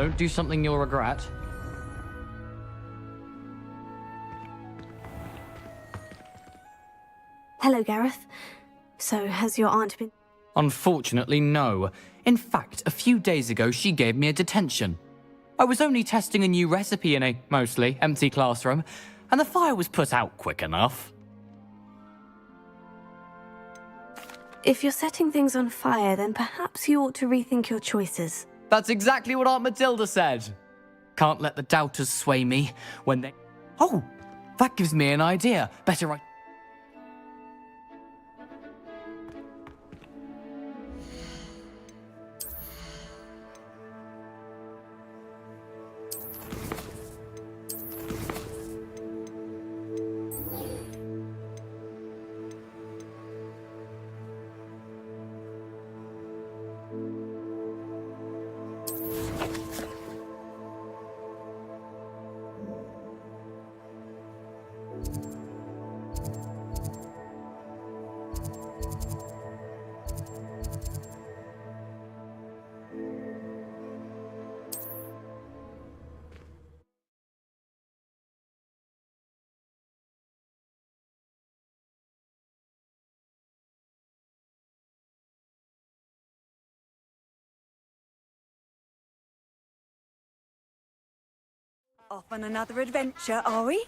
Don't do something you'll regret. Hello, Gareth. So, has your aunt been... Unfortunately, no. In fact, a few days ago, she gave me a detention. I was only testing a new recipe in a mostly empty classroom, and the fire was put out quick enough. If you're setting things on fire, then perhaps you ought to rethink your choices. That's exactly what Aunt Matilda said. Can't let the doubters sway me when they... Oh, that gives me an idea. Better write... Off on another adventure, are we?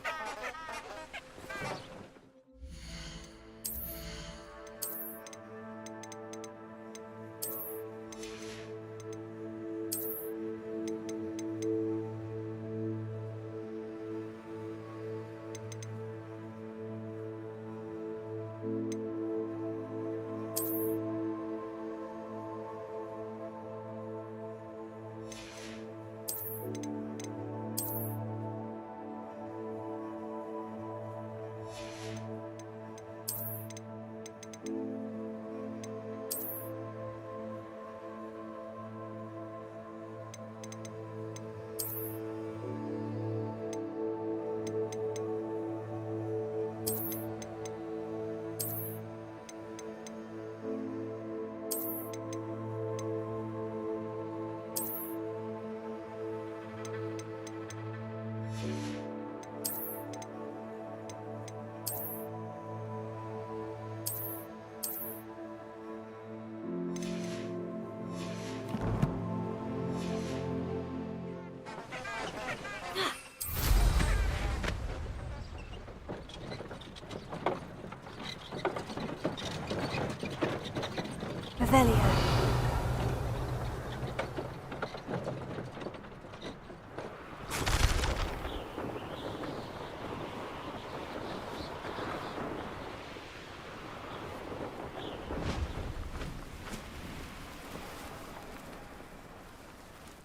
Revelio.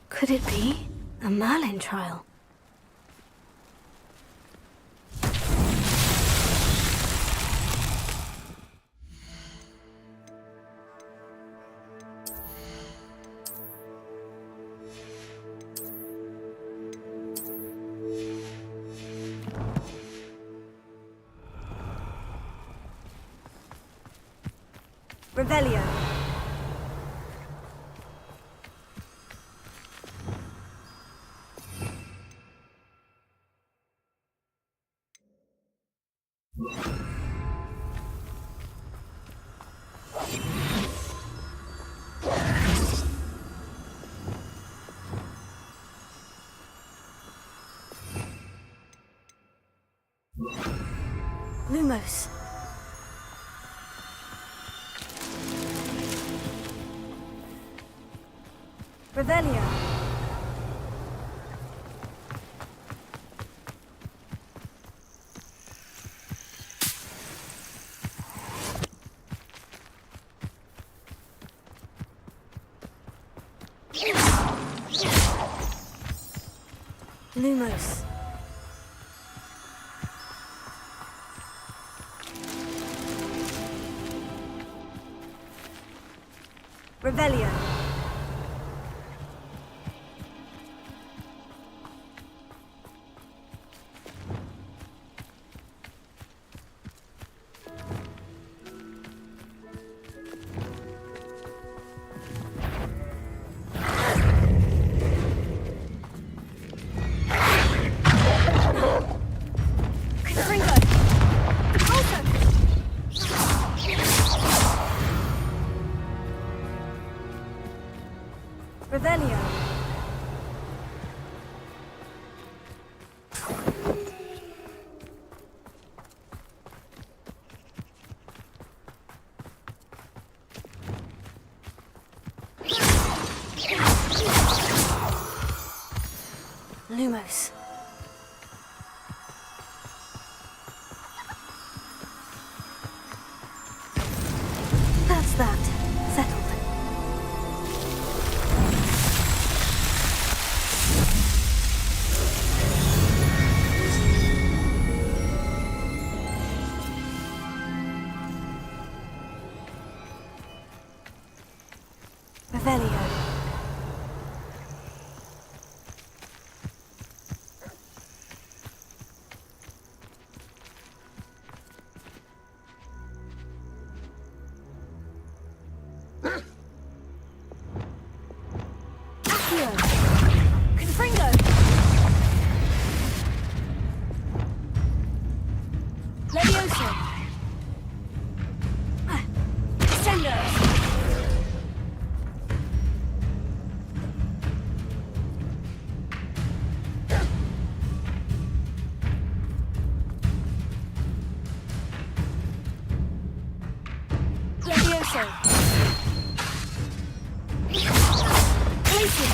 Could it be a Merlin trial? Revelio. Lumos. Revelio. Lumos. Revelio. Lumos. That's that. Settled. Revelio. Accio. Confringo. Levioso. Descendo. Levioso. Places.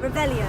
Revelio.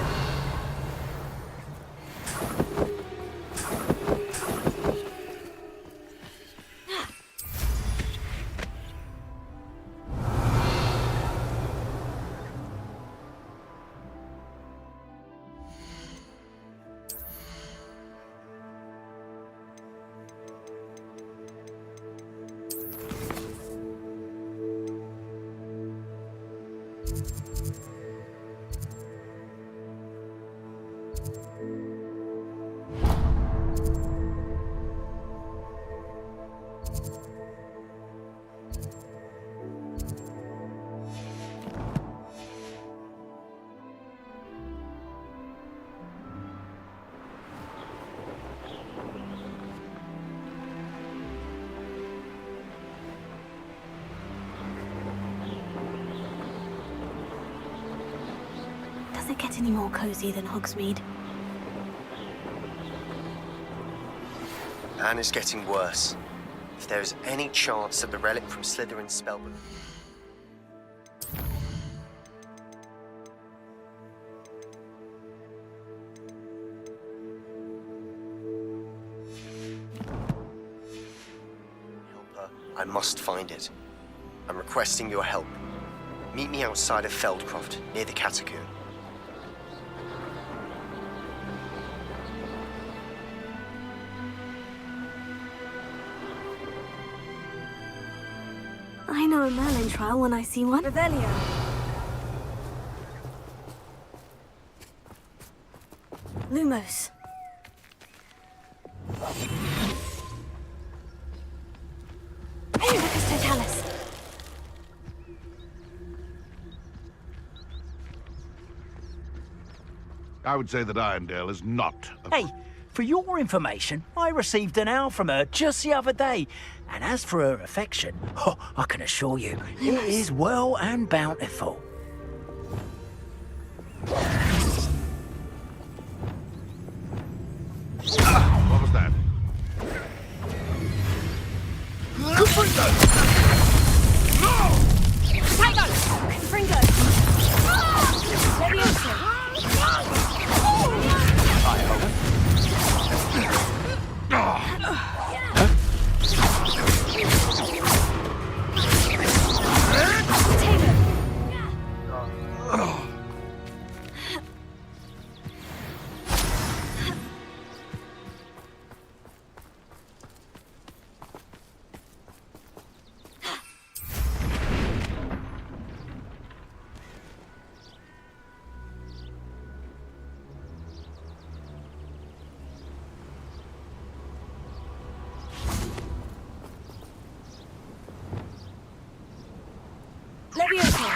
Does it get any more cozy than Hogsmeade? And it's getting worse. If there is any chance that the relic from Slytherin's spellbook... help her, I must find it. I'm requesting your help. Meet me outside of Feldcroft, near the Catacomb. I know a Merlin trial when I see one. Revelio. Lumos. Lucas Totalis. I would say that Irondale is not a... Hey, for your information, I received an owl from her just the other day. And as for her affection, oh, I can assure you, it is well and bountiful. What was that? Confringo. Levioso. Levioso.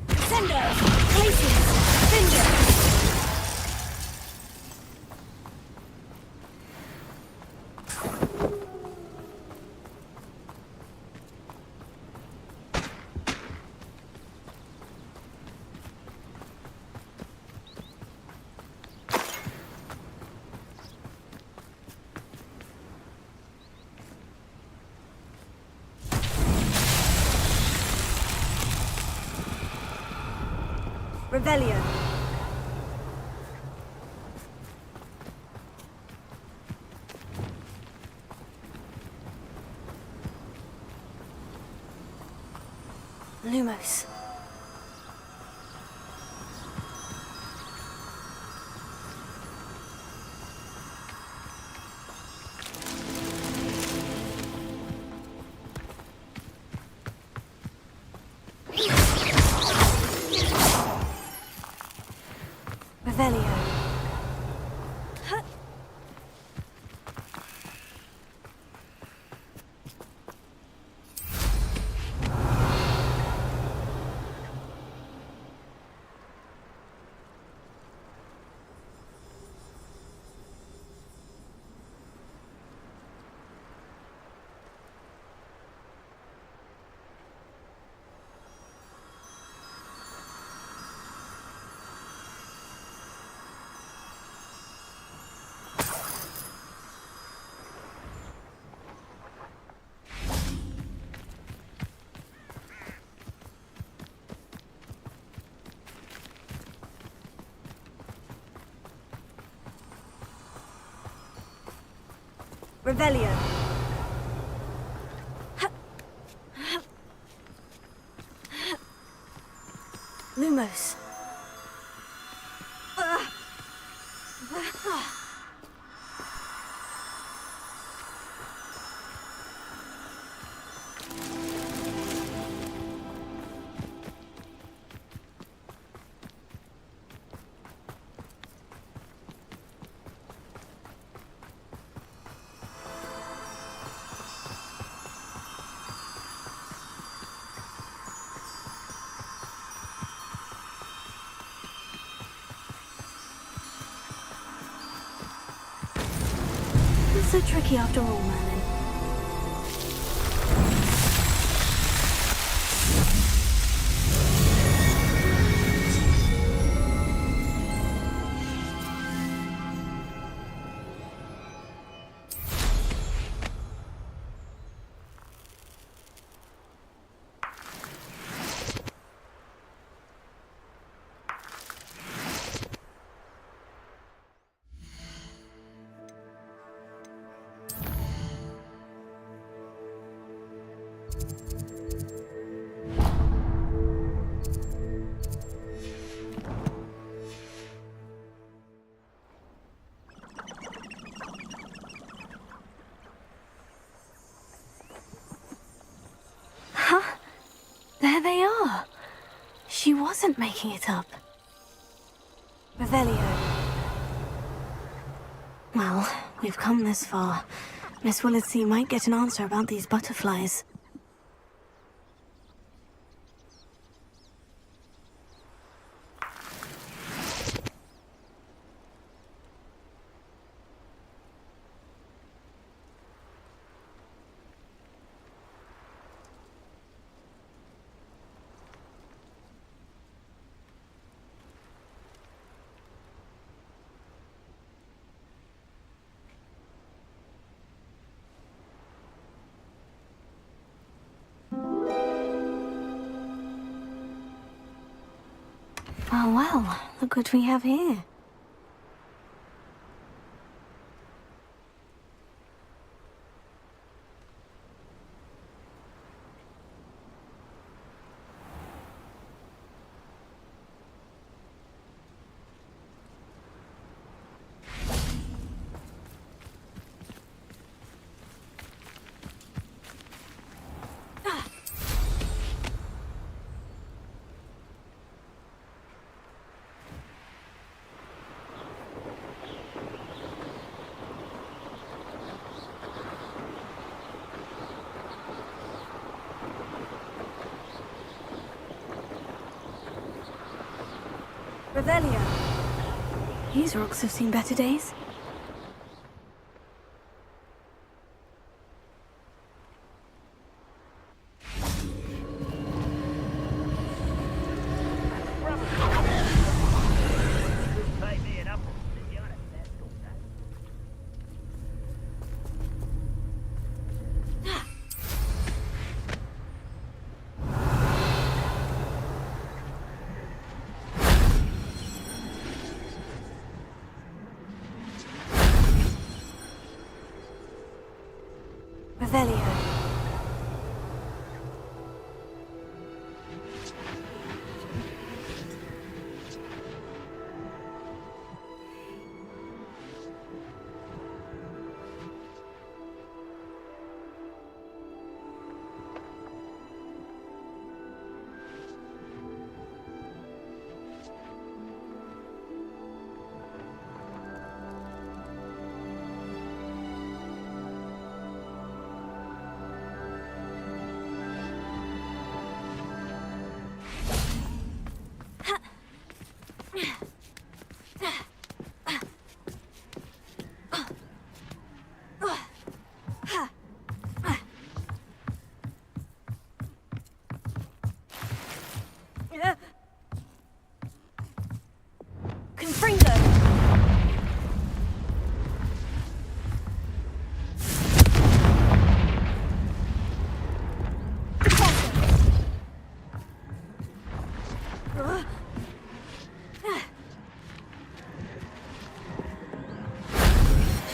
Descendo. Revelio. Lumos. Revelio. Revelio. Lumos. It's so tricky after all, Merlin. There they are. She wasn't making it up. Revelio. Well, we've come this far. Miss Willitsea might get an answer about these butterflies. Oh well, look what we have here. Revelio. These rocks have seen better days. Revelio. Confringo!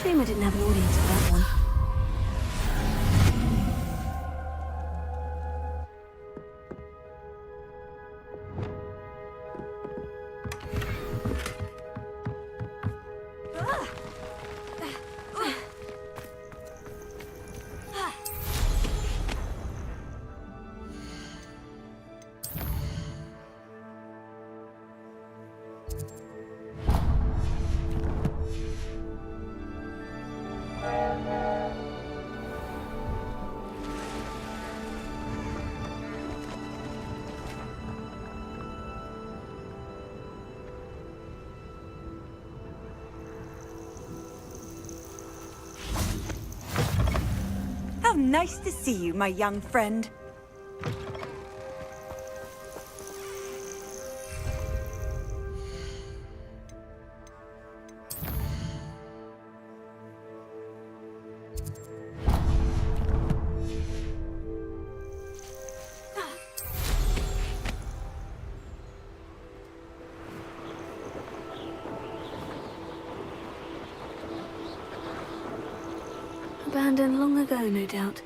Shame I didn't have an audience for that one. How nice to see you, my young friend. Abandoned long ago, no doubt.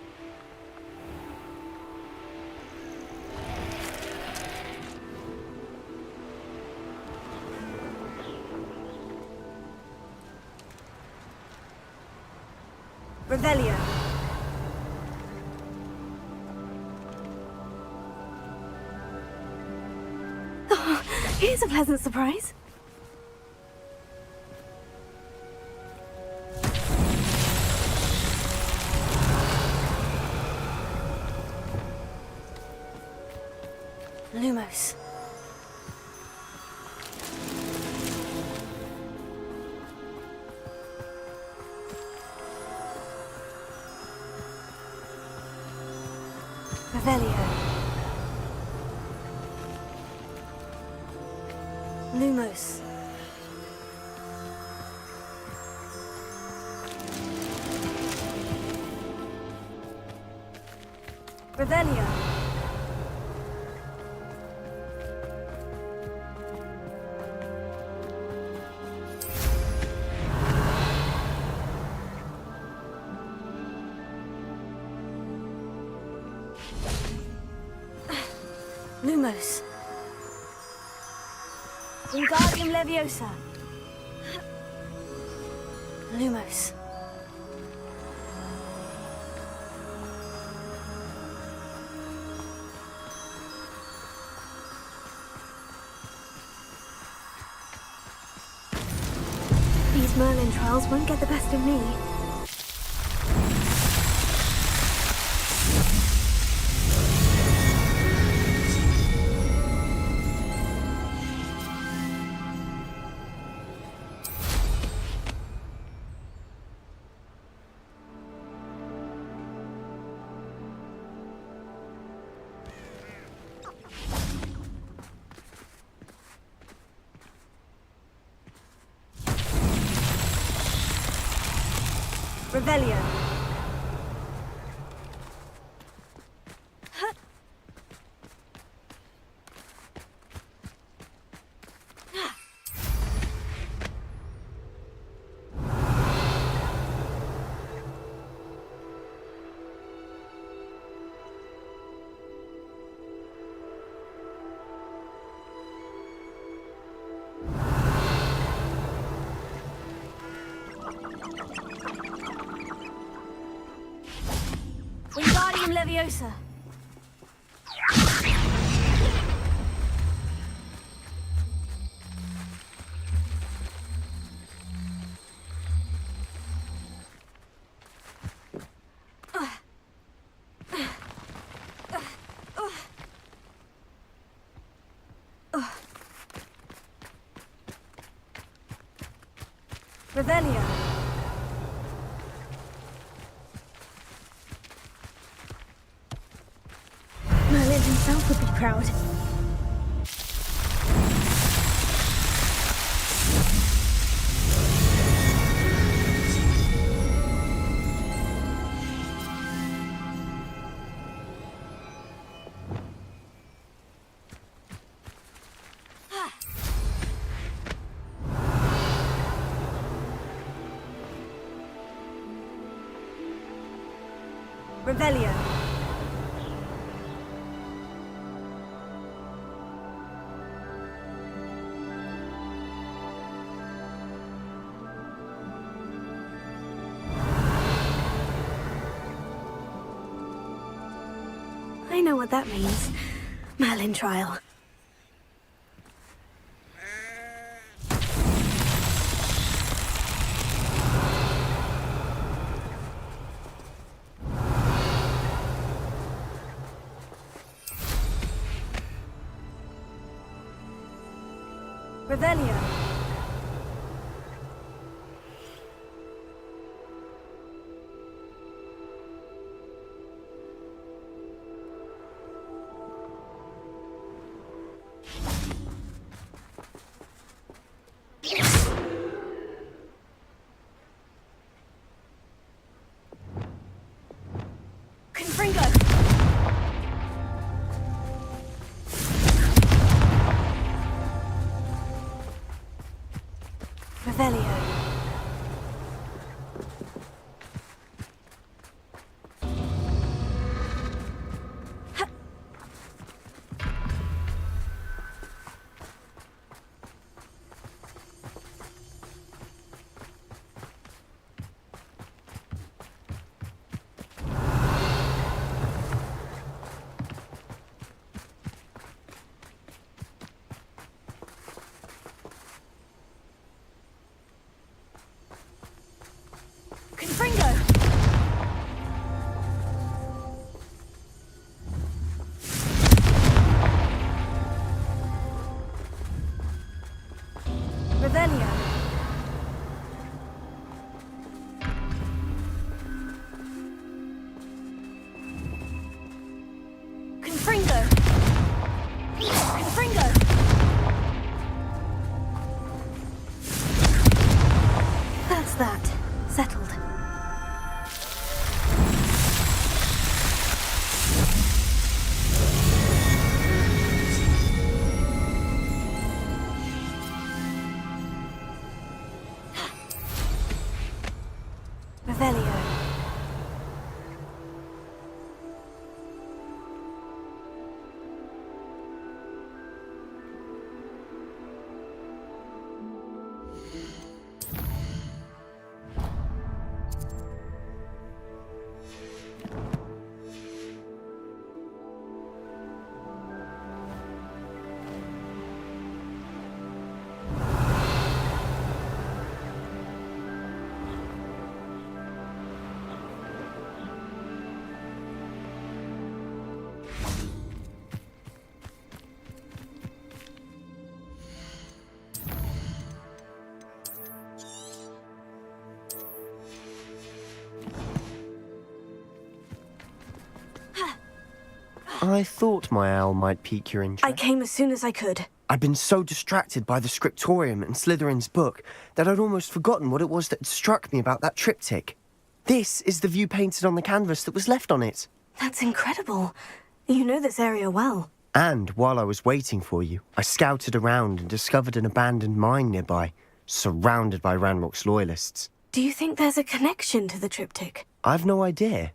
Revelio. Oh, here's a pleasant surprise. Lumos. Revelio. Lumos. Revelio. Lumos. Wingardium Leviosa. Lumos. These Merlin trials won't get the best of me. Revelio. Team Leviosa. Revelio. Merlin himself would be proud. Revelio. I know what that means. Merlin trial. Revelio. Confringo! Revelio. Confringo! Revelio. Confringo! Confringo! That's that. Settled. Revelio. I thought my owl might pique your I interest. came as soon as I could. I'd been so distracted by the scriptorium and Slytherin's book that I'd almost forgotten what it was that struck me about that triptych. This is the view painted on the canvas that was left on it. That's incredible. You know this area well. And while I was waiting for you, I scouted around and discovered an abandoned mine nearby, surrounded by Ranrock's loyalists. Do you think there's a connection to the triptych? I've no idea,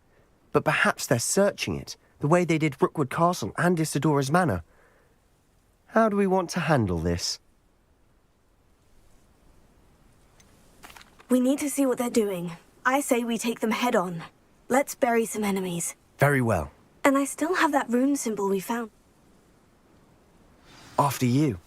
but perhaps they're searching it, the way they did Rookwood Castle and Isidora's Manor. How do we want to handle this? We need to see what they're doing. I say we take them head on. Let's bury some enemies. Very well. And I still have that rune symbol we found. After you.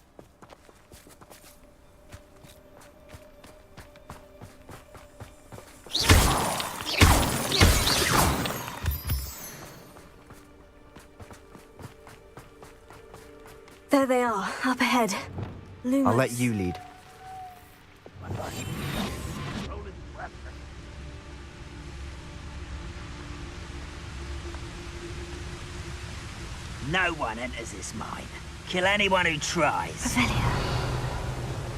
There they are, up ahead. Lumos. I'll let you lead. No one enters this mine. Kill anyone who tries. Revelio.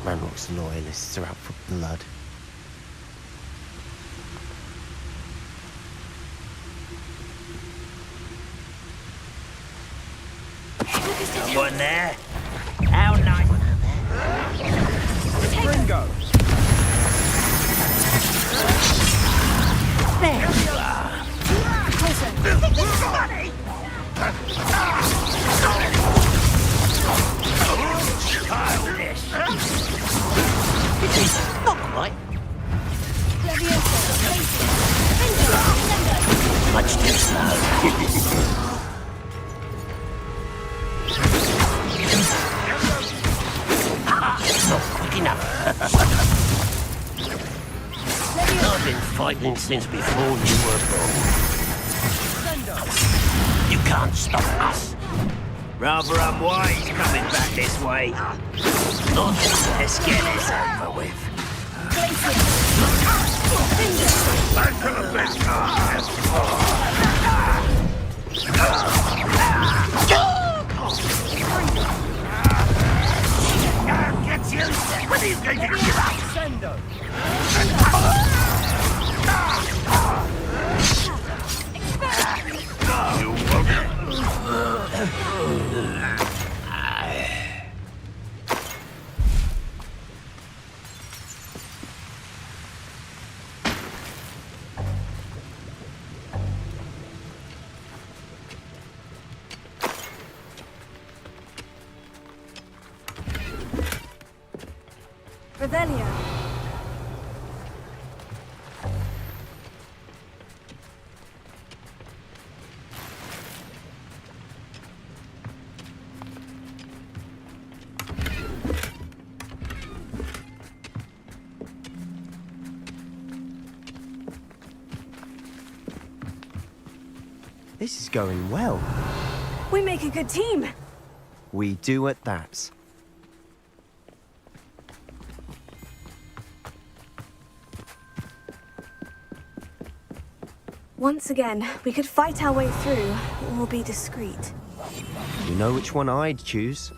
Ranrock's loyalists are out for blood. Someone there? How nice. Gringo! There you are. Funny. Childish. Not quite. Much too slow. Not quick enough. I've been fighting since before you were born. You can't stop us. Rather unwise coming back this way. Let's get this over with. Back to the bed! Get you! When are you going to give up? You won't. Revelio. This is going well. We make a good team. We do at that. Once again, we could fight our way through, or be discreet. You know which one I'd choose?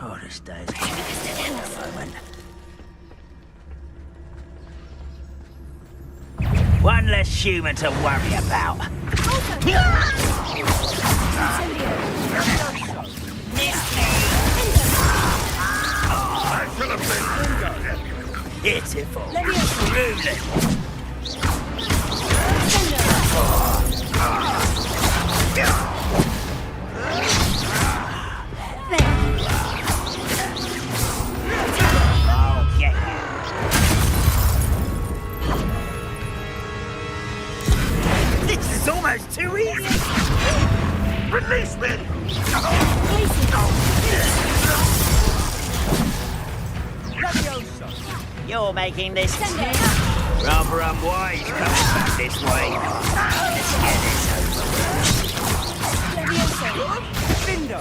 Oh, this day's a moment. One less human to worry about. Back to the bed! Pitiful. Ruling. I'll get you. This is almost too easy. Release me! You're making this rather unwise coming back this way. Let's get this over with.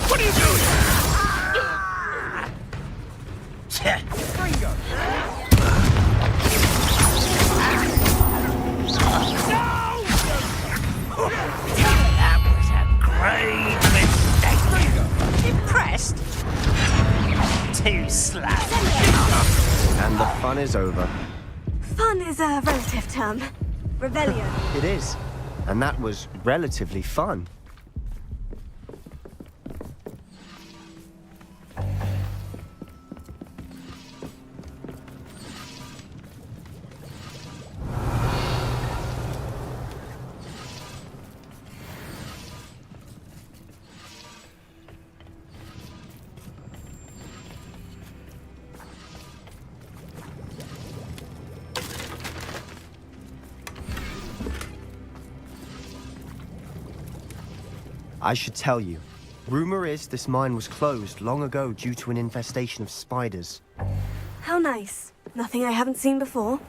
What are you doing? That was a great mistake. Impressed? Too slow. And the fun is over. Fun is a relative term. Revelio. It is. And that was relatively fun. I should tell you. Rumor is this mine was closed long ago due to an infestation of spiders. How nice. Nothing I haven't seen before.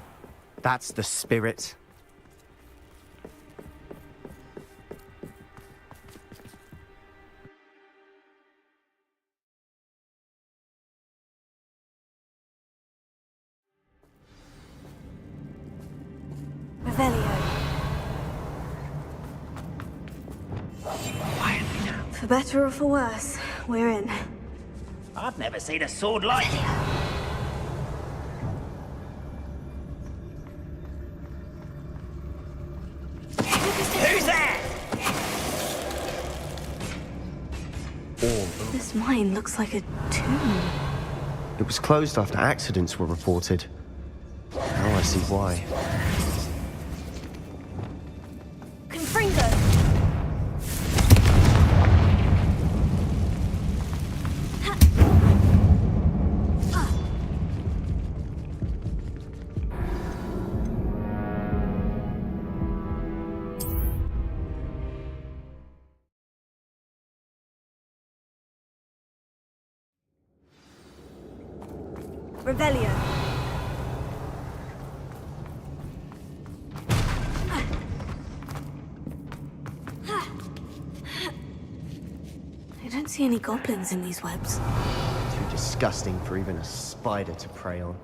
That's the spirit. Revelio. Quietly now. For better or for worse, we're in. I've never seen a sword like it. Who's there? This mine looks like a tomb. It was closed after accidents were reported. Now I see why. Confringo! Revelio. I don't see any goblins in these webs. Too disgusting for even a spider to prey on.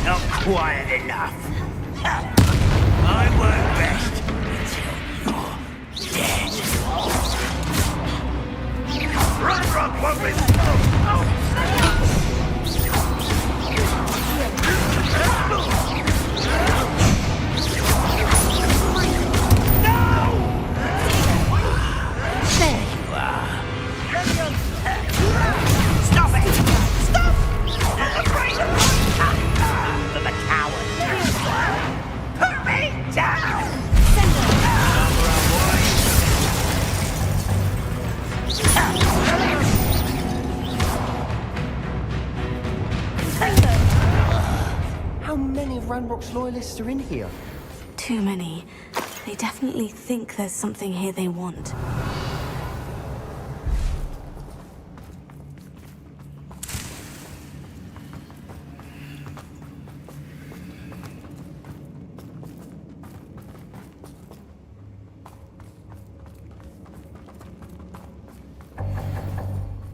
Not quiet enough. I won't rest until you're dead. Ranrock won't be... There you are. Stop it! Stop! Afraid of for the coward. Put me down! How many of Ranrock's loyalists are in here? Too many. They definitely think there's something here they want.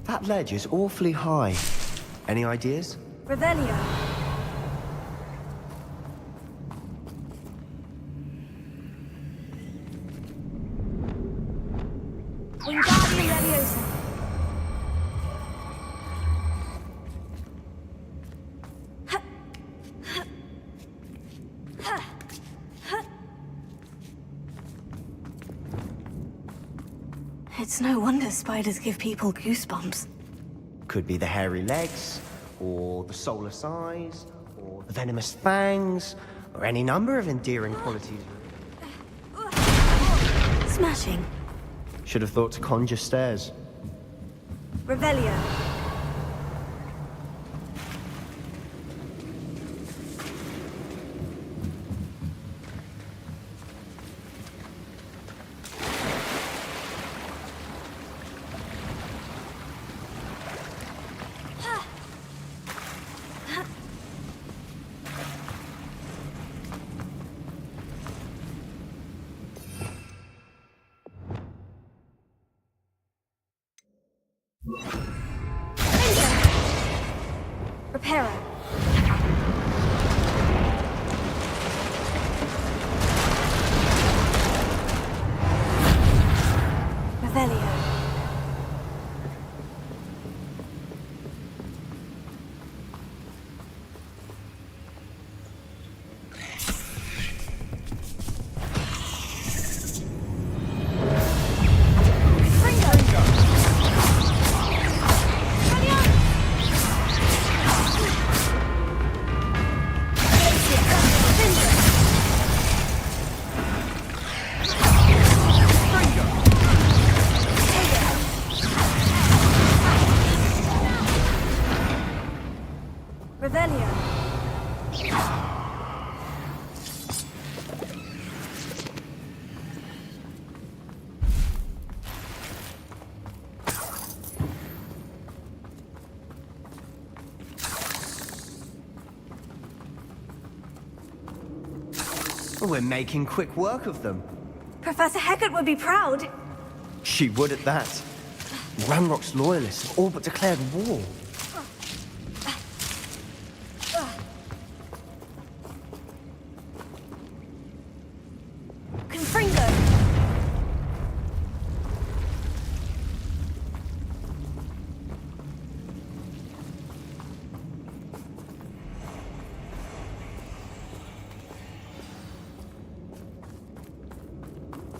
That ledge is awfully high. Any ideas? Revelio. Wingardium Leviosa. It's no wonder spiders give people goosebumps. Could be the hairy legs, or the soulless eyes, or the venomous fangs, or any number of endearing qualities. Smashing. Should have thought to conjure stairs. Revelio. Reparo. Revelio. Revelio. We're making quick work of them. Professor Hecat would be proud. She would at that. Ranrock's loyalists have all but declared war. Confringo!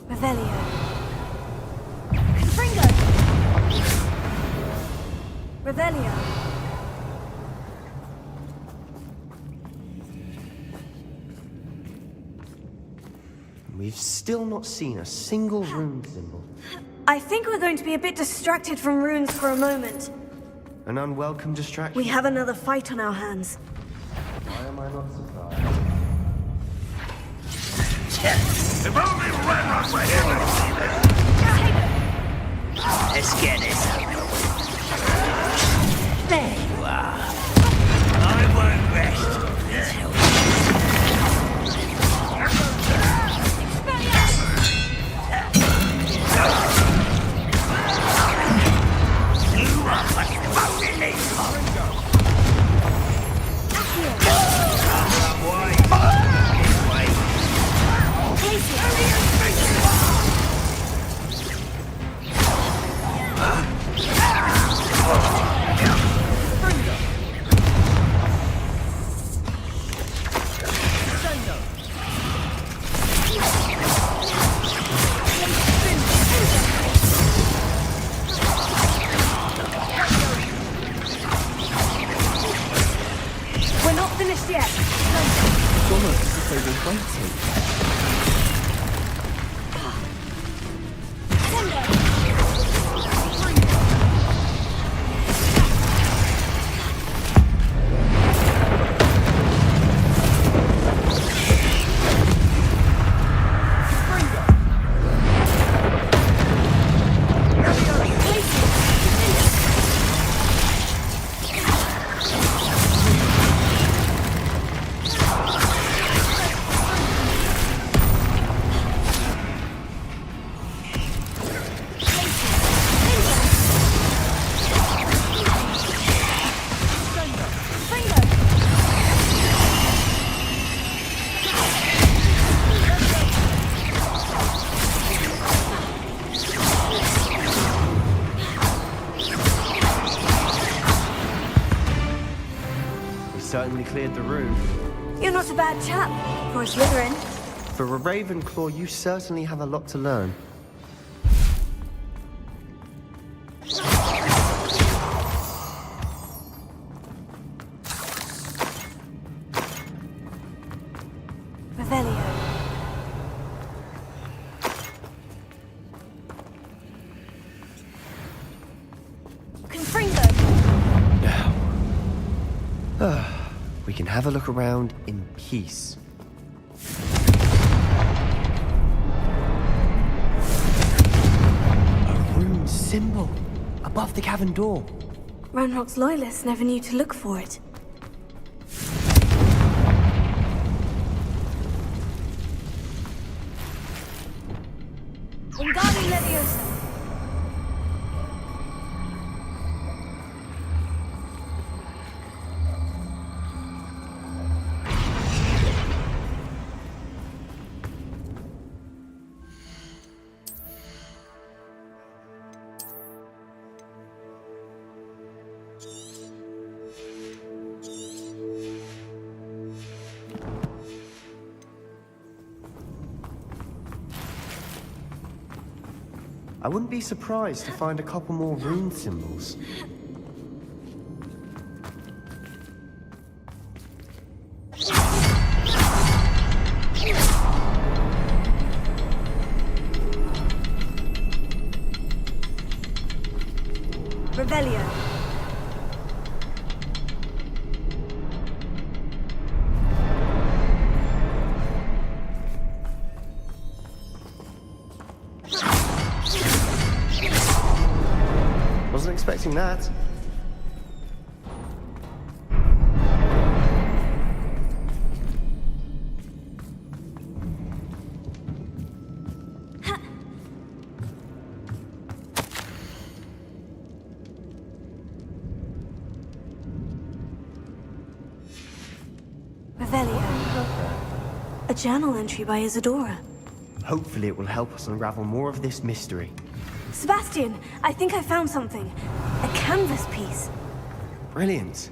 Revelio. Confringo! Revelio. We've still not seen a single rune symbol. I think we're going to be a bit distracted from runes for a moment. An unwelcome distraction. We have another fight on our hands. Why am I not surprised? If only Ranrock were here to see this. Let's get this over with. There you are. I won't rest until you are fucking voting these We're not finished yet. It's almost as if they were waiting. We certainly cleared the room. You're not a bad chap for a Slytherin. For a Ravenclaw, you certainly have a lot to learn. Revelio. Confringo. Now, we can have a look around in peace. A rune symbol above the cavern door. Ranrock's loyalists never knew to look for it. Wingardium Leviosa. I wouldn't be surprised to find a couple more rune symbols. Revelio. Wasn't expecting that. Revelio. A journal entry by Isadora. Hopefully it will help us unravel more of this mystery. Sebastian, I think I found something. A canvas piece. Brilliant.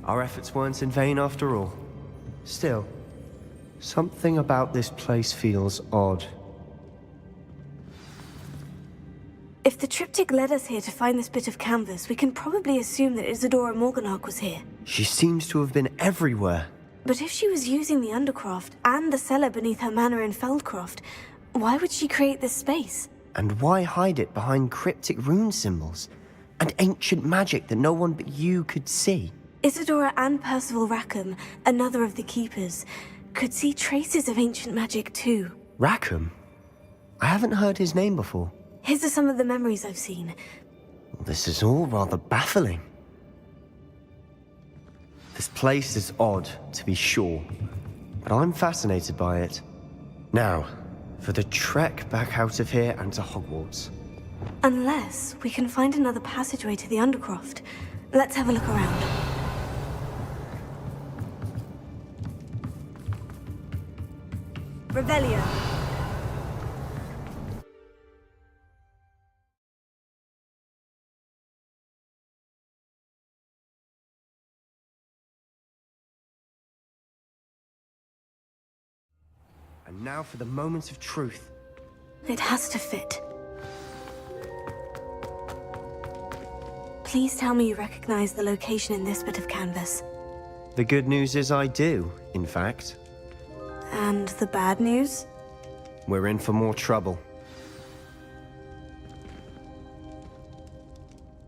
Our efforts weren't in vain after all. Still, something about this place feels odd. If the triptych led us here to find this bit of canvas, we can probably assume that Isadora Morganach was here. She seems to have been everywhere. But if she was using the Undercroft and the cellar beneath her manor in Feldcroft, why would she create this space? And why hide it behind cryptic rune symbols and ancient magic that no one but you could see? Isadora and Percival Rackham, another of the Keepers, could see traces of ancient magic too. Rackham? I haven't heard his name before. His are some of the memories I've seen. This is all rather baffling. This place is odd, to be sure, but I'm fascinated by it. Now, for the trek back out of here and to Hogwarts. Unless we can find another passageway to the Undercroft. Let's have a look around. Revelio. And now for the moment of truth. It has to fit. Please tell me you recognize the location in this bit of canvas. The good news is I do, in fact. And the bad news? We're in for more trouble.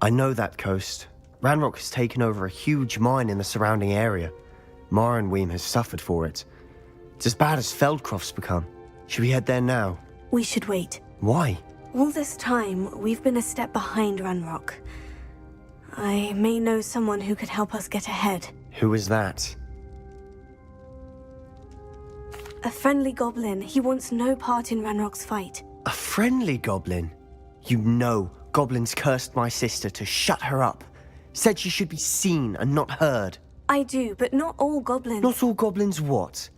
I know that coast. Ranrock has taken over a huge mine in the surrounding area. Marrenweem has suffered for it. It's as bad as Feldcroft's become. Should we head there now? We should wait. Why? All this time, we've been a step behind Ranrock. I may know someone who could help us get ahead. Who is that? A friendly goblin. He wants no part in Ranrock's fight. A friendly goblin? You know, goblins cursed my sister to shut her up. Said she should be seen and not heard. I do, but not all goblins. Not all goblins what?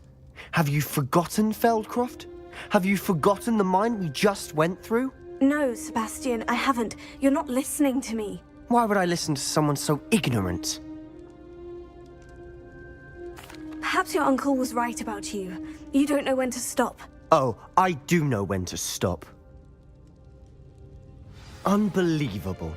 Have you forgotten Feldcroft? Have you forgotten the mine we just went through? No, Sebastian, I haven't. You're not listening to me. Why would I listen to someone so ignorant? Perhaps your uncle was right about you. You don't know when to stop. Oh, I do know when to stop. Unbelievable.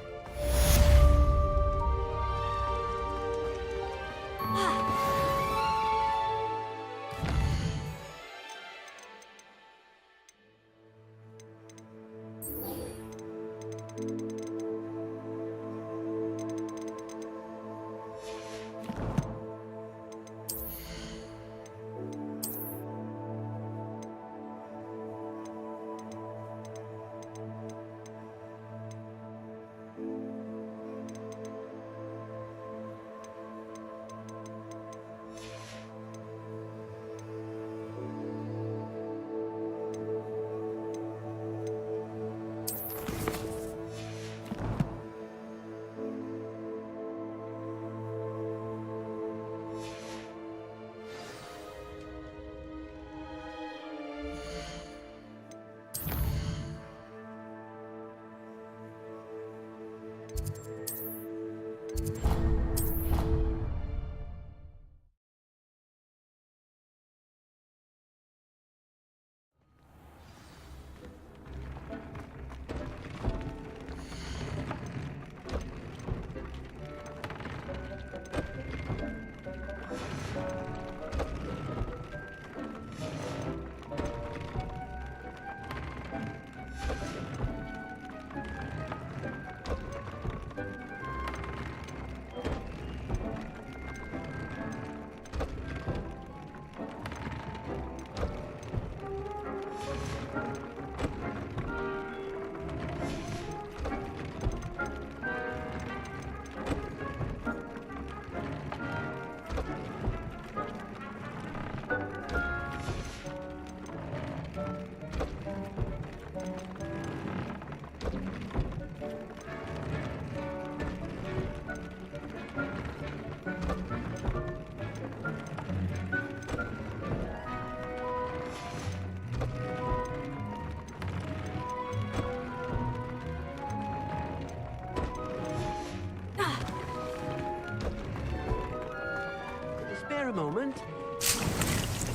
spare a moment?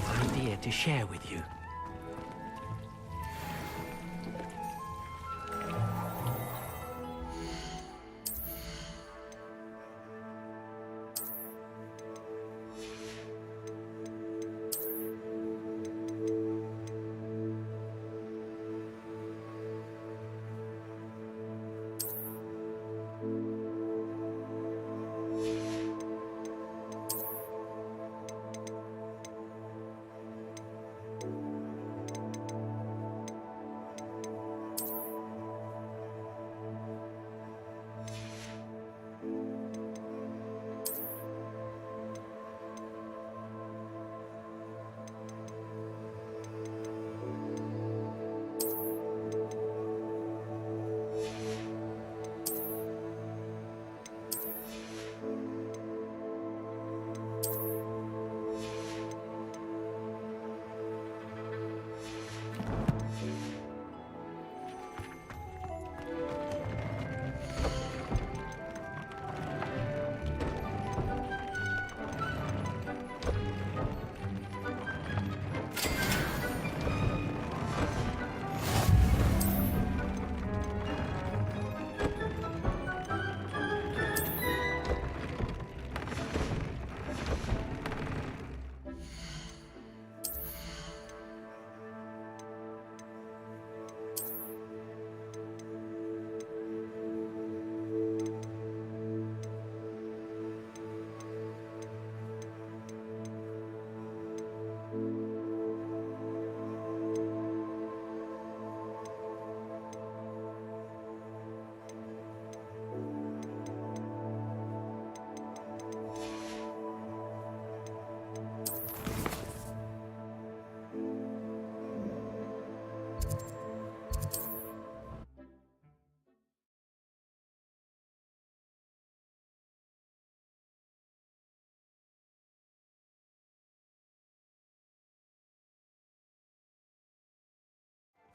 An idea to share with you.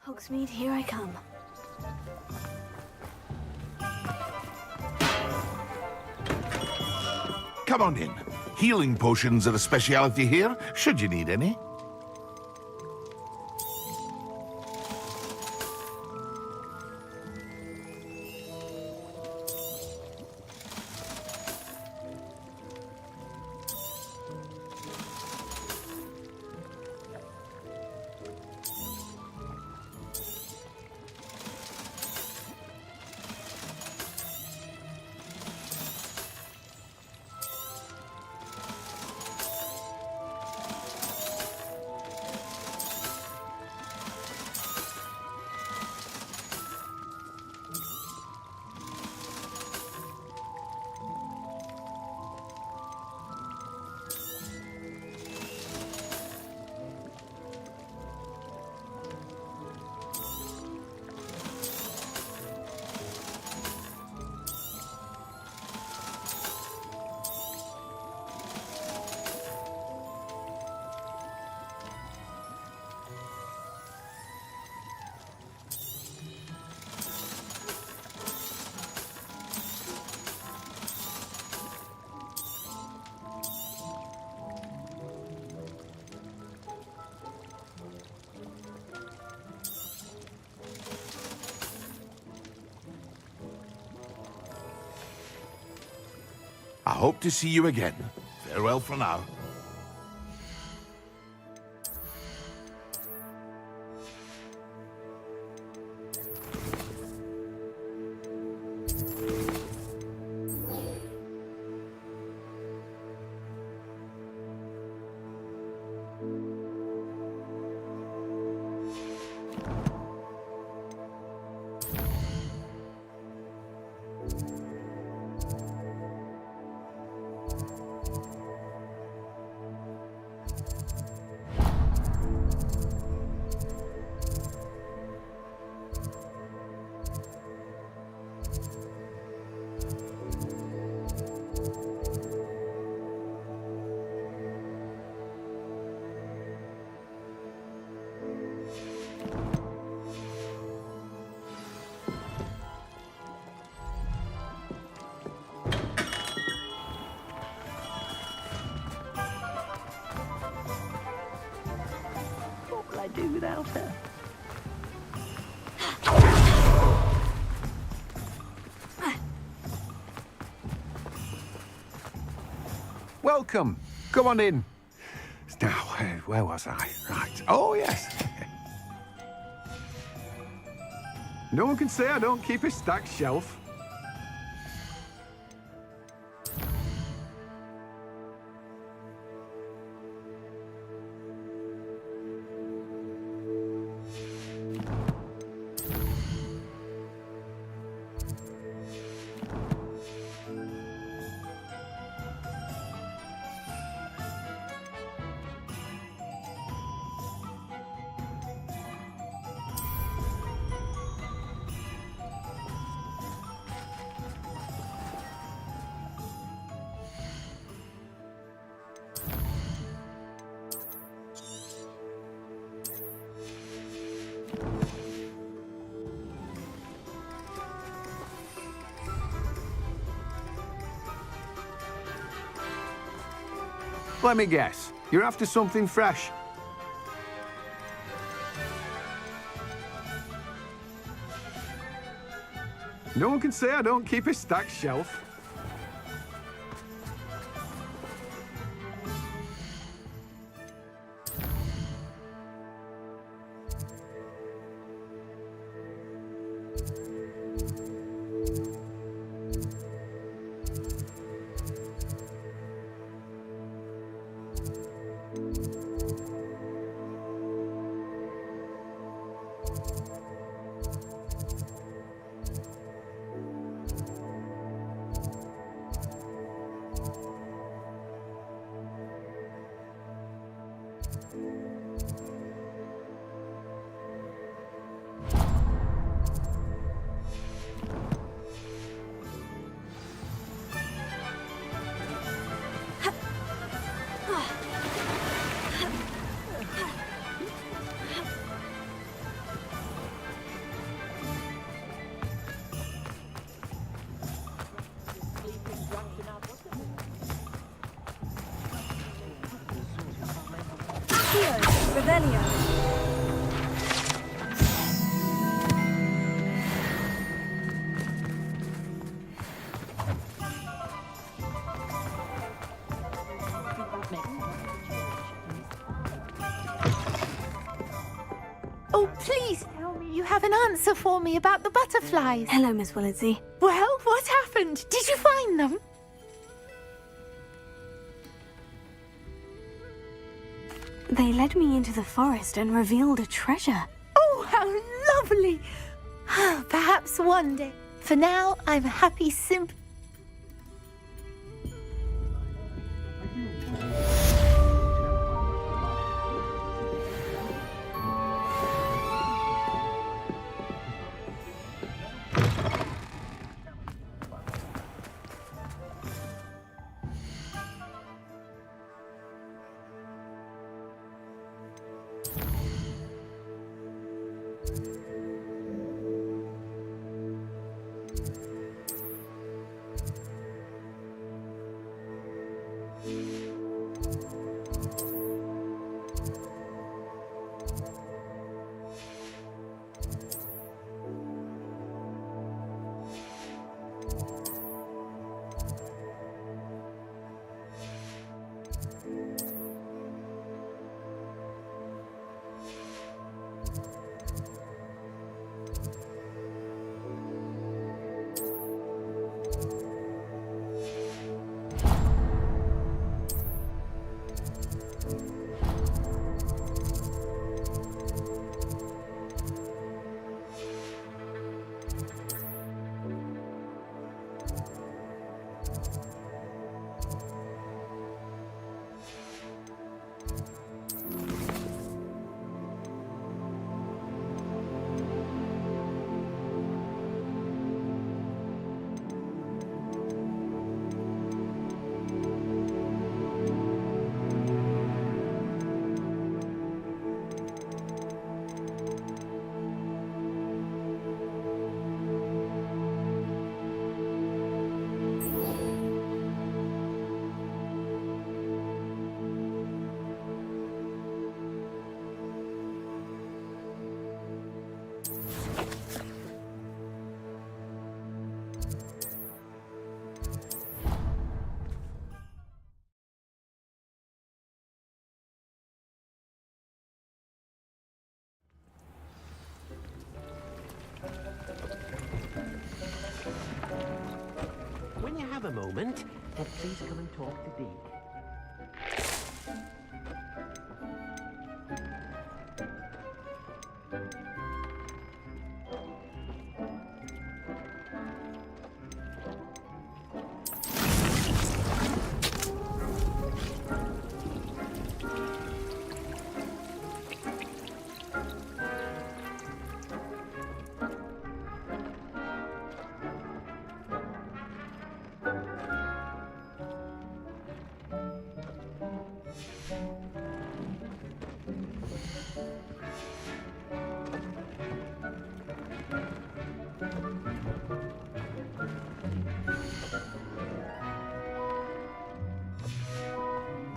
Hogsmeade, here I come. Come on in. Healing potions are a speciality here, should you need any. I hope to see you again. Farewell for now. do without her. Welcome. Come on in. Now, where was I? Right. Oh, yes. No one can say I don't keep a stacked shelf. Let me guess. You're after something fresh. No one can say I don't keep a stacked shelf. Revelio. Oh, please tell me you have an answer for me about the butterflies. Hello, Miss Willardsey. Well, what happened? Did you find them? They led me into the forest and revealed a treasure. Oh, how lovely! Perhaps one day. For now, I'm happy simply. have a moment, please come and talk to Deke.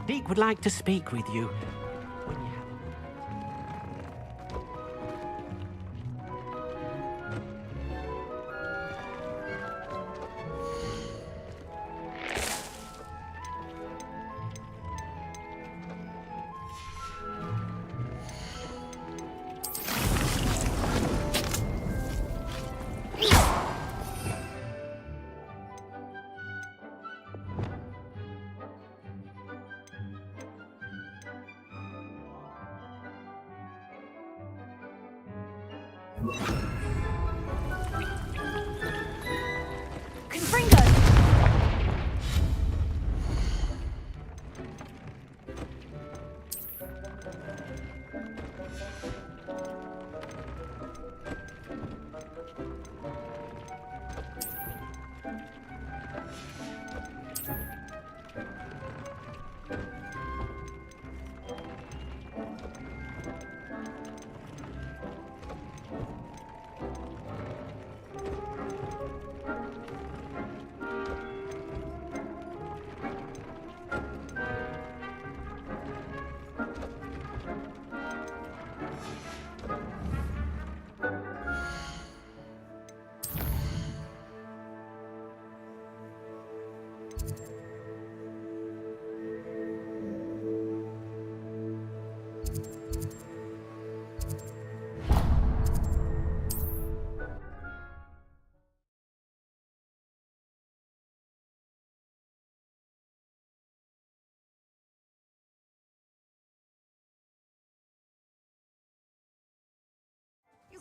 Deke would like to speak with you. When you have Confringo!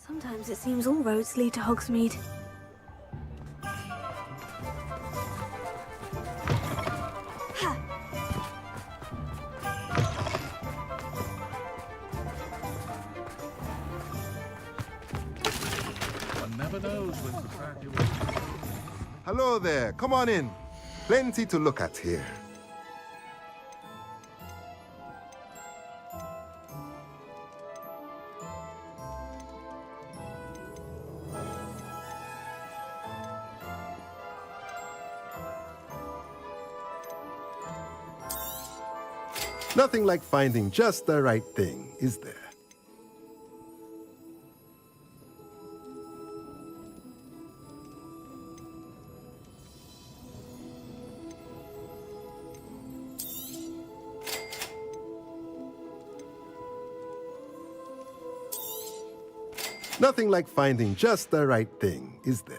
Sometimes it seems all roads lead to Hogsmeade. One never knows when to crack your whip. Hello there, come on in. Plenty to look at here. Nothing like finding just the right thing, is there? Nothing like finding just the right thing, is there?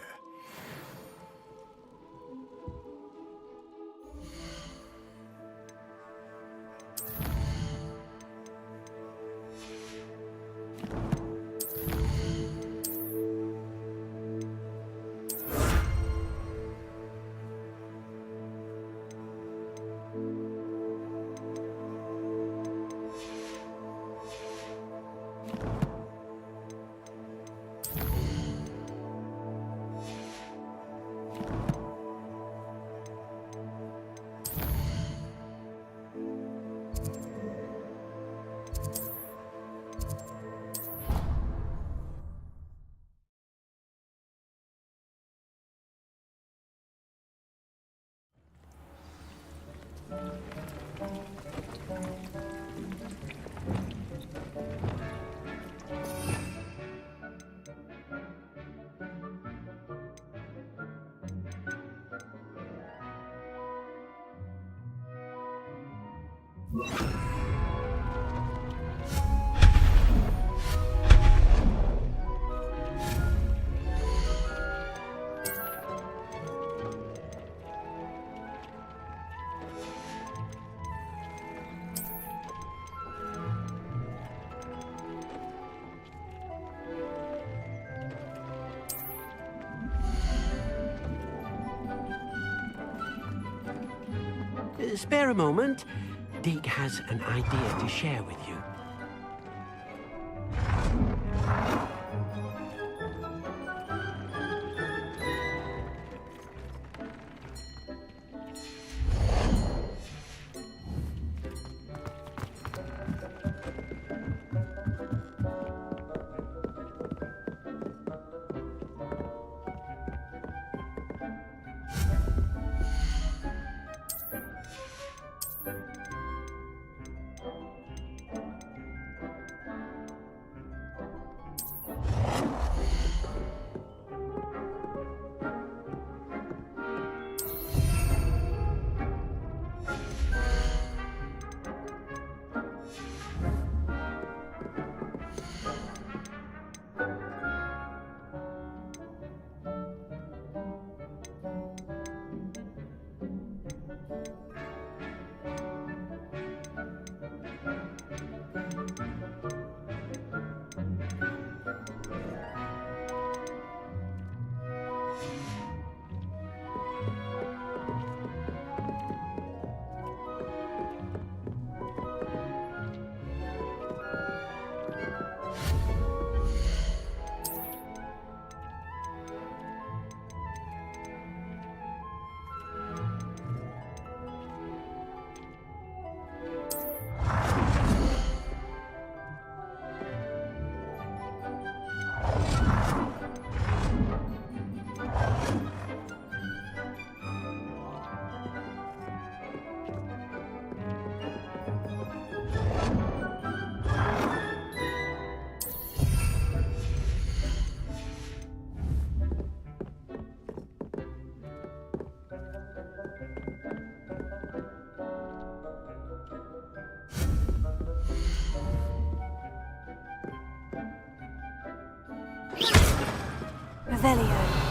spare a moment. Deke has an idea to share with you. Revelio.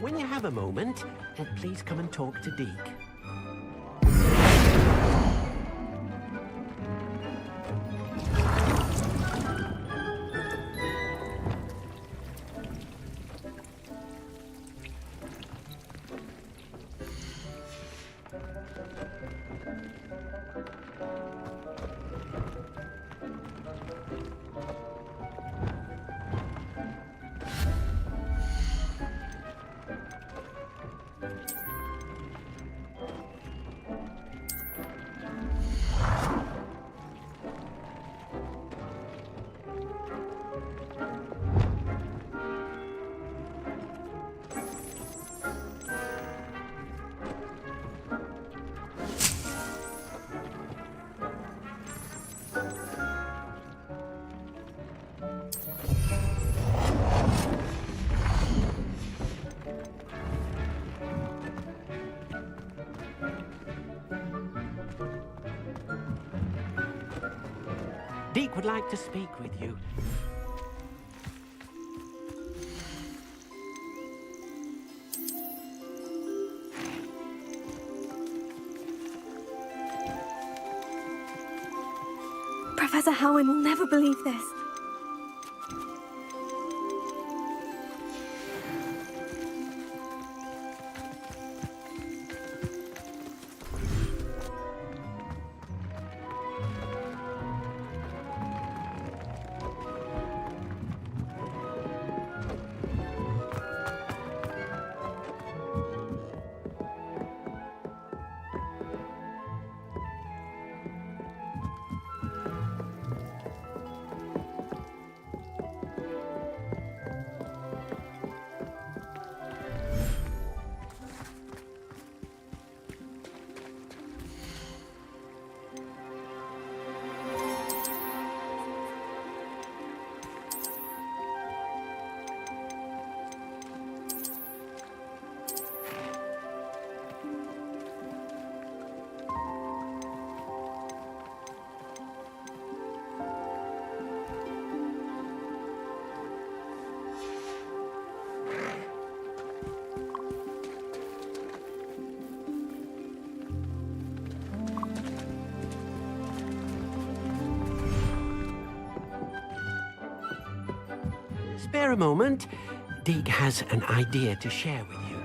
When you have a moment, please come and talk to Deke. Deke would like to speak with you. Professor Howin will never believe this. spare a moment? Dig has an idea to share with you.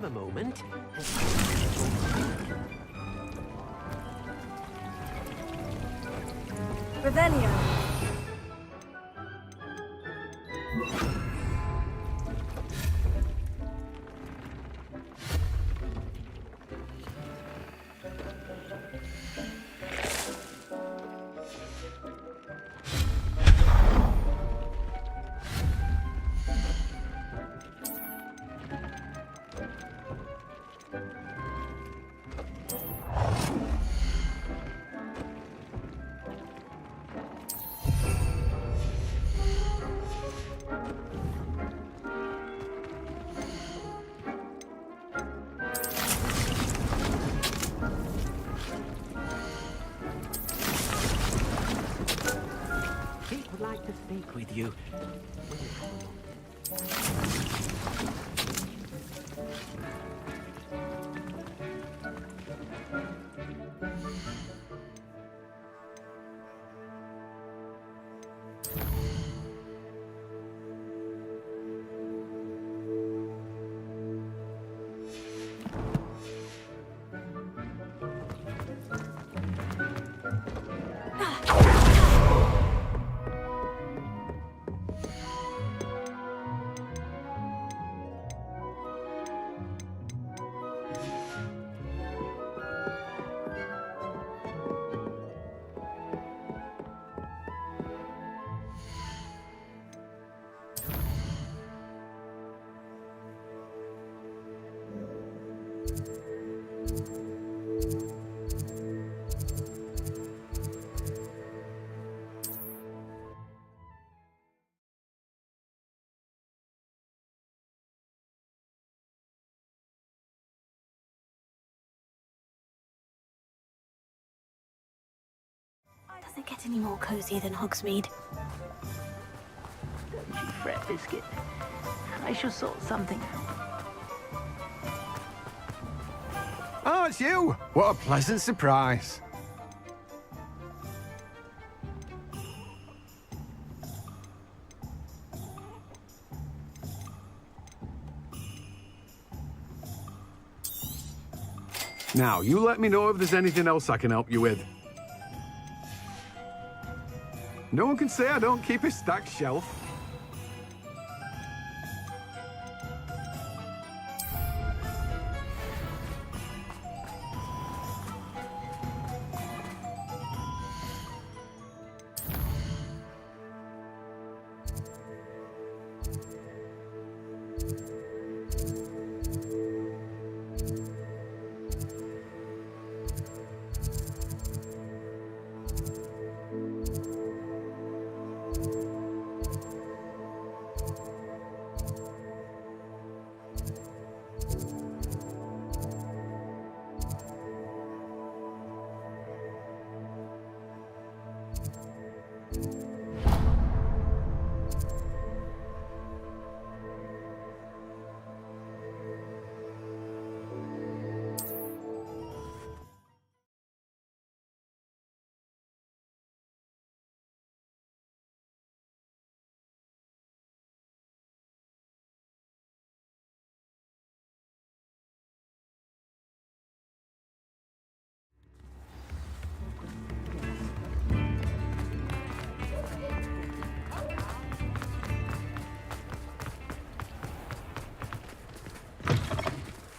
A moment. Revelio. Would like to speak with you. Does it get any more cozy than Hogsmeade? Don't you fret, Biscuit. I shall sort something out. Oh, it's you! What a pleasant surprise. Now, you let me know if there's anything else I can help you with. No one can say I don't keep a stacked shelf.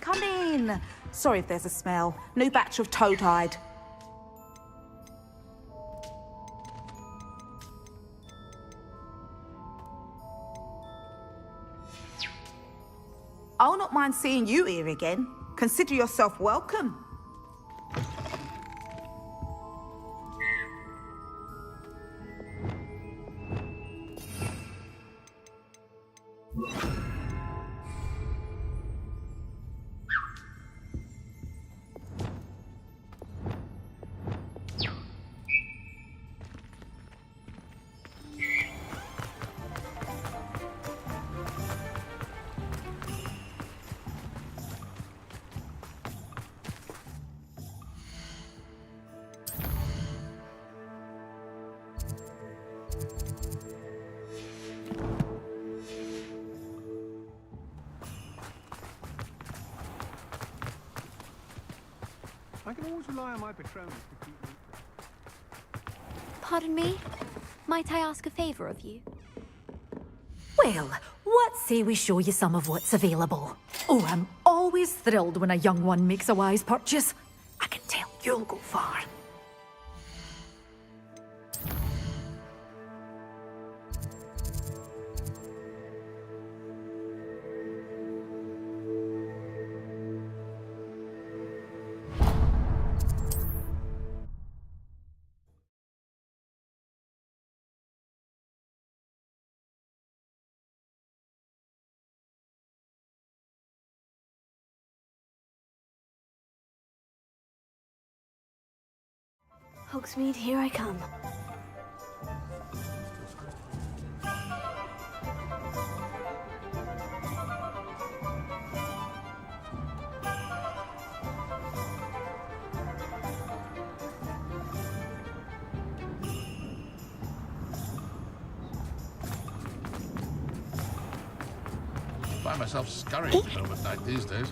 Come in. Sorry if there's a smell. New batch of toad-hide. I'll not mind seeing you here again. Consider yourself welcome. I can always rely on my Patronus to keep me. Pardon me? Might I ask a favor of you? Well, what say we show you some of what's available? Oh, I'm always thrilled when a young one makes a wise purchase. I can tell you'll go far. Hogsmeade, here I come. I find myself scurrying home at night these days.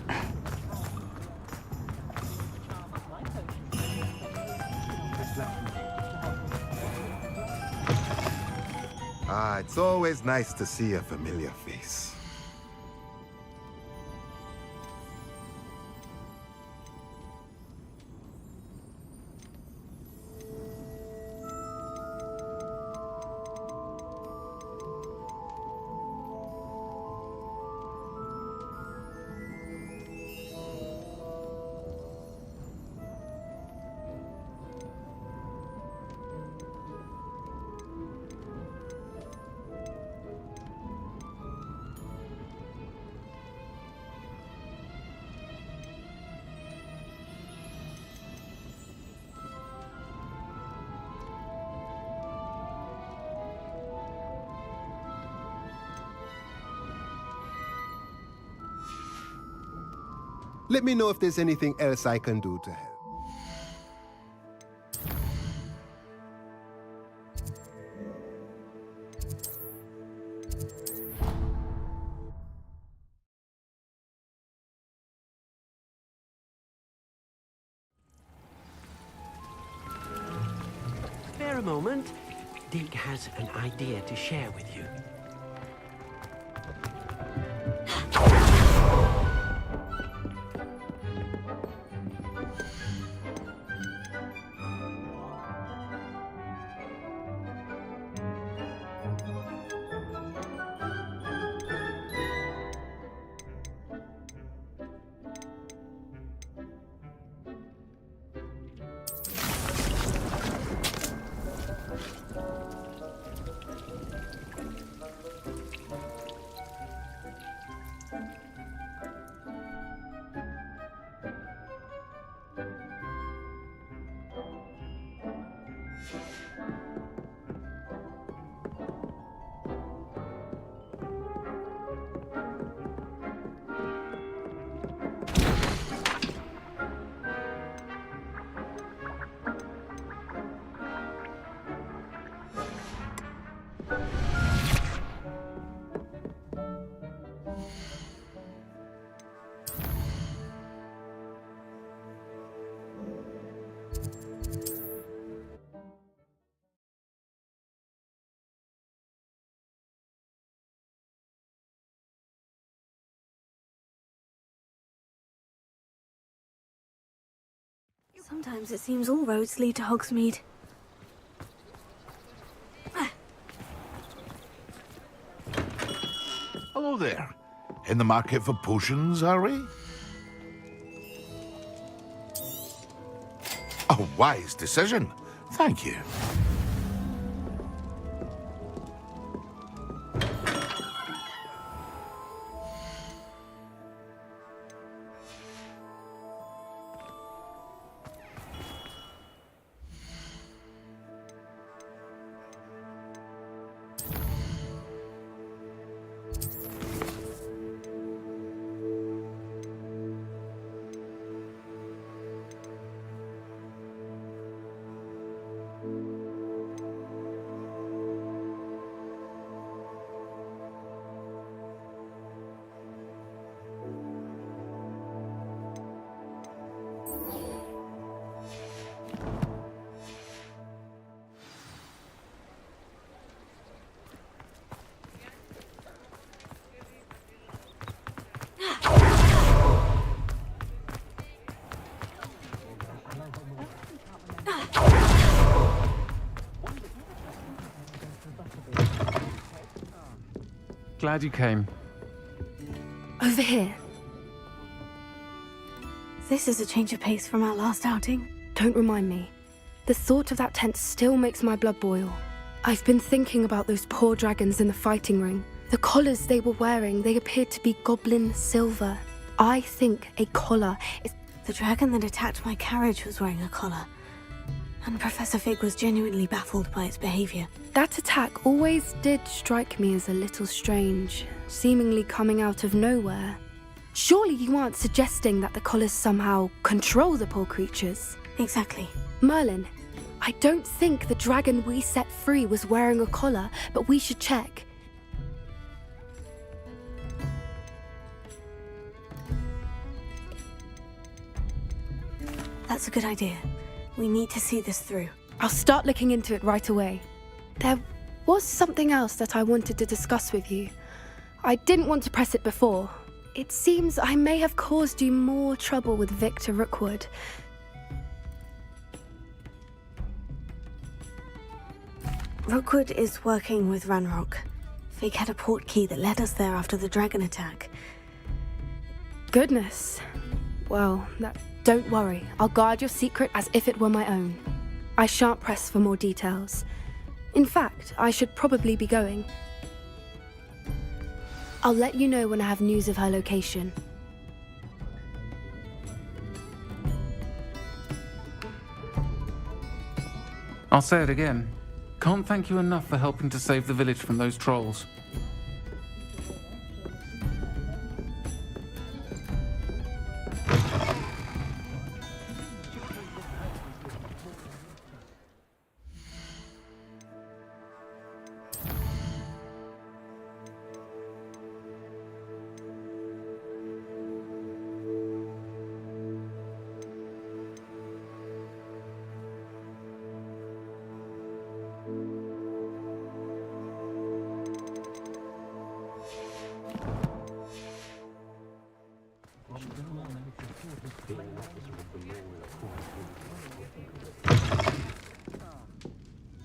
Ah, it's always nice to see a familiar face. Let me know if there's anything else I can do to help. Spare a moment. Deke has an idea to share with you. Sometimes it seems all roads lead to Hogsmeade. Hello there. In the market for potions, are we? A wise decision. Thank you. Glad you came. Over here. This is a change of pace from our last outing. Don't remind me. The thought of that tent still makes my blood boil. I've been thinking about those poor dragons in the fighting ring. The collars they were wearing, they appeared to be goblin silver. I think a collar is... The dragon that attacked my carriage was wearing a collar. And Professor Fig was genuinely baffled by its behavior. That attack always did strike me as a little strange, seemingly coming out of nowhere. Surely you aren't suggesting that the collars somehow control the poor creatures? Exactly. Merlin, I don't think the dragon we set free was wearing a collar, but we should check. That's a good idea. We need to see this through. I'll start looking into it right away. There was something else that I wanted to discuss with you. I didn't want to press it before. It seems I may have caused you more trouble with Victor Rookwood. Rookwood is working with Ranrock. Fig had a portkey that led us there after the dragon attack. Goodness. Well, don't worry. I'll guard your secret as if it were my own. I shan't press for more details. In fact, I should probably be going. I'll let you know when I have news of her location. I'll say it again. Can't thank you enough for helping to save the village from those trolls.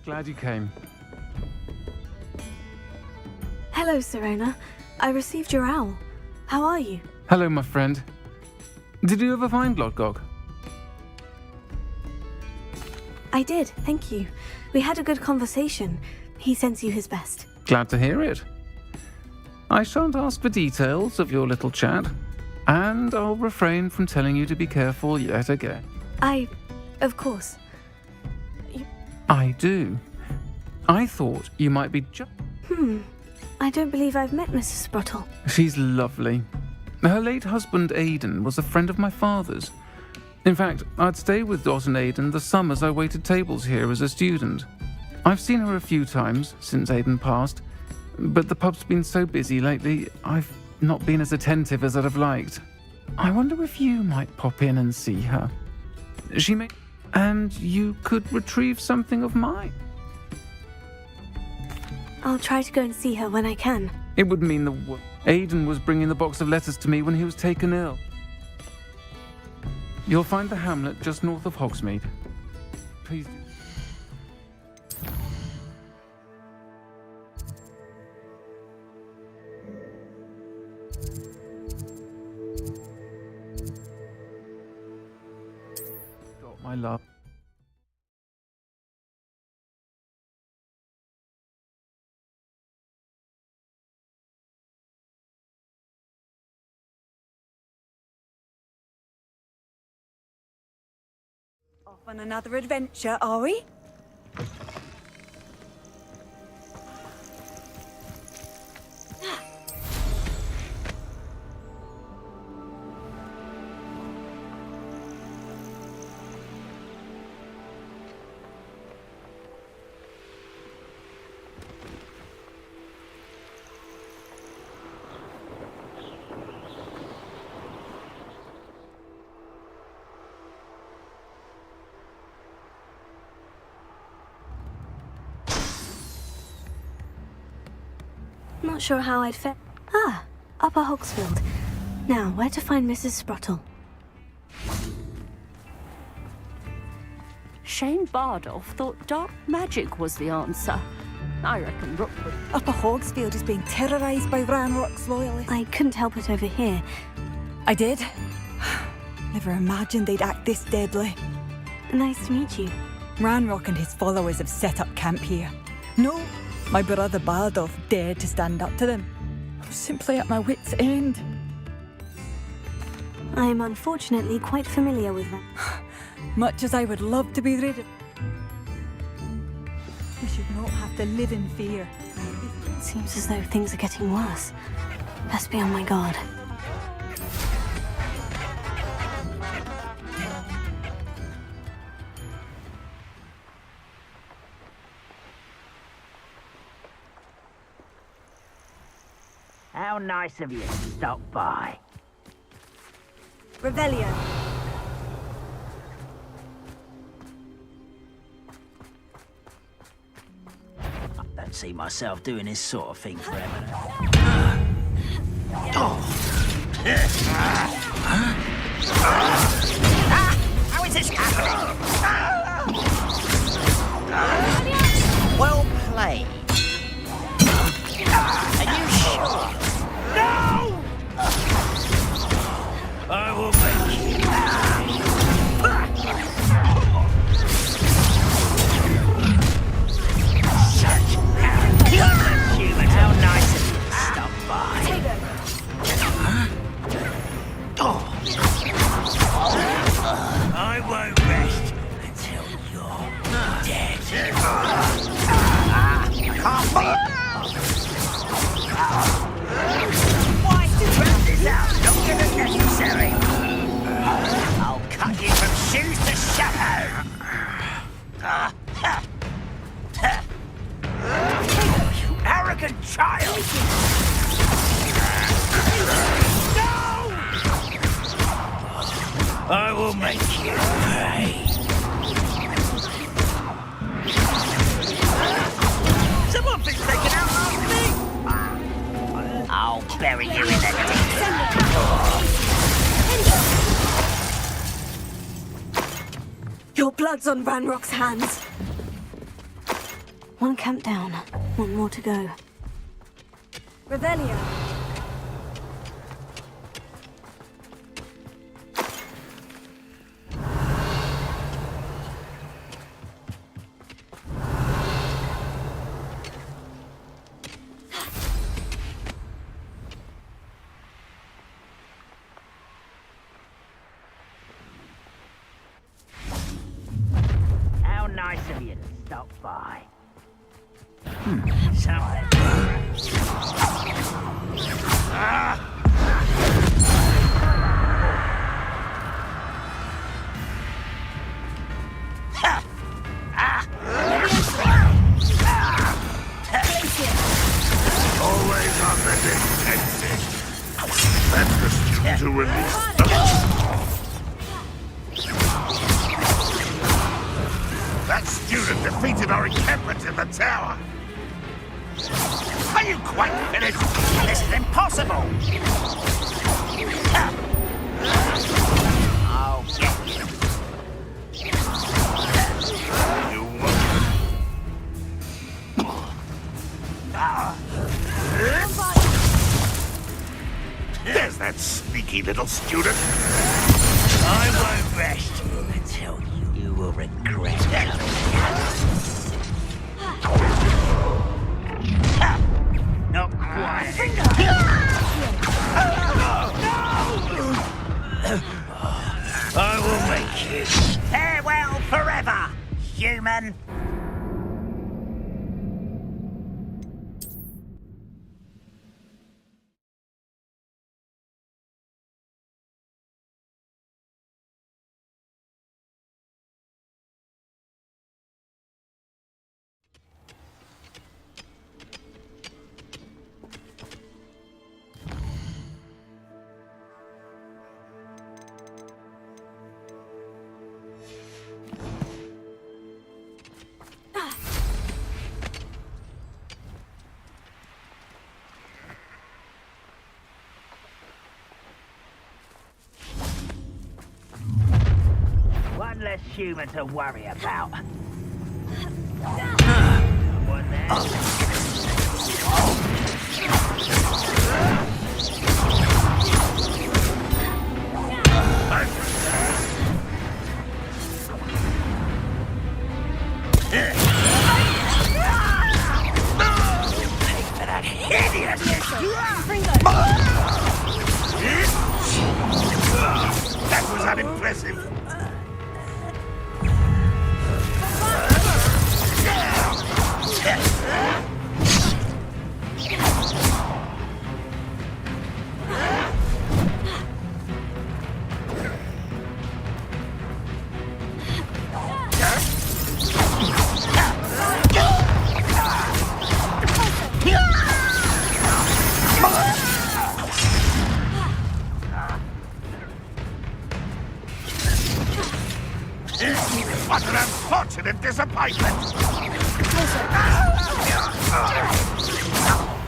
Glad you came. Hello, Serona. I received your owl. How are you? Hello, my friend. Did you ever find Lodgok? I did, thank you. We had a good conversation. He sends you his best. Glad to hear it. I shan't ask for details of your little chat, and I'll refrain from telling you to be careful yet again. Of course. I do. I thought you might be I don't believe I've met Mrs. Sprottle. She's lovely. Her late husband, Aidan, was a friend of my father's. In fact, I'd stay with Dot and Aidan the summers I waited tables here as a student. I've seen her a few times since Aidan passed, but the pub's been so busy lately, I've not been as attentive as I'd have liked. I wonder if you might pop in and see her. She may... and you could retrieve something of mine. I'll try to go and see her when I can. It would mean the world. Aidan was bringing the box of letters to me when he was taken ill. You'll find the hamlet just north of Hogsmeade. Please do. My love. Off on another adventure, are we? Not sure how I'd fit. Upper Hogsfield. Now, where to find Mrs. Sprottle? Shane Bardolph thought dark magic was the answer. I reckon Rookwood. Upper Hogsfield is being terrorised by Ranrock's loyalists. I couldn't help it over here. I did. Never imagined they'd act this deadly. Nice to meet you. Ranrock and his followers have set up camp here. No, my brother Bardolph dared to stand up to them. I was simply at my wit's end. I am unfortunately quite familiar with them. Much as I would love to be rid of... We should not have to live in fear. It seems as though things are getting worse. Best be on my guard. How nice of you to stop by. Revelio. I don't see myself doing this sort of thing forever. How is this happening? Well played. Are you sure? No! I will make you. How nice of you to stop by. I won't rest until you're dead. Why to round this out? Not gonna necessary. I'll cut you from shoes to shadow. You arrogant child! No! I will make you pay. Someone thinks they can outlast me! I'll bury you in the deep. blood's on Ranrock's hands. One camp down, one more to go. Revelio. How nice of you to stop by. Always on the defensive. That's the student who released them. That student defeated our encampment in the tower. Are you quite finished? This is impossible! I'll get you. You There's that sneaky little student. I won't rest until you will regret it. Not quite. I will make you farewell forever, human. One less human to worry about. Someone there. For that hideous! That was unimpressive. What an unfortunate disappointment!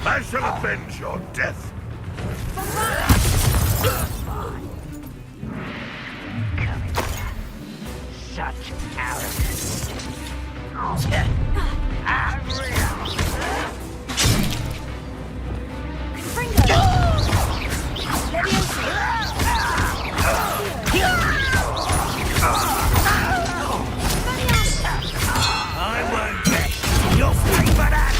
I shall avenge your death. Such arrogance. I won't rest. You'll pay for that.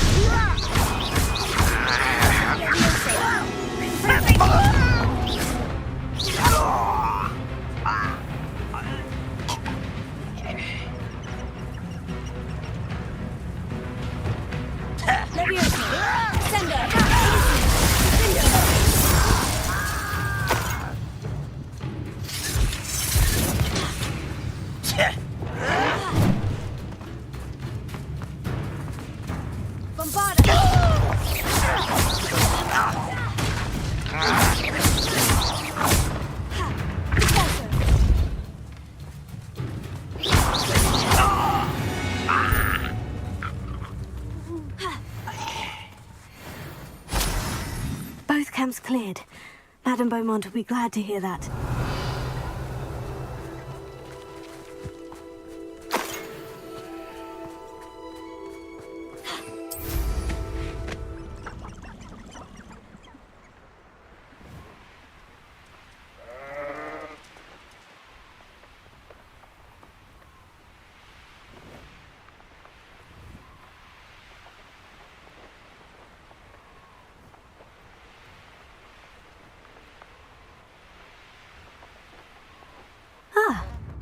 Both camps cleared. Madame Beaumont will be glad to hear that.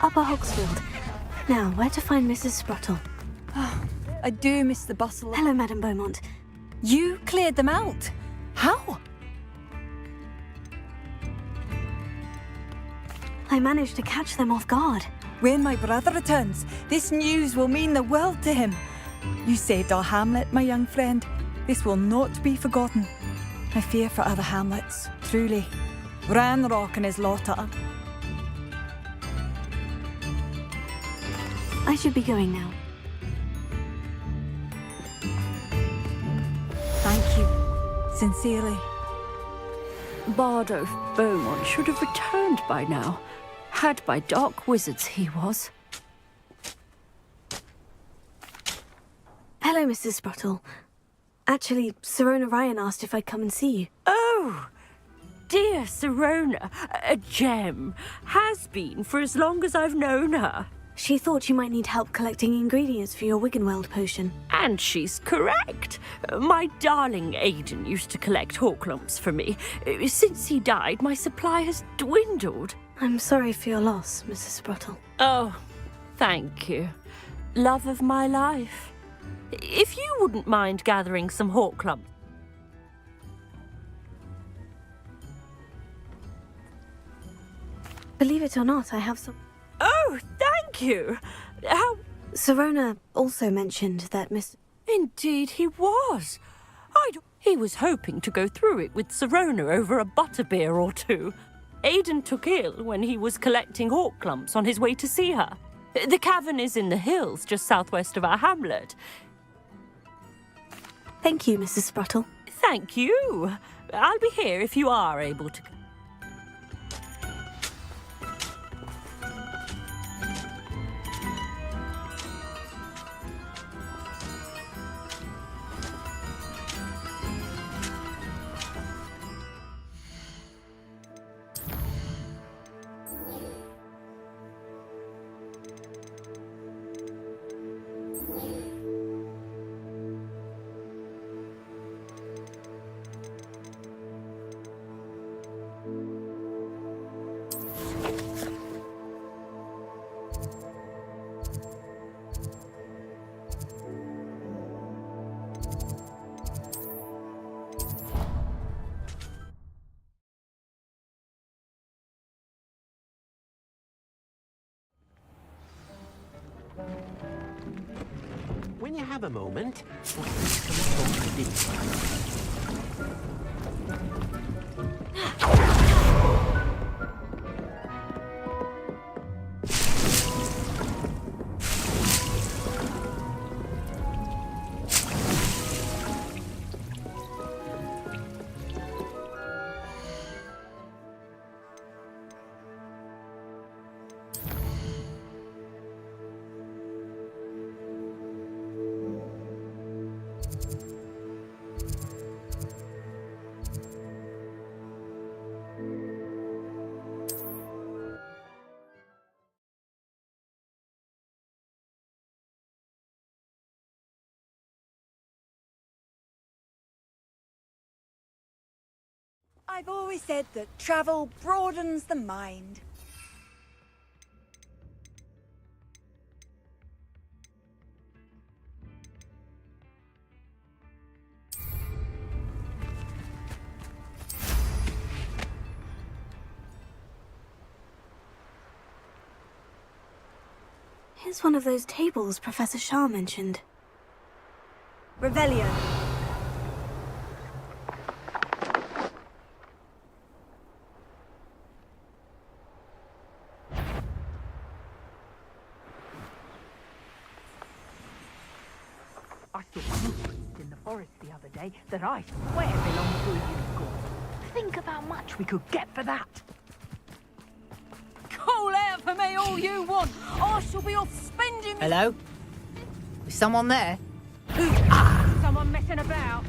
Upper Hogsfield. Now, where to find Mrs. Sprottle? I do miss the bustle. Hello, Madame Beaumont. You cleared them out? How? I managed to catch them off guard. When my brother returns, this news will mean the world to him. You saved our hamlet, my young friend. This will not be forgotten. I fear for other hamlets, truly. Ranrock and his lot are... I should be going now. Thank you. Sincerely. Bardo Beaumont should have returned by now. Had by dark wizards he was. Hello, Mrs. Sprottle. Actually, Sirona Ryan asked if I'd come and see you. Oh, dear Sirona, a gem. Has been for as long as I've known her. She thought you might need help collecting ingredients for your Wiggenweld potion. And she's correct. My darling Aidan used to collect Horklumps for me. Since he died, my supply has dwindled. I'm sorry for your loss, Mrs. Sprottle. Oh, thank you. Love of my life. If you wouldn't mind gathering some Horklumps. Believe it or not, I have some... Oh, thank you. How... Sirona also mentioned that Miss... Indeed he was. He was hoping to go through it with Sirona over a butterbeer or two. Aidan took ill when he was collecting Horklumps on his way to see her. The cavern is in the hills just southwest of our hamlet. Thank you, Mrs. Sprottle. Thank you. I'll be here if you are able to... When you have a moment, come and talk to this. I've always said that travel broadens the mind. Here's one of those tables Professor Shah mentioned. Revelio. I saw footprints in the forest the other day that I swear belong to a unicorn. Think of how much we could get for that. Call out for me all you want. I shall be off spending... Hello? Is someone there? Someone messing about.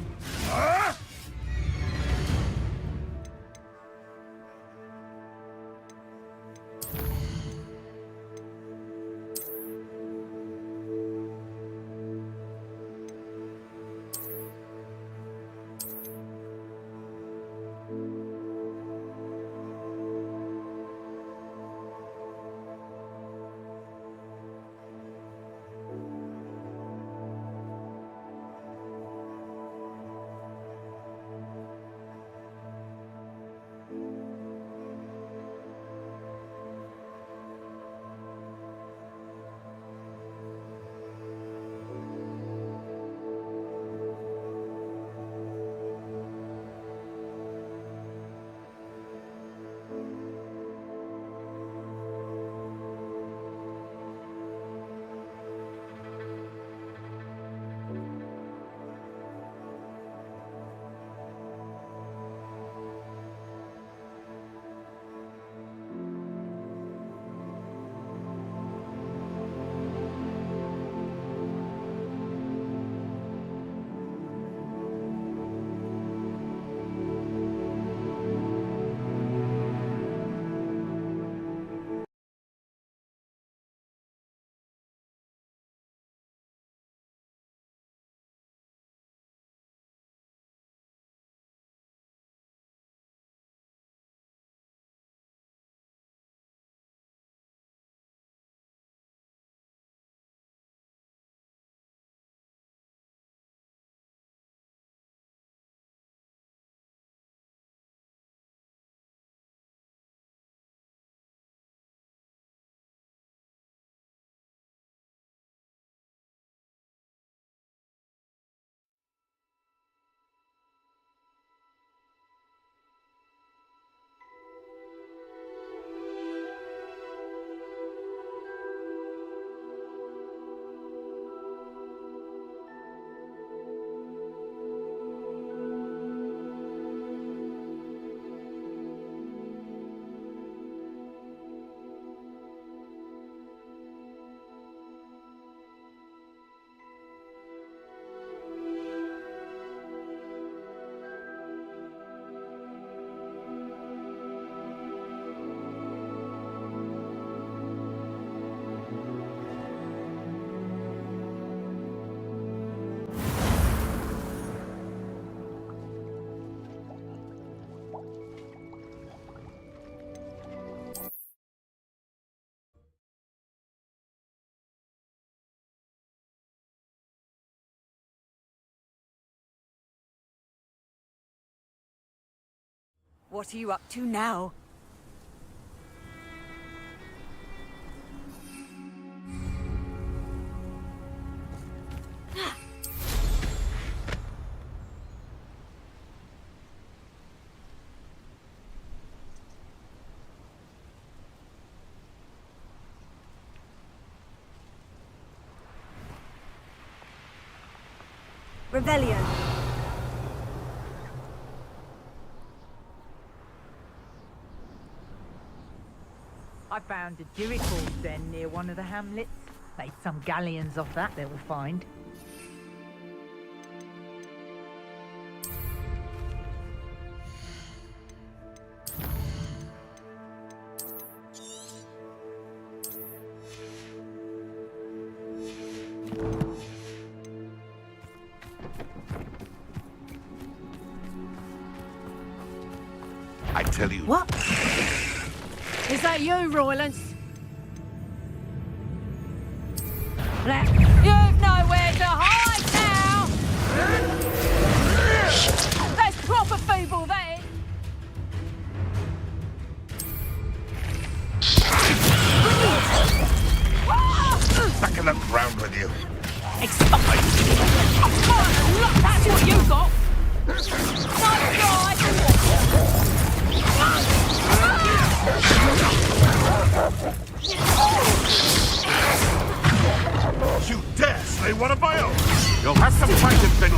What are you up to now? Revelio. I found a Jericho's den near one of the hamlets. Made some galleons off that, they will find. I tell you. What? Is that you, Roylance? You've nowhere to hide now! That's proper feeble, that is. Back in the ground with you. Exposed! Look, that's what you got! Nice try! You dare slay one of my own! You'll have to fight him, then.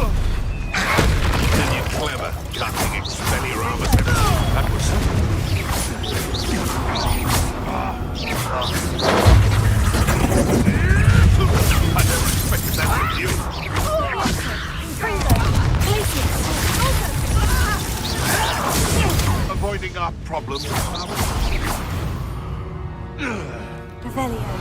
Then you're clever, cutting Expelliarmus. That was I never expected that from you. Avoiding our problems. Revelio.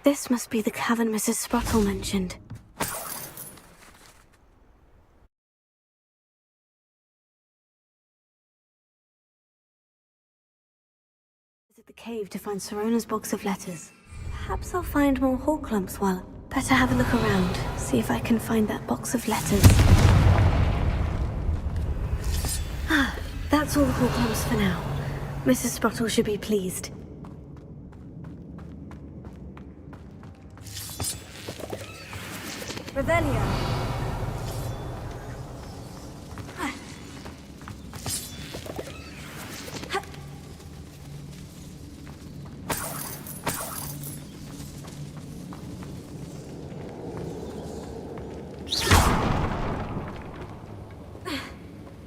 This must be the cavern Mrs. Sprottle mentioned. Visit the cave to find Sirona's box of letters. Perhaps I'll find more hall clumps while... Better have a look around, see if I can find that box of letters. Ah, that's all the hall clumps for now. Mrs. Sprottle should be pleased. Revelio.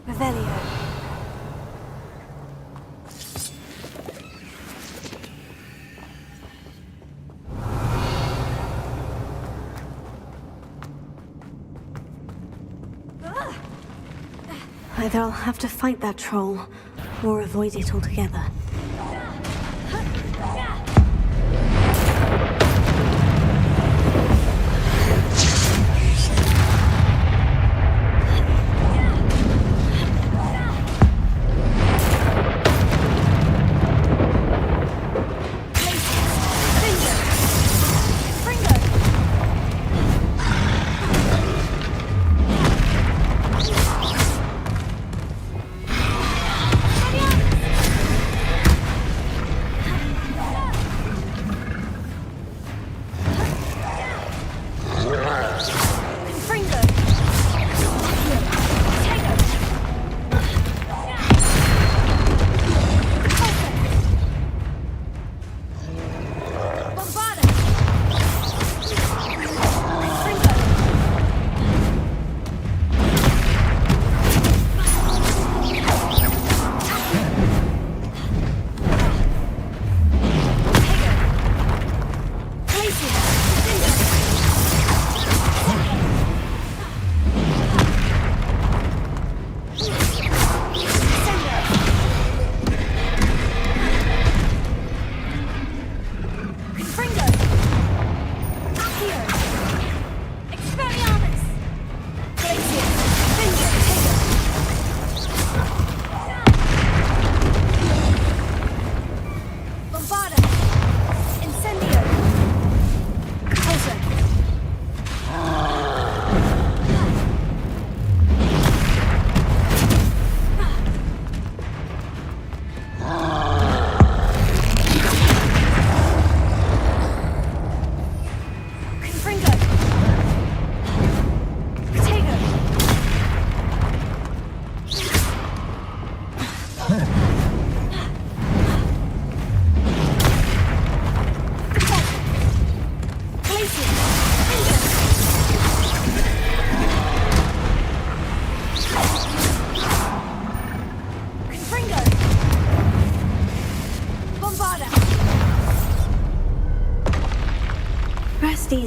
Revelio. Either I'll have to fight that troll, or avoid it altogether.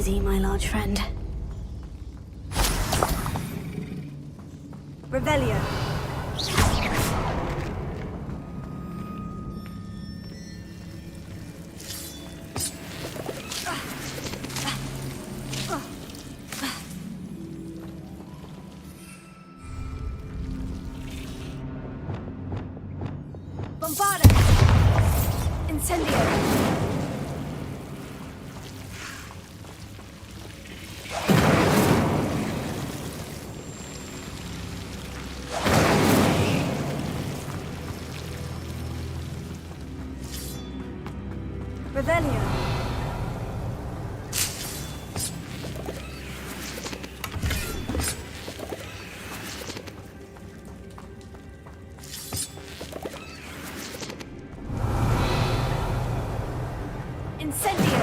easy, my large friend. Revelio. Bombarda! Incendio! Revelio. Incendio!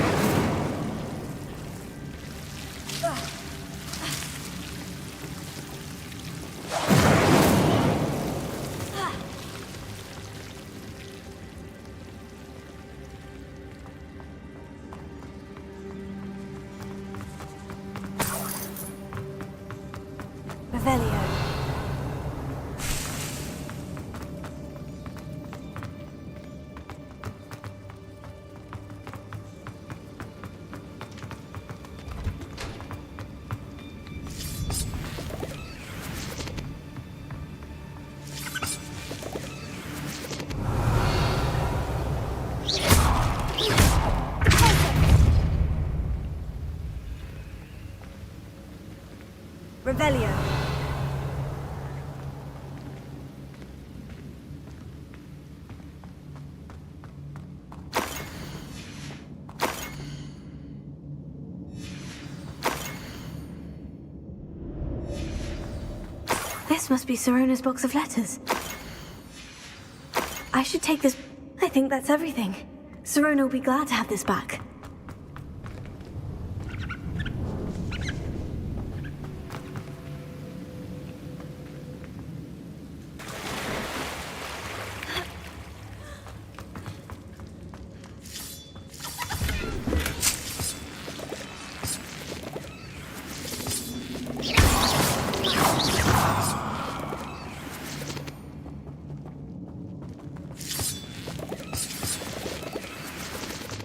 Revelio. Revelio. This must be Sirona's box of letters. I should take this. I think that's everything. Sirona will be glad to have this back.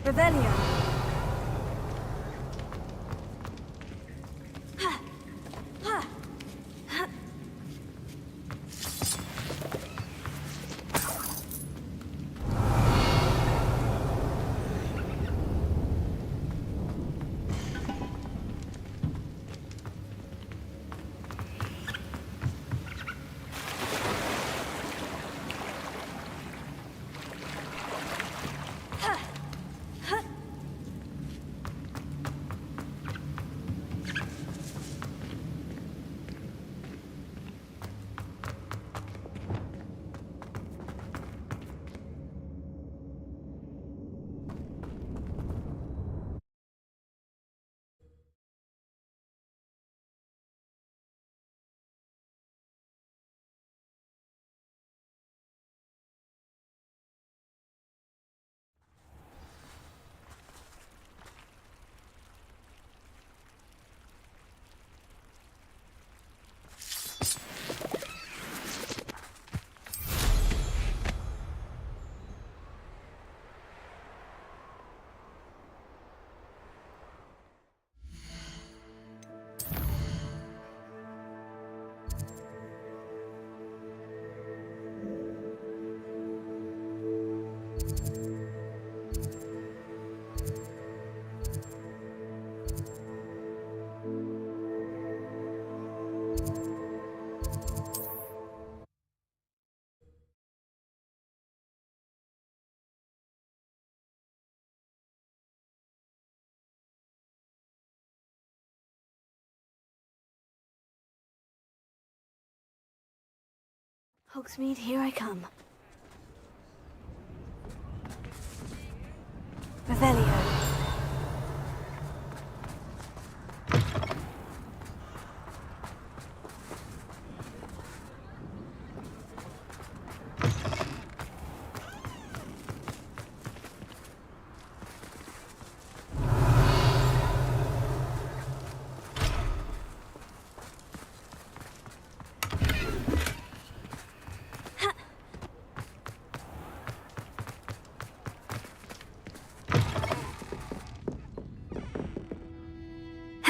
Revelio. Hogsmeade, here I come. Revelio.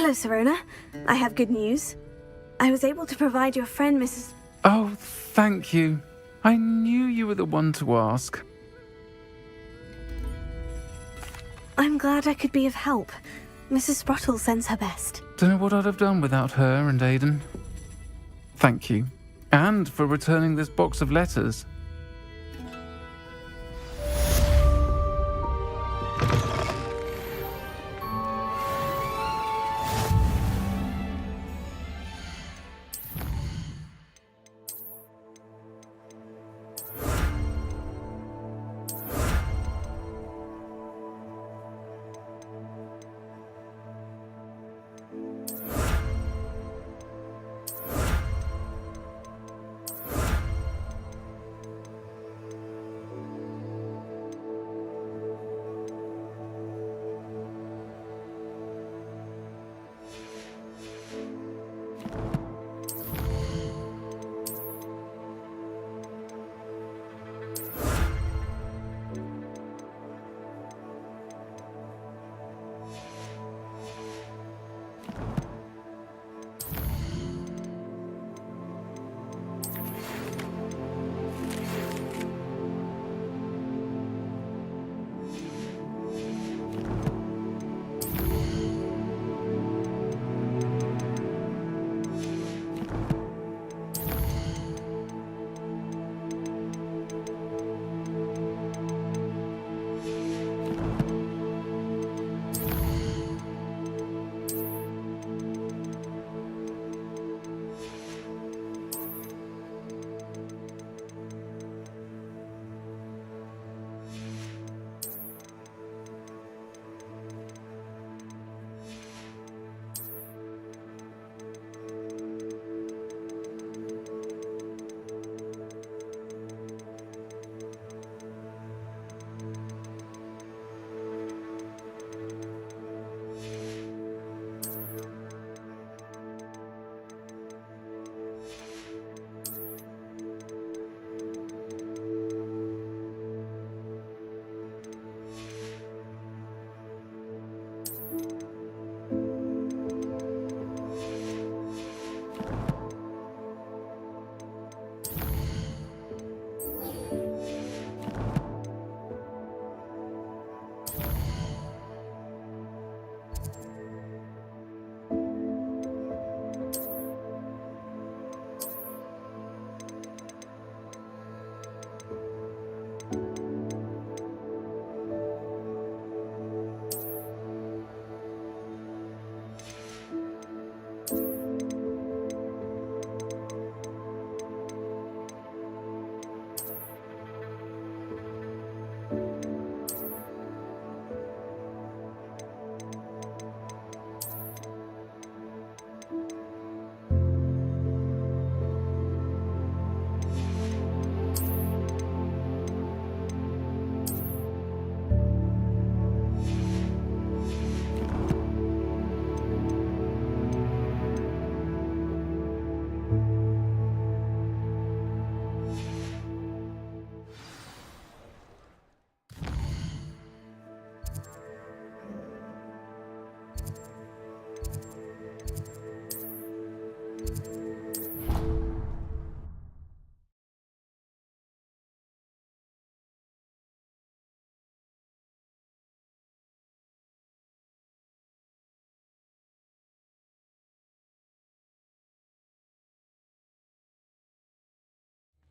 Hello, Serona. I have good news. I was able to provide your friend, Mrs. Oh, thank you. I knew you were the one to ask. I'm glad I could be of help. Mrs. Sprottle sends her best. Don't know what I'd have done without her and Aidan. Thank you. And for returning this box of letters.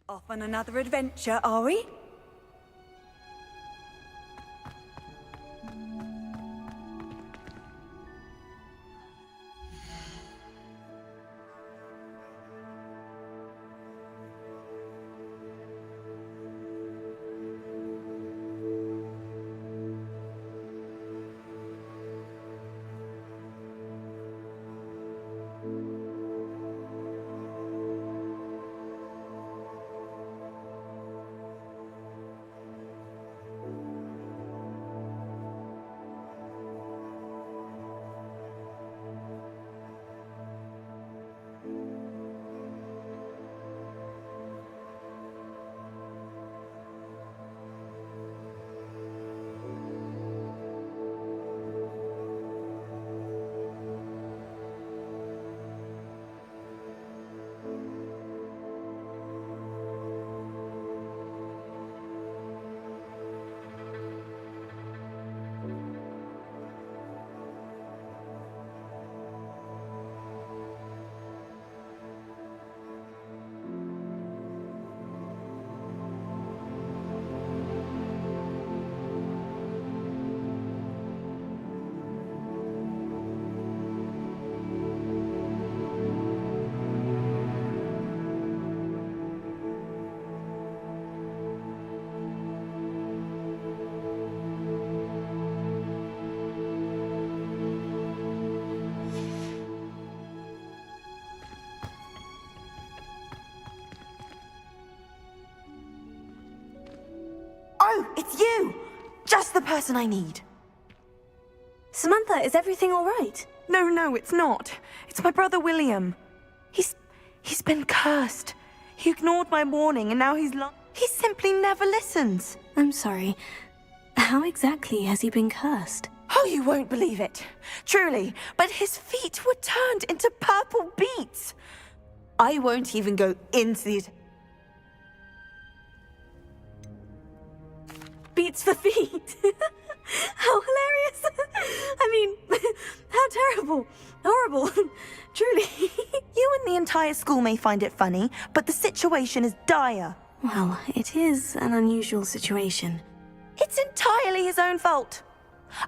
Off on another adventure, are we? No, it's you! Just the person I need. Samantha, is everything all right? No, it's not. It's my brother William. He's been cursed. He ignored my warning and now he simply never listens. I'm sorry. How exactly has he been cursed? Oh, you won't believe it. Truly, but his feet were turned into purple beets. I won't even go into these... Beats for feet. How hilarious. I mean, how terrible. Horrible. Truly. You and the entire school may find it funny, but the situation is dire. Well, it is an unusual situation. It's entirely his own fault.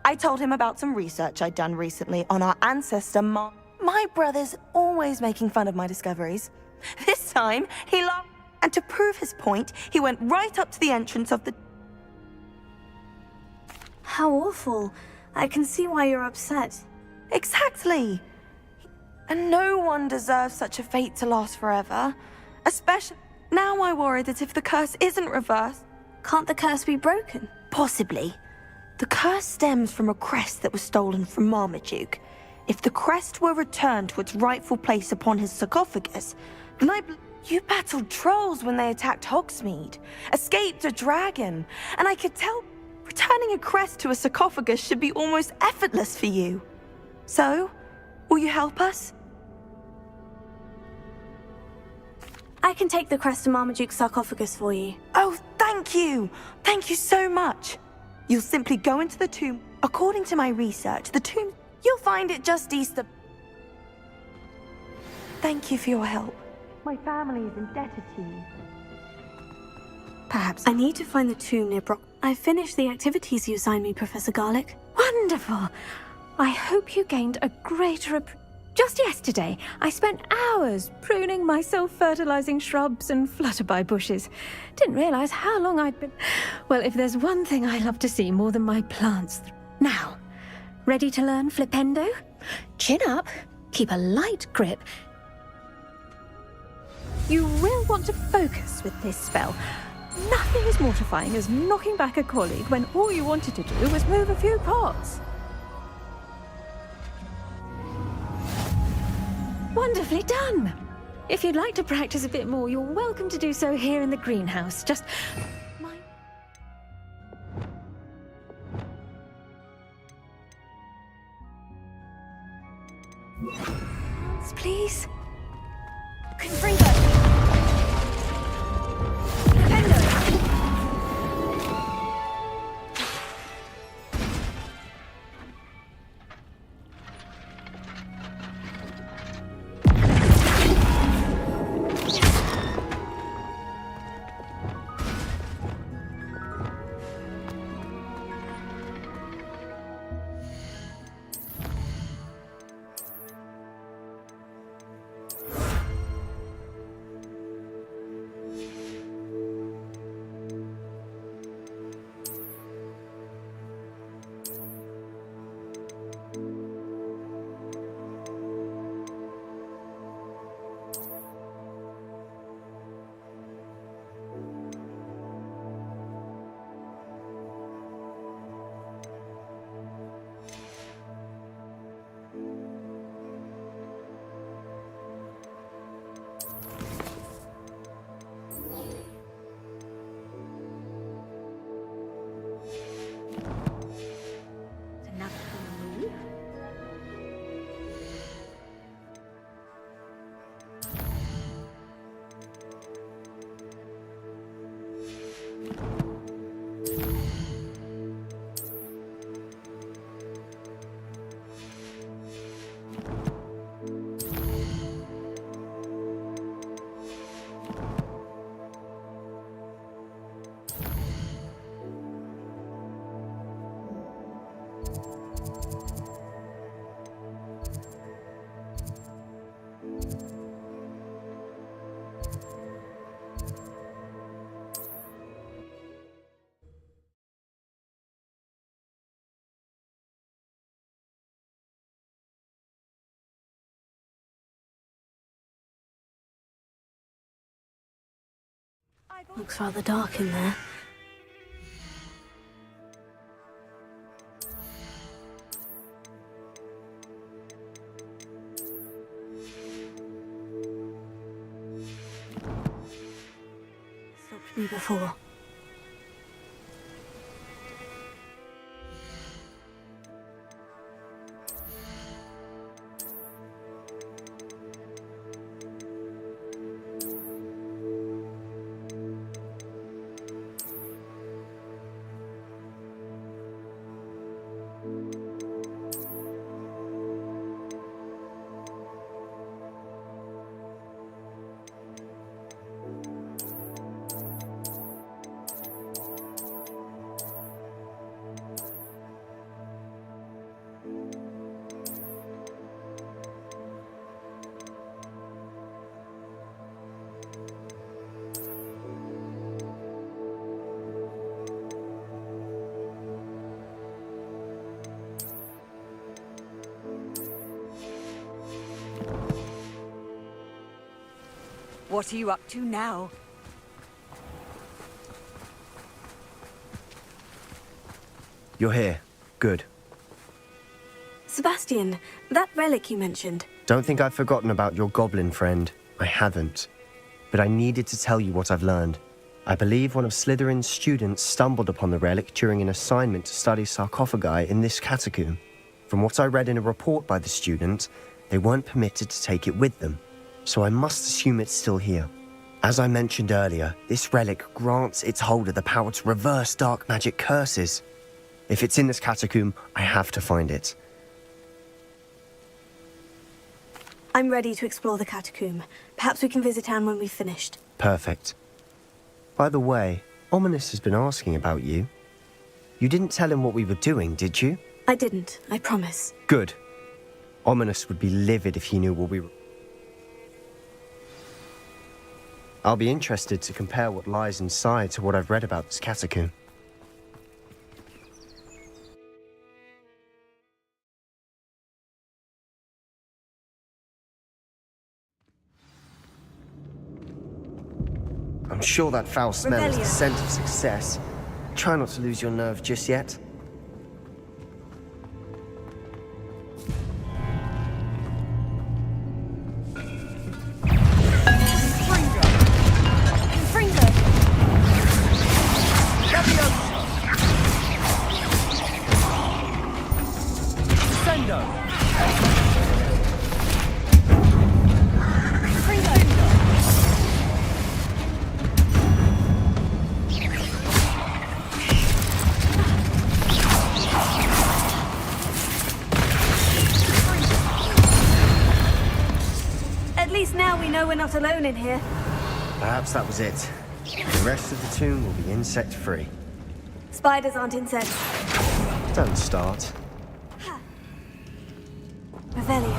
I told him about some research I'd done recently on our ancestor My brother's always making fun of my discoveries. This time, he laughed, and to prove his point, he went right up to the entrance of the... How awful. I can see why you're upset. Exactly. And no one deserves such a fate to last forever. Especially... Now I worry that if the curse isn't reversed... Can't the curse be broken? Possibly. The curse stems from a crest that was stolen from Marmaduke. If the crest were returned to its rightful place upon his sarcophagus, then You battled trolls when they attacked Hogsmeade, escaped a dragon, and I could tell returning a crest to a sarcophagus should be almost effortless for you. So, will you help us? I can take the crest to Marmaduke's sarcophagus for you. Oh, thank you! Thank you so much! You'll simply go into the tomb. According to my research, the tomb... You'll find it just east of... Thank you for your help. My family is indebted to you. Perhaps. I need to find the tomb near Brock. I finished the activities you assigned me, Professor Garlick. Wonderful! I hope you gained a greater Just yesterday, I spent hours pruning my self-fertilizing shrubs and flutterby bushes. Didn't realize how long I'd been... Well, if there's one thing I love to see more than my plants... Now, ready to learn Flipendo? Chin up, keep a light grip. You will want to focus with this spell. Nothing as mortifying as knocking back a colleague when all you wanted to do was move a few pots. Wonderfully done! If you'd like to practice a bit more, you're welcome to do so here in the greenhouse. Just... Please? Confringo! Looks rather dark in there. me before. What are you up to now? You're here. Good. Sebastian, that relic you mentioned. Don't think I've forgotten about your goblin friend. I haven't. But I needed to tell you what I've learned. I believe one of Slytherin's students stumbled upon the relic during an assignment to study sarcophagi in this catacomb. From what I read in a report by the student, they weren't permitted to take it with them. So I must assume it's still here. As I mentioned earlier, this relic grants its holder the power to reverse dark magic curses. If it's in this catacomb, I have to find it. I'm ready to explore the catacomb. Perhaps we can visit Anne when we've finished. Perfect. By the way, Ominous has been asking about you. You didn't tell him what we were doing, did you? I didn't, I promise. Good. Ominous would be livid if he knew what we were... I'll be interested to compare what lies inside to what I've read about this catacomb. I'm sure that foul smell is the scent of success. Try not to lose your nerve just yet. We're not alone in here. Perhaps that was it. The rest of the tomb will be insect-free. Spiders aren't insects. Don't start. Revelio.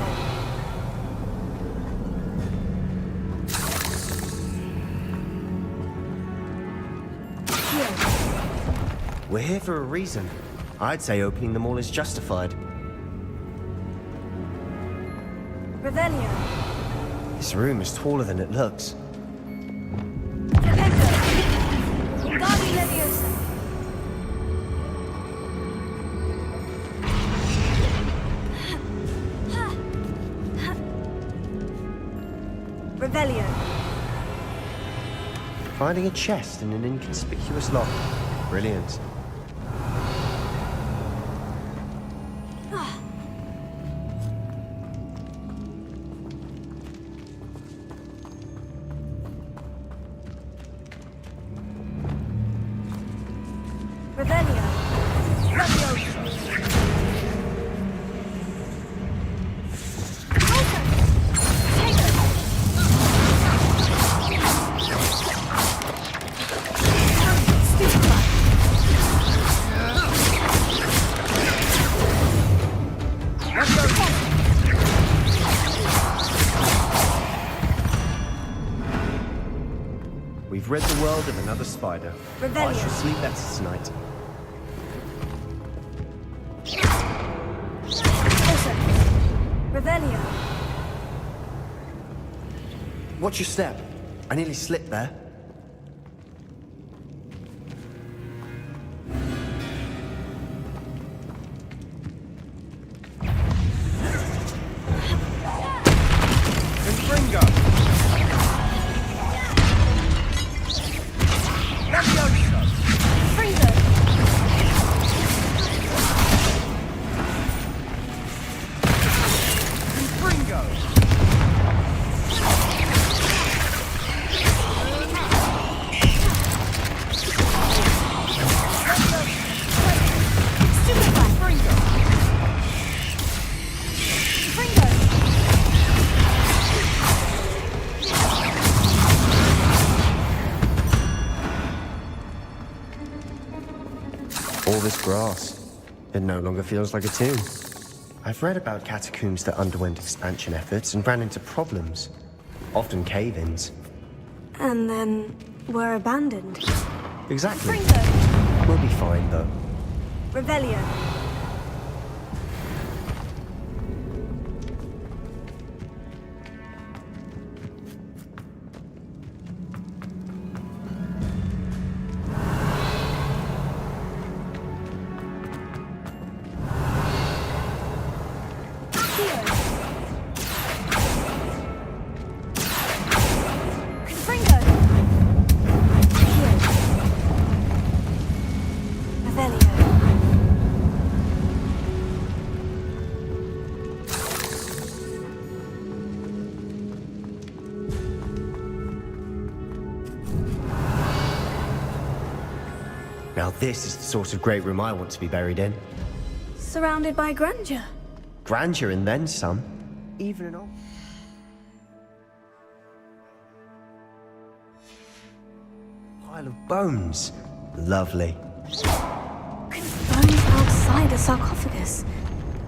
We're here for a reason. I'd say opening them all is justified. Revelio. This room is taller than it looks. Revelio. Finding a chest in an inconspicuous lock. Brilliant. We've rid the world of another spider. Revelio. I shall sleep better tonight. Revelio. Watch your step. I nearly slipped there. all this grass. It no longer feels like a tomb. I've read about catacombs that underwent expansion efforts and ran into problems. Often cave-ins. And then were abandoned. Exactly. Fringo! We'll be fine, though. Revelio. Now this is the sort of great room I want to be buried in. Surrounded by grandeur. Grandeur and then some. Even an old... pile of bones. Lovely. Bones outside a sarcophagus.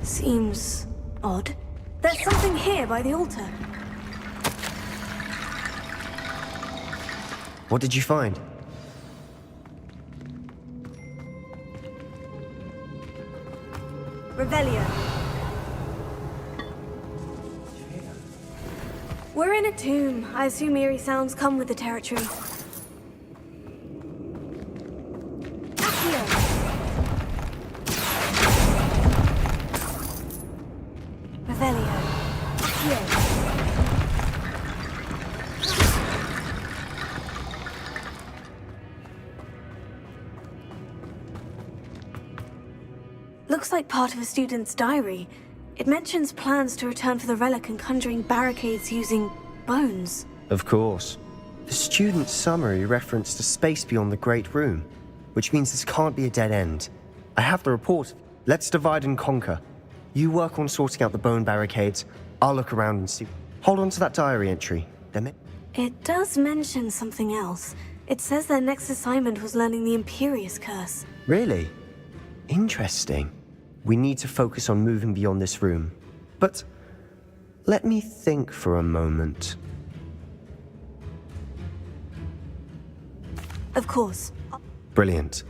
Seems odd. There's something here by the altar. What did you find? Revelio. We're in a tomb. I assume eerie sounds come with the territory. Accio. Revelio. Accio. Looks like part of a student's diary. It mentions plans to return for the relic and conjuring barricades using bones. Of course. The student's summary referenced a space beyond the Great Room, which means this can't be a dead end. I have the report. Let's divide and conquer. You work on sorting out the bone barricades. I'll look around and see. Hold on to that diary entry. It does mention something else. It says their next assignment was learning the Imperious Curse. Really? Interesting. We need to focus on moving beyond this room. But let me think for a moment. Of course. Brilliant.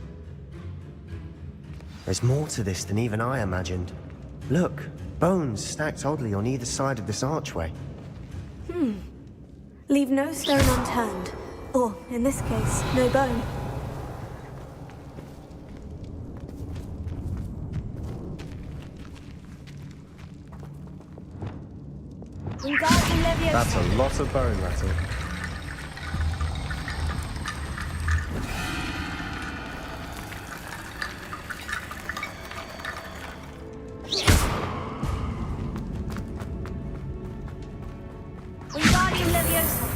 There's more to this than even I imagined. Look, bones stacked oddly on either side of this archway. Leave no stone unturned. Or, in this case, no bone. That's a lot of bone rattle. Wingardium Leviosa.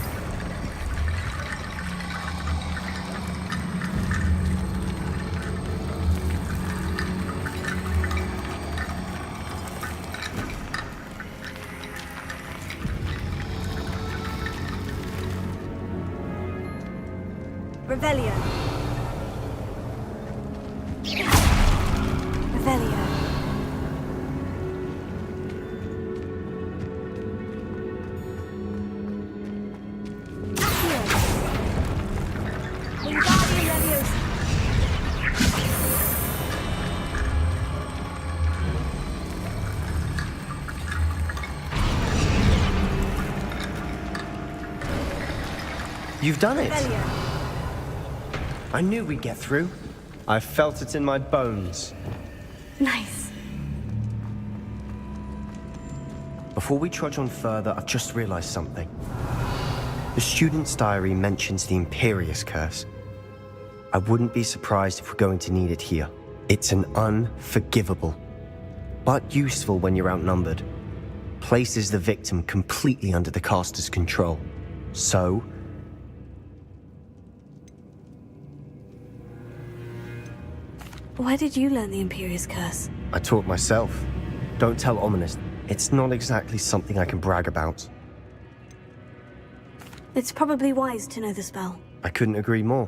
Revelio. Revelio. Accio. Wingardium Leviosa. You've done it! Revelio. I knew we'd get through. I felt it in my bones. Nice. Before we trudge on further, I've just realized something. The student's diary mentions the Imperious Curse. I wouldn't be surprised if we're going to need it here. It's an unforgivable, but useful when you're outnumbered. Places the victim completely under the caster's control. So, where did you learn the Imperious Curse? I taught myself. Don't tell Ominous. It's not exactly something I can brag about. It's probably wise to know the spell. I couldn't agree more.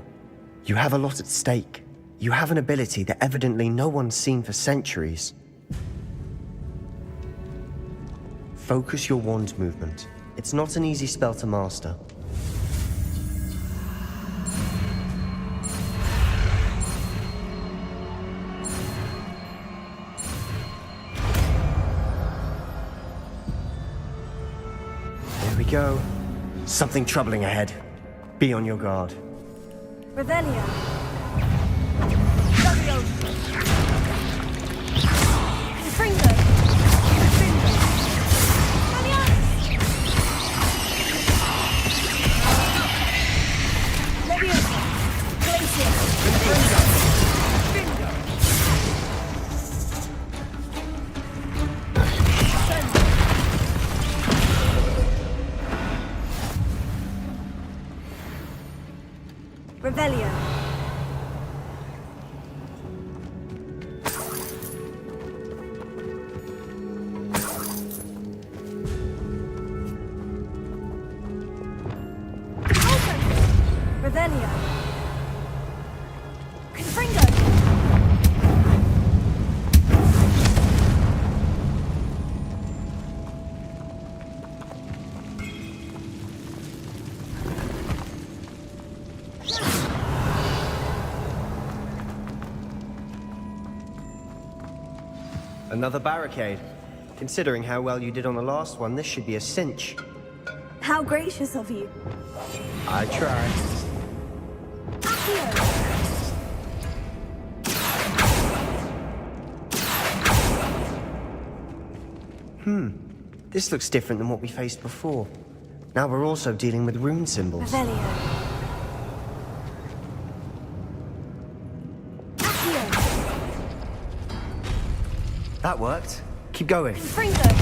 You have a lot at stake. You have an ability that evidently no one's seen for centuries. Focus your wand movement. It's not an easy spell to master. There we go. Something troubling ahead. Be on your guard. Revelio. Confringo. Leviosa. Glacier. Revelio. Revelio. Confringo. Another barricade. Considering how well you did on the last one, this should be a cinch. How gracious of you. I tried. This looks different than what we faced before. Now we're also dealing with rune symbols. Revelio. That worked. Keep going. Confringo.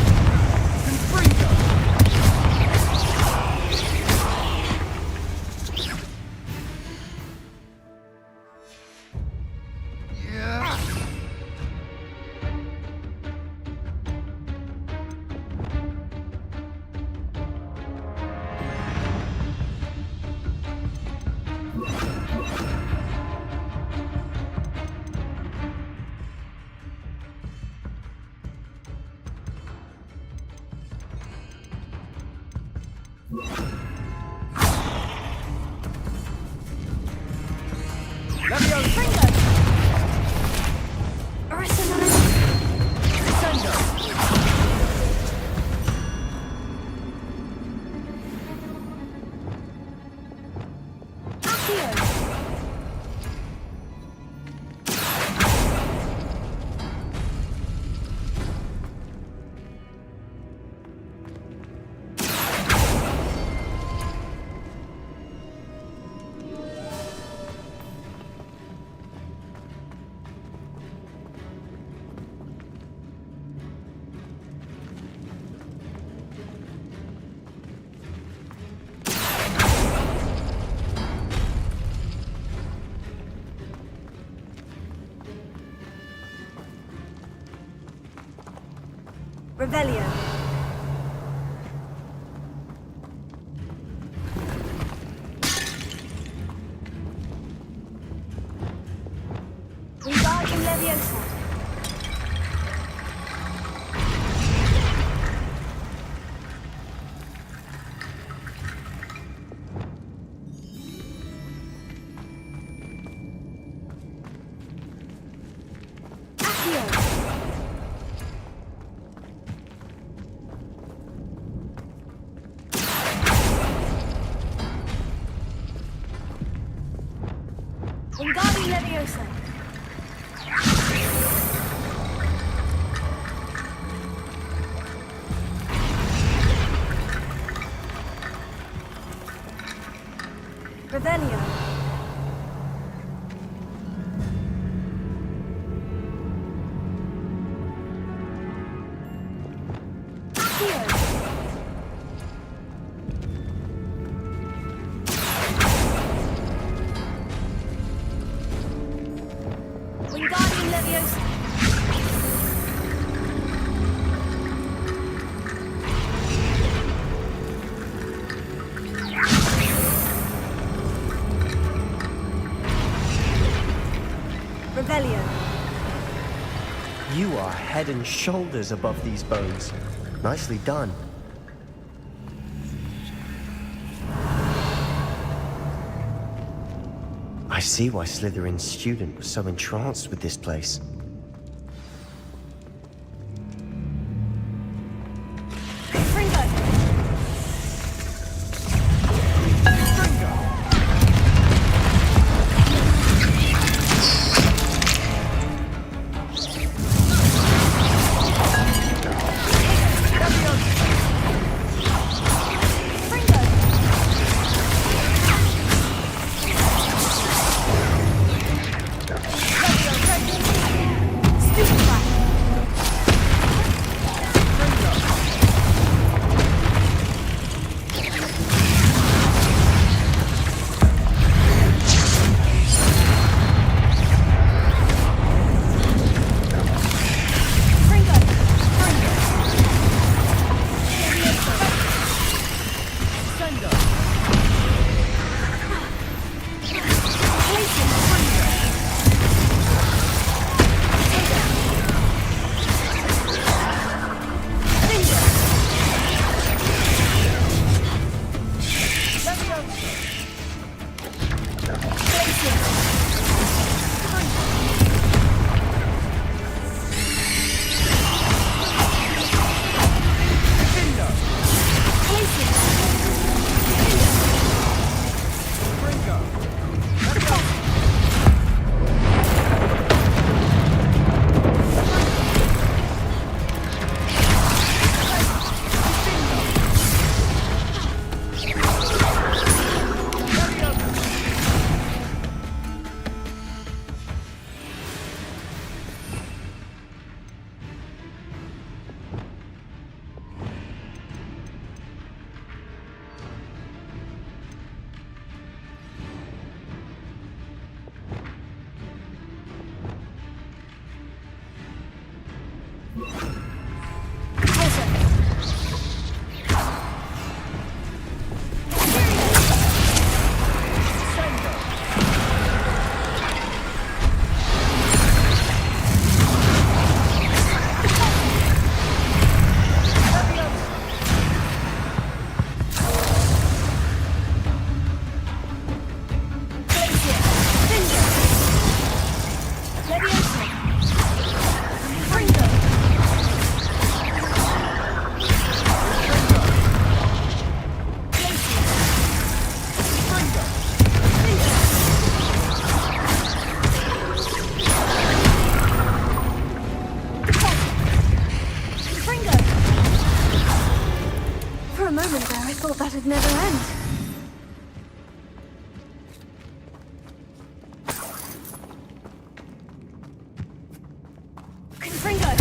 Revelio. Wingardium Leviosa. Wingardium Leviosa. Revelio. Wingardium Leviosa. Revelio. You are head and shoulders above these bones. Nicely done. I see why Slytherin's student was so entranced with this place. That'd never end. Confringo!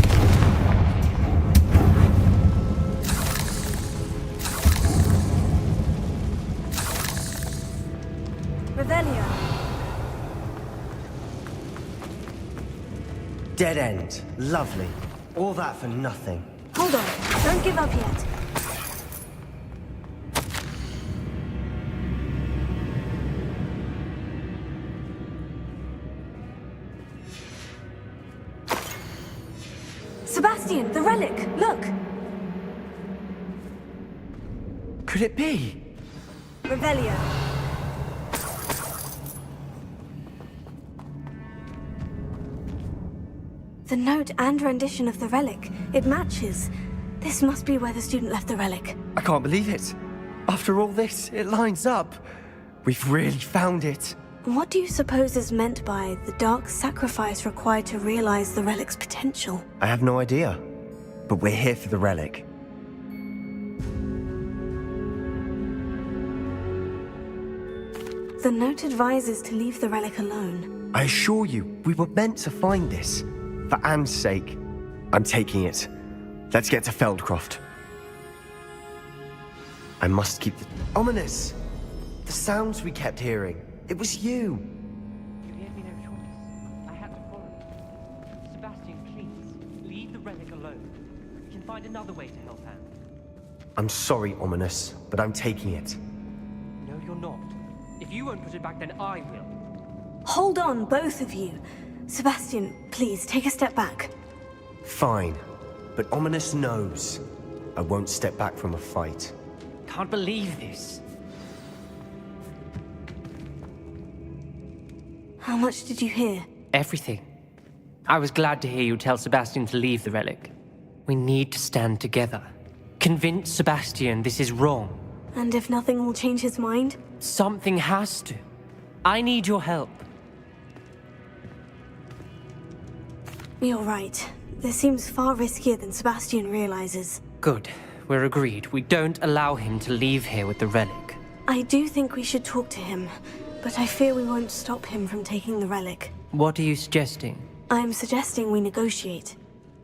Revelio. Dead end. Lovely. All that for nothing. Hold on. Don't give up yet. Sebastian, the relic! Look! Could it be? Revelio. The note and rendition of the relic. It matches. This must be where the student left the relic. I can't believe it. After all this, it lines up. We've really found it. What do you suppose is meant by the dark sacrifice required to realize the relic's potential? I have no idea. But we're here for the relic. The note advises to leave the relic alone. I assure you, we were meant to find this. For Anne's sake. I'm taking it. Let's get to Feldcroft. I must keep the... Ominous! The sounds we kept hearing. It was you. You gave me no choice. I had to follow you. Sebastian, please, leave the relic alone. We can find another way to help Anne. I'm sorry, Ominous, but I'm taking it. No, you're not. If you won't put it back, then I will. Hold on, both of you. Sebastian, please, take a step back. Fine. But Ominous knows I won't step back from a fight. Can't believe this. How much did you hear? Everything. I was glad to hear you tell Sebastian to leave the relic. We need to stand together. Convince Sebastian this is wrong. And if nothing will change his mind? Something has to. I need your help. You're right. This seems far riskier than Sebastian realizes. Good. We're agreed. We don't allow him to leave here with the relic. I do think we should talk to him, but I fear we won't stop him from taking the relic. What are you suggesting? I'm suggesting we negotiate.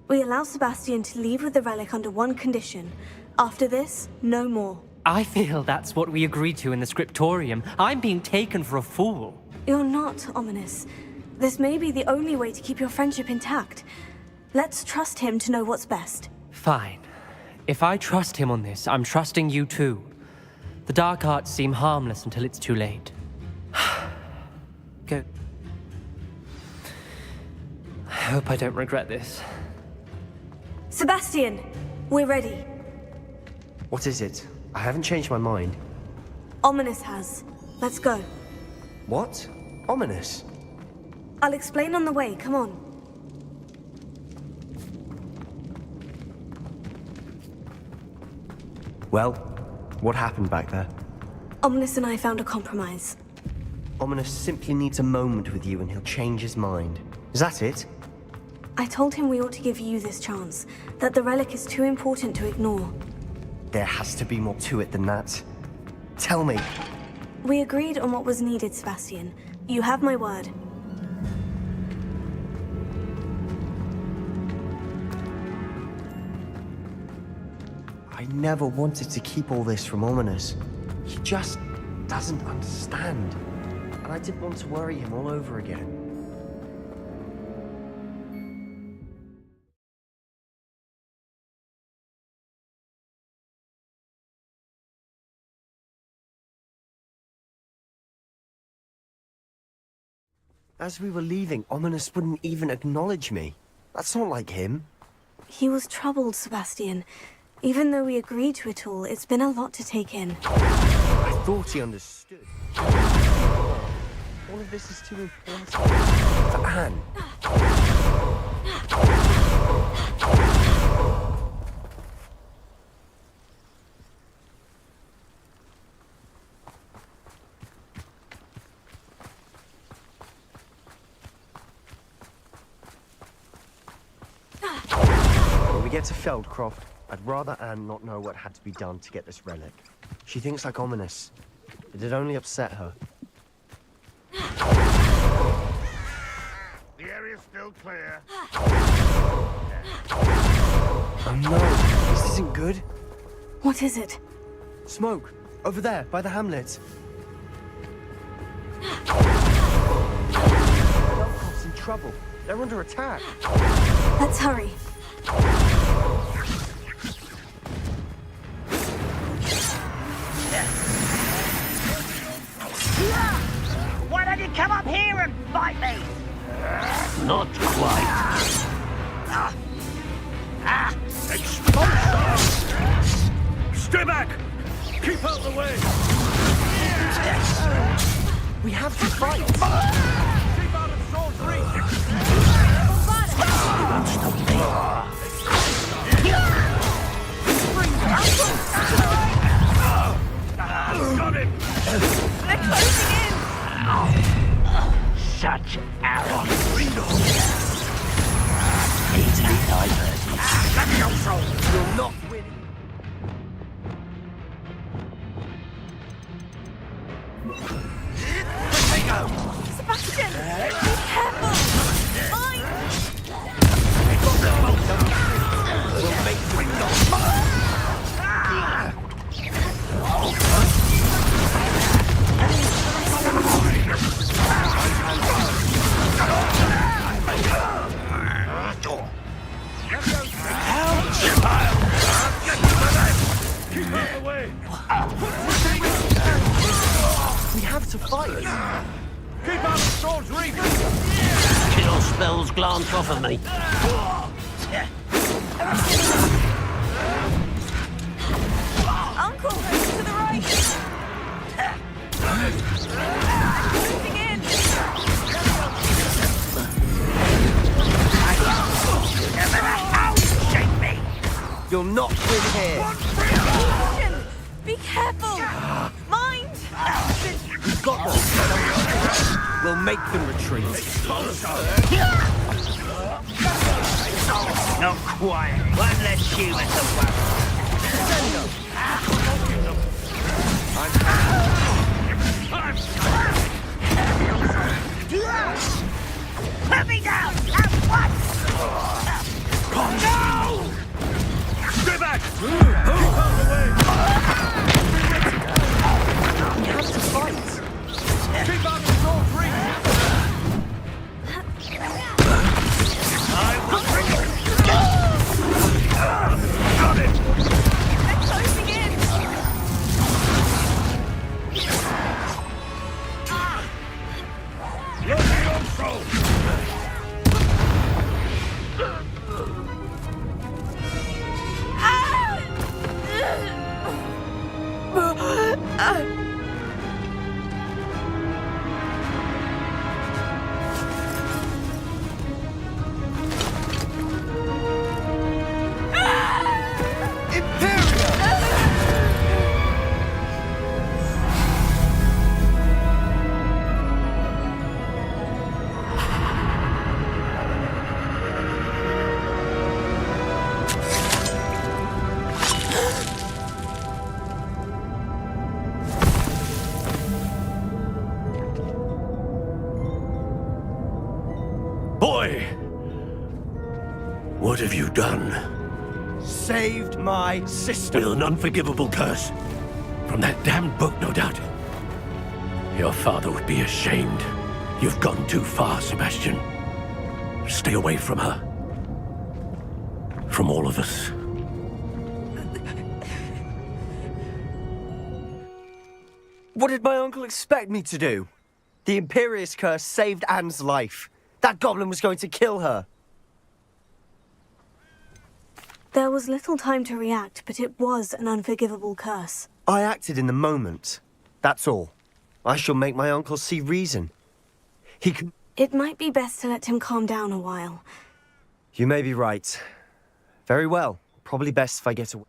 We allow Sebastian to leave with the relic under one condition. After this, no more. I feel that's what we agreed to in the scriptorium. I'm being taken for a fool. You're not, Ominous. This may be the only way to keep your friendship intact. Let's trust him to know what's best. Fine. If I trust him on this, I'm trusting you too. The dark arts seem harmless until it's too late. Go. I hope I don't regret this. Sebastian, we're ready. What is it? I haven't changed my mind. Ominous has. Let's go. What? Ominous? I'll explain on the way, come on. Well, what happened back there? Ominous and I found a compromise. Ominous simply needs a moment with you and he'll change his mind. Is that it? I told him we ought to give you this chance, that the relic is too important to ignore. There has to be more to it than that. Tell me. We agreed on what was needed, Sebastian. You have my word. I never wanted to keep all this from Ominous. He just doesn't understand. And I didn't want to worry him all over again. As we were leaving, Ominous wouldn't even acknowledge me. That's not like him. He was troubled, Sebastian. Even though we agreed to it all, it's been a lot to take in. I thought he understood. All of this is too important for Anne. When we get to Feldcroft, I'd rather Anne not know what had to be done to get this relic. She thinks like Ominous. It'd only upset her. The area's still clear. Oh no, this isn't good. What is it? Smoke, over there, by the hamlet. Feldcroft's in trouble. They're under attack. Let's hurry. Why don't you come up here and fight me? Not quite. Stay back! Keep out of the way! We have to fight! Keep out of sword's reach! You won't stop me. Got him! They're closing in! Such arrogance. Easily diverted. Let me go, soul. You're not winning. Sebastian! Be careful! Mine! We'll make you Keep out of the way! We have to fight! Keep out of sword's reach! Kill spells glance off of me. Uncle, to the right! Moving in! You'll not win here. Be careful! Mind! We've got them. We'll make them retreat. Not quiet. One less human to worry. Put me down at once! No! Stay back! Keep out the way! We have to fight. Keep out of all three! I will bring it! Got it! They're closing in! Losing control! Boy! What have you done? Saved my sister. With an unforgivable curse. From that damned book, no doubt. Your father would be ashamed. You've gone too far, Sebastian. Stay away from her. From all of us. What did my uncle expect me to do? The Imperious curse saved Anne's life. That goblin was going to kill her. There was little time to react, but it was an unforgivable curse. I acted in the moment. That's all. I shall make my uncle see reason. He can... It might be best to let him calm down a while. You may be right. Very well. Probably best if I get away.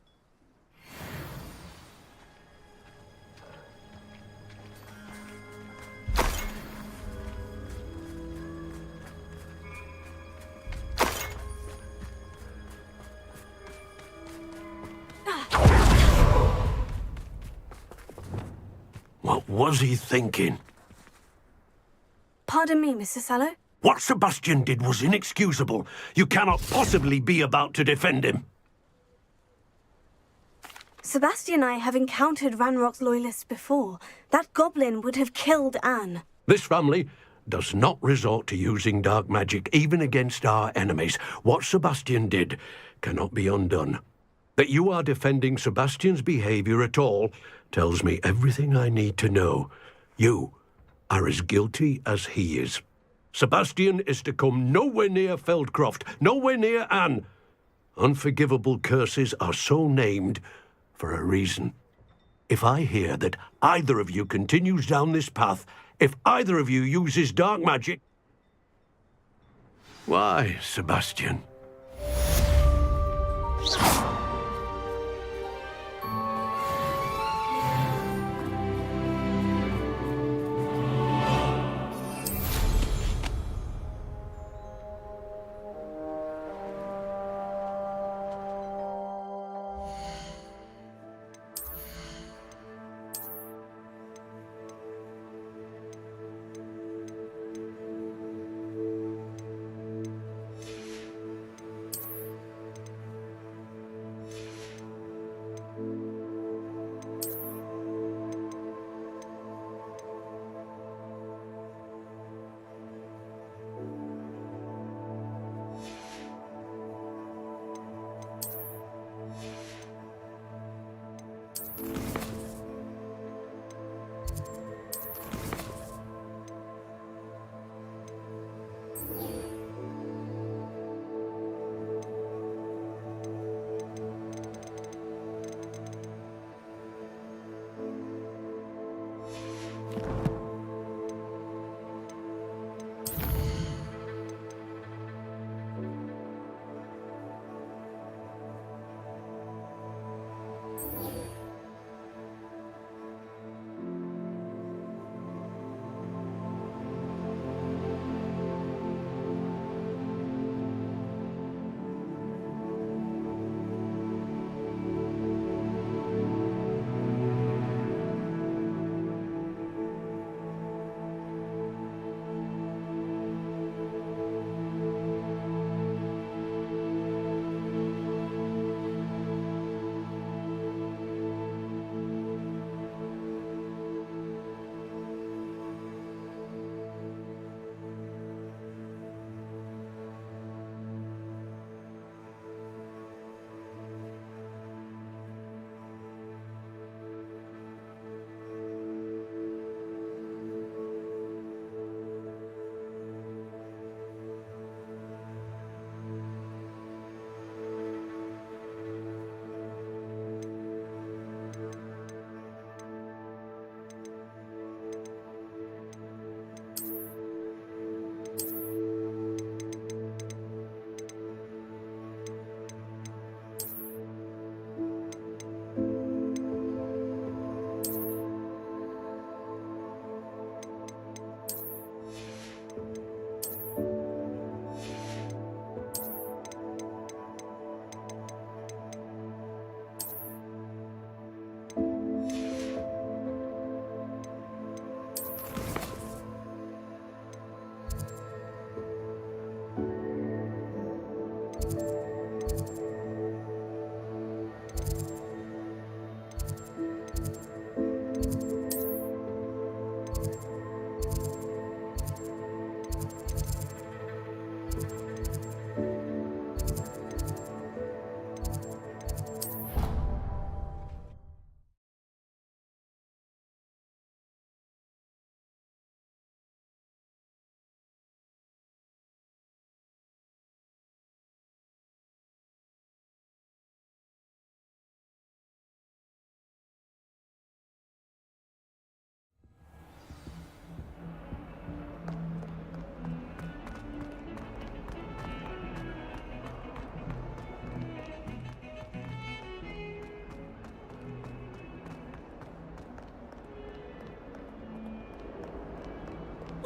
What was he thinking? Pardon me, Mr. Sallow? What Sebastian did was inexcusable. You cannot possibly be about to defend him. Sebastian and I have encountered Ranrock's loyalists before. That goblin would have killed Anne. This family does not resort to using dark magic, even against our enemies. What Sebastian did cannot be undone. That you are defending Sebastian's behavior at all tells me everything I need to know. You are as guilty as he is. Sebastian is to come nowhere near Feldcroft, nowhere near Anne. Unforgivable curses are so named for a reason. If I hear that either of you continues down this path, if either of you uses dark magic... Why, Sebastian?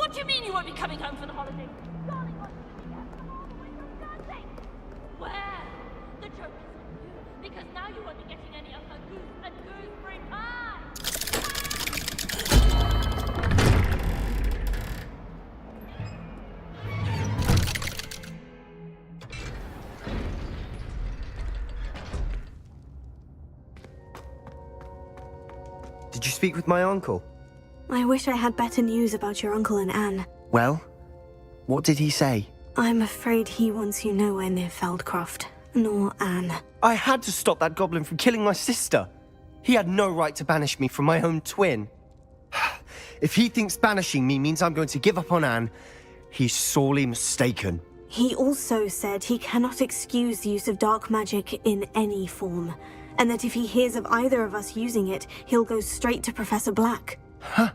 What do you mean you won't be coming home for the holiday? Darling, what's doing after all the way from Guernsey? Well, the joke is on you, because now you won't be getting any of her goose and gooseberry pie! Did you speak with my uncle? I wish I had better news about your uncle and Anne. Well, what did he say? I'm afraid he wants you nowhere near Feldcroft, nor Anne. I had to stop that goblin from killing my sister. He had no right to banish me from my own twin. If he thinks banishing me means I'm going to give up on Anne, he's sorely mistaken. He also said he cannot excuse the use of dark magic in any form, and that if he hears of either of us using it, he'll go straight to Professor Black. Huh?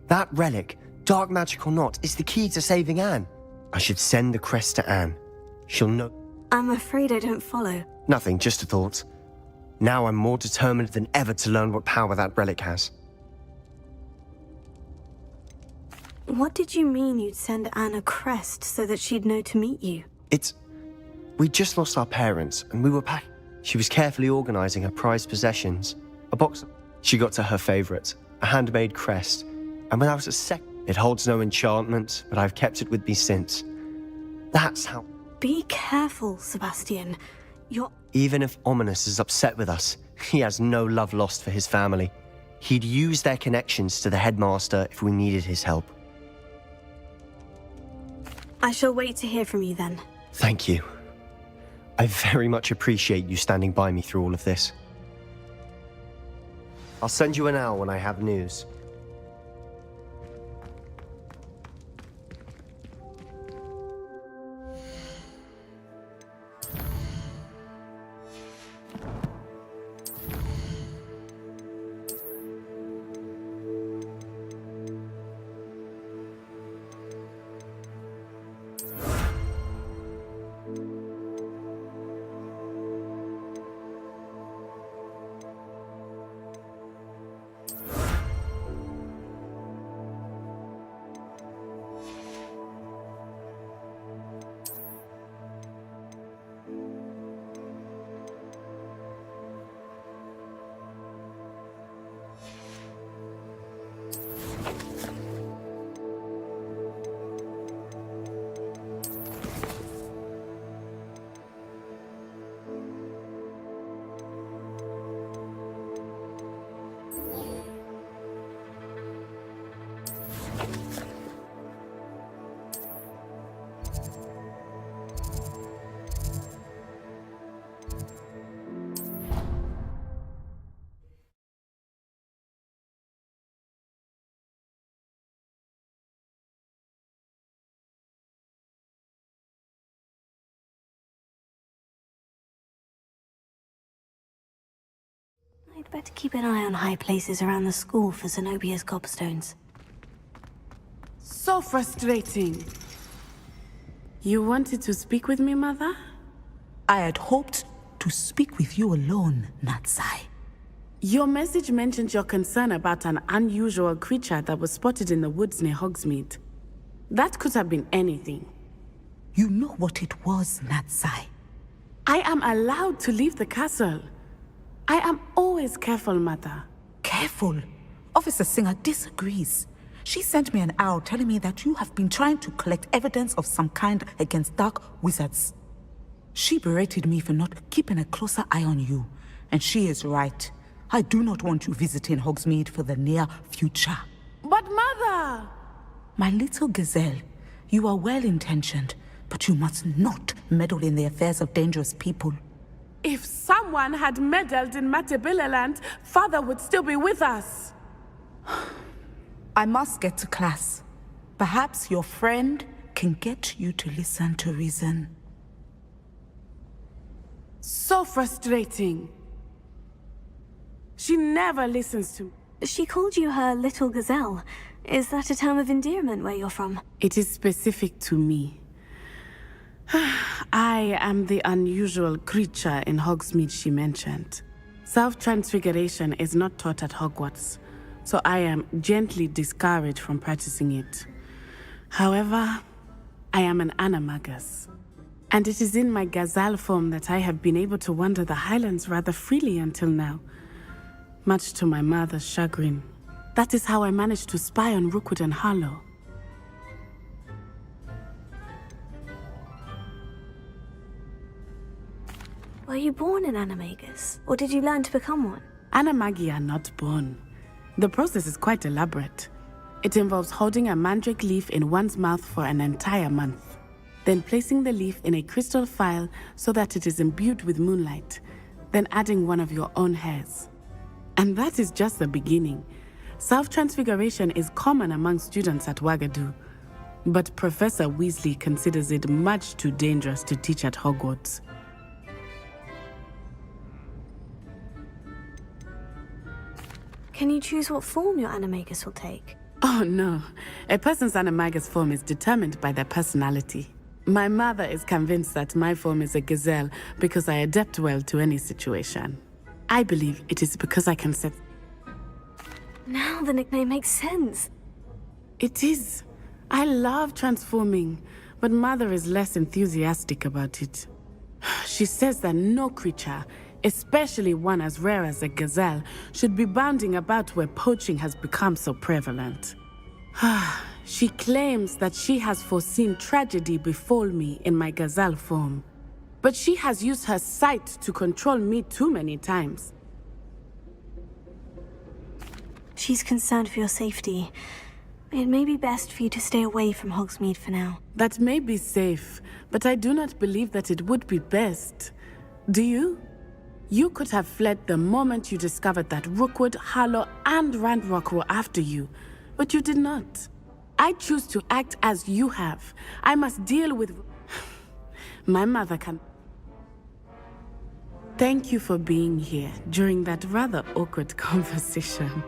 That relic, dark magic or not, is the key to saving Anne. I should send the crest to Anne. She'll know... I'm afraid I don't follow. Nothing, just a thought. Now I'm more determined than ever to learn what power that relic has. What did you mean you'd send Anne a crest so that she'd know to meet you? We just lost our parents, and we were packed. She was carefully organizing her prized possessions. A box. She got to her favorite, a handmade crest, and without a sec, it holds no enchantment, but I've kept it with me since. That's how... Be careful, Sebastian. Even if Ominous is upset with us, he has no love lost for his family. He'd use their connections to the headmaster if we needed his help. I shall wait to hear from you then. Thank you. I very much appreciate you standing by me through all of this. I'll send you an owl when I have news. I'd better keep an eye on high places around the school for Zenobia's gobstones. So frustrating. You wanted to speak with me, Mother? I had hoped to speak with you alone, Natsai. Your message mentioned your concern about an unusual creature that was spotted in the woods near Hogsmeade. That could have been anything. You know what it was, Natsai. I am allowed to leave the castle. I am always careful, Mother. Careful? Officer Singer disagrees. She sent me an owl telling me that you have been trying to collect evidence of some kind against dark wizards. She berated me for not keeping a closer eye on you, and she is right. I do not want you visiting Hogsmeade for the near future. But Mother! My little gazelle, you are well-intentioned, but you must not meddle in the affairs of dangerous people. If someone had meddled in Matabeleland, Father would still be with us. I must get to class. Perhaps your friend can get you to listen to reason. So frustrating. She never listens to me. She called you her little gazelle. Is that a term of endearment where you're from? It is specific to me. I am the unusual creature in Hogsmeade she mentioned. Self-transfiguration is not taught at Hogwarts, so I am gently discouraged from practicing it. However, I am an animagus. And it is in my gazelle form that I have been able to wander the highlands rather freely until now. Much to my mother's chagrin. That is how I managed to spy on Rookwood and Harlow. Were you born an animagus, or did you learn to become one? Animagi are not born. The process is quite elaborate. It involves holding a mandrake leaf in one's mouth for an entire month, then placing the leaf in a crystal phial so that it is imbued with moonlight, then adding one of your own hairs. And that is just the beginning. Self-transfiguration is common among students at Wagadu, but Professor Weasley considers it much too dangerous to teach at Hogwarts. Can you choose what form your animagus will take? Oh no, a person's animagus form is determined by their personality. My mother is convinced that my form is a gazelle because I adapt well to any situation. I believe it is because I can set... Now the nickname makes sense. It is. I love transforming, but Mother is less enthusiastic about it. She says that no creature, especially one as rare as a gazelle, should be bounding about where poaching has become so prevalent. She claims that she has foreseen tragedy befall me in my gazelle form. But she has used her sight to control me too many times. She's concerned for your safety. It may be best for you to stay away from Hogsmeade for now. That may be safe, but I do not believe that it would be best. Do you? You could have fled the moment you discovered that Rookwood, Harlow, and Randrock were after you, but you did not. I choose to act as you have. I must deal with... My mother can... Thank you for being here during that rather awkward conversation.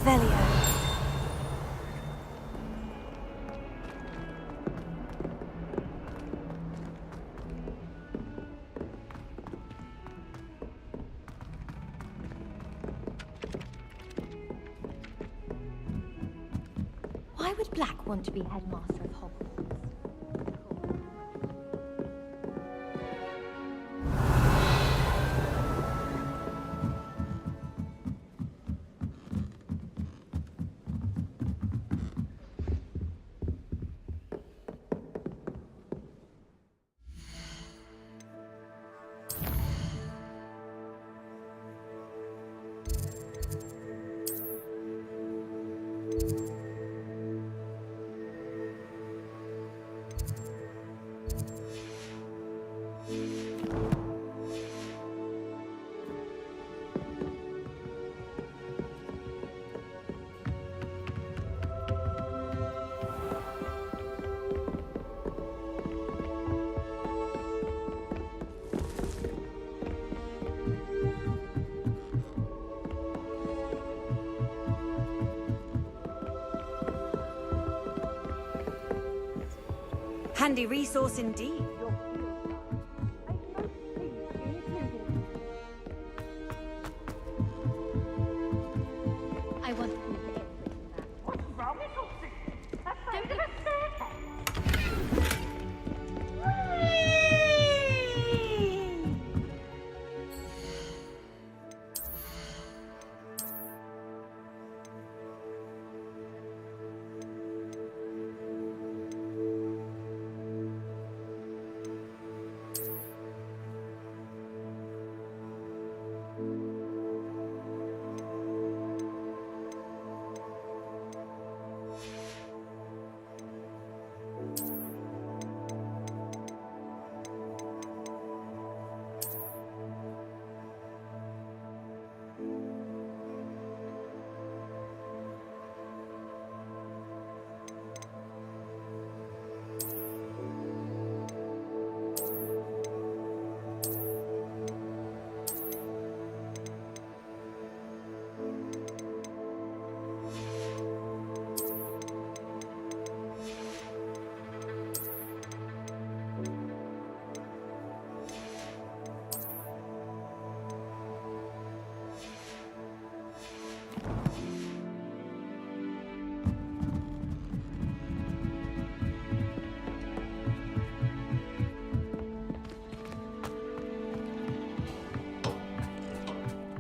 Revelio. Why would Black want to be headmaster of Hogwarts? Handy resource indeed. I want to keep it. What's wrong with Oopsie? That's don't give a staircase.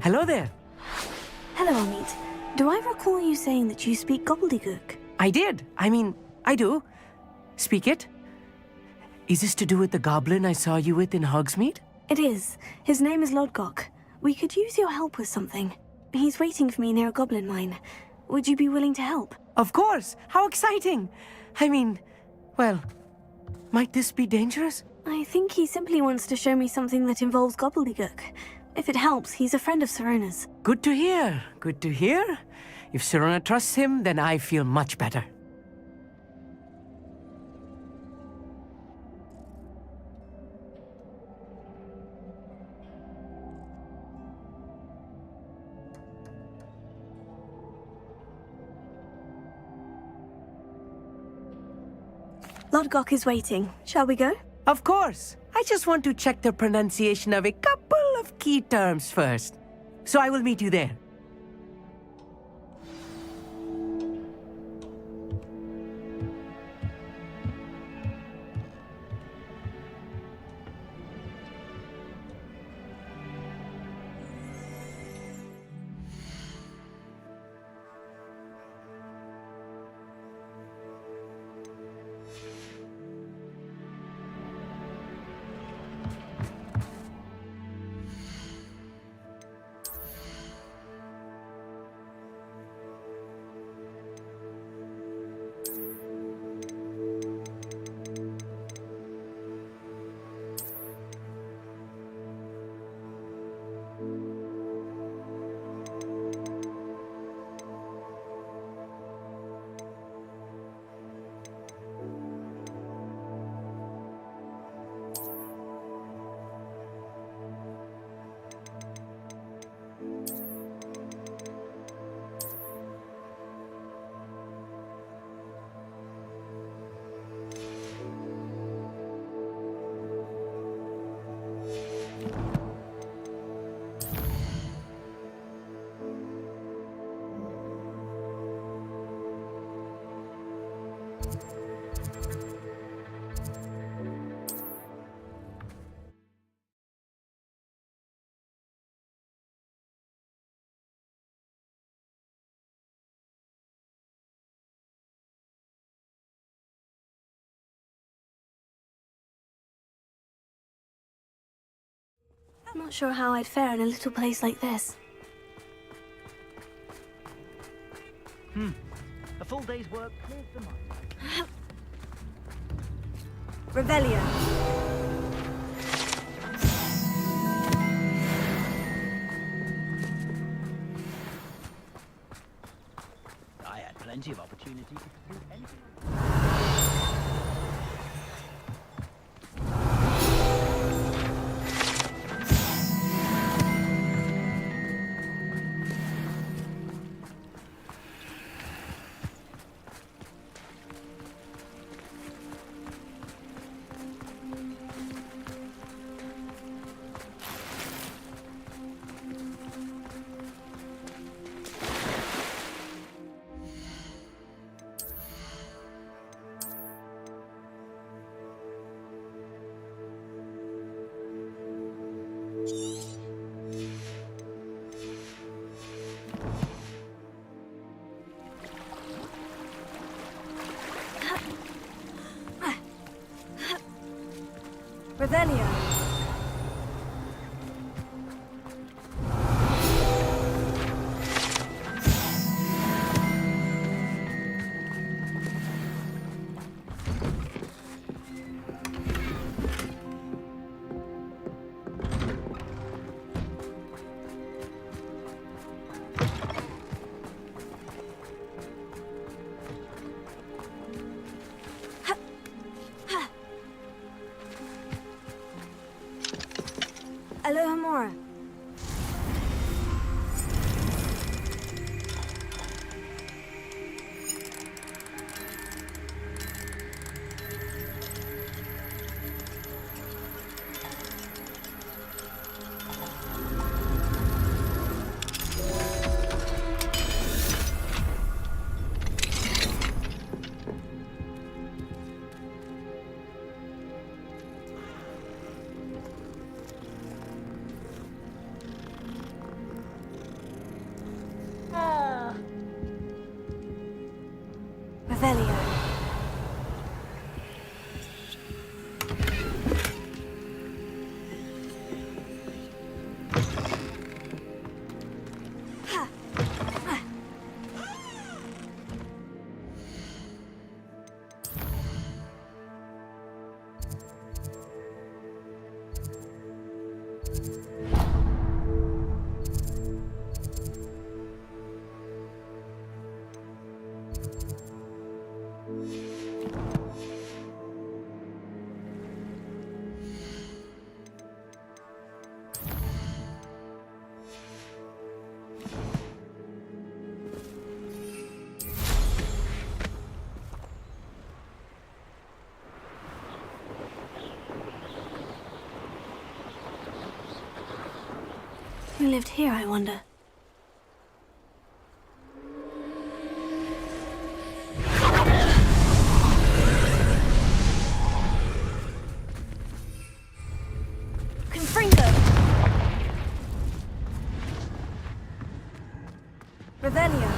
Hello there. Hello, Amit. Do I recall you saying that you speak gobbledygook? I did. I do. Speak it. Is this to do with the goblin I saw you with in Hogsmeade? It is. His name is Lodgok. We could use your help with something. He's waiting for me near a goblin mine. Would you be willing to help? Of course. How exciting. Well, might this be dangerous? I think he simply wants to show me something that involves gobbledygook. If it helps, he's a friend of Sirona's. Good to hear. Good to hear. If Sirona trusts him, then I feel much better. Lodgok is waiting. Shall we go? Of course. I just want to check the pronunciation of a couple of key terms first. So I will meet you there. Not sure how I'd fare in a little place like this. A full day's work clears the mind. Revelio. I had plenty of opportunity to do anything. Revelio. Alohomora. Revelio. Who lived here, I wonder? Confringo! Revelio.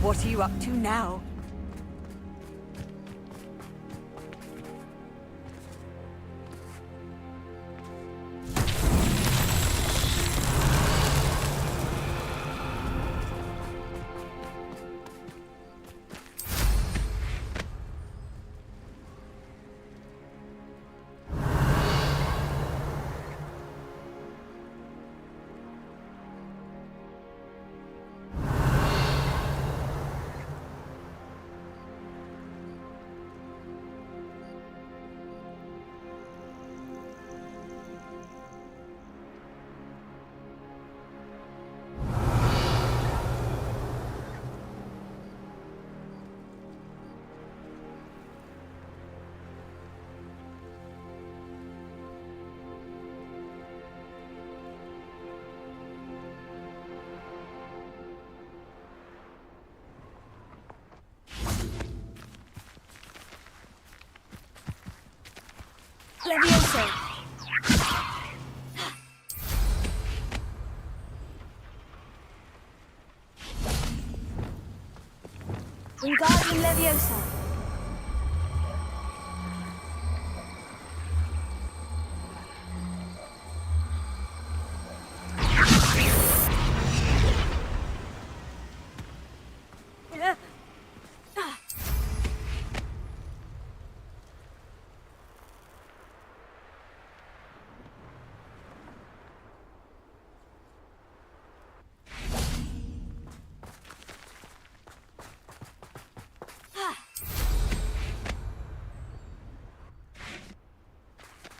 What are you up to now? Levioso! Wingardium Leviosa!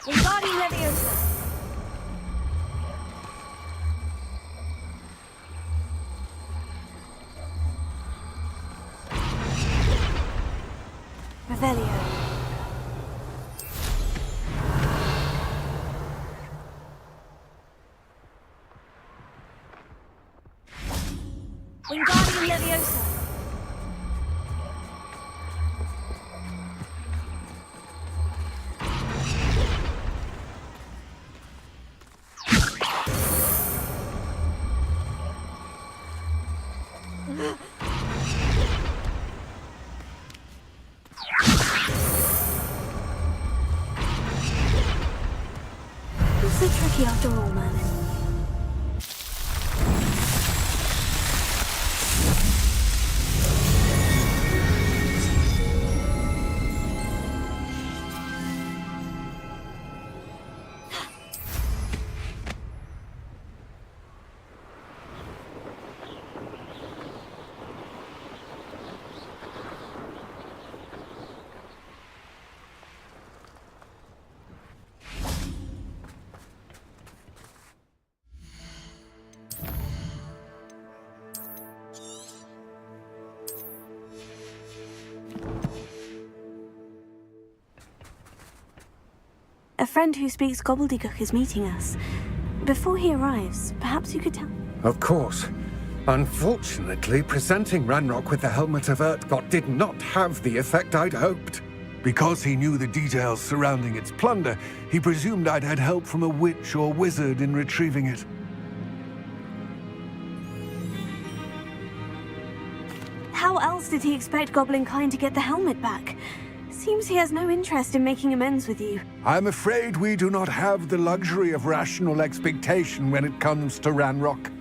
Wingardium Leviosa! Revelio. Wingardium Leviosa! It's so tricky after all, man. A friend who speaks gobbledygook is meeting us. Before he arrives, perhaps you could tell... Of course. Unfortunately, presenting Ranrock with the Helmet of Urtkot did not have the effect I'd hoped. Because he knew the details surrounding its plunder, he presumed I'd had help from a witch or wizard in retrieving it. How else did he expect Goblinkind to get the helmet back? Seems he has no interest in making amends with you. I'm afraid we do not have the luxury of rational expectation when it comes to Ranrock.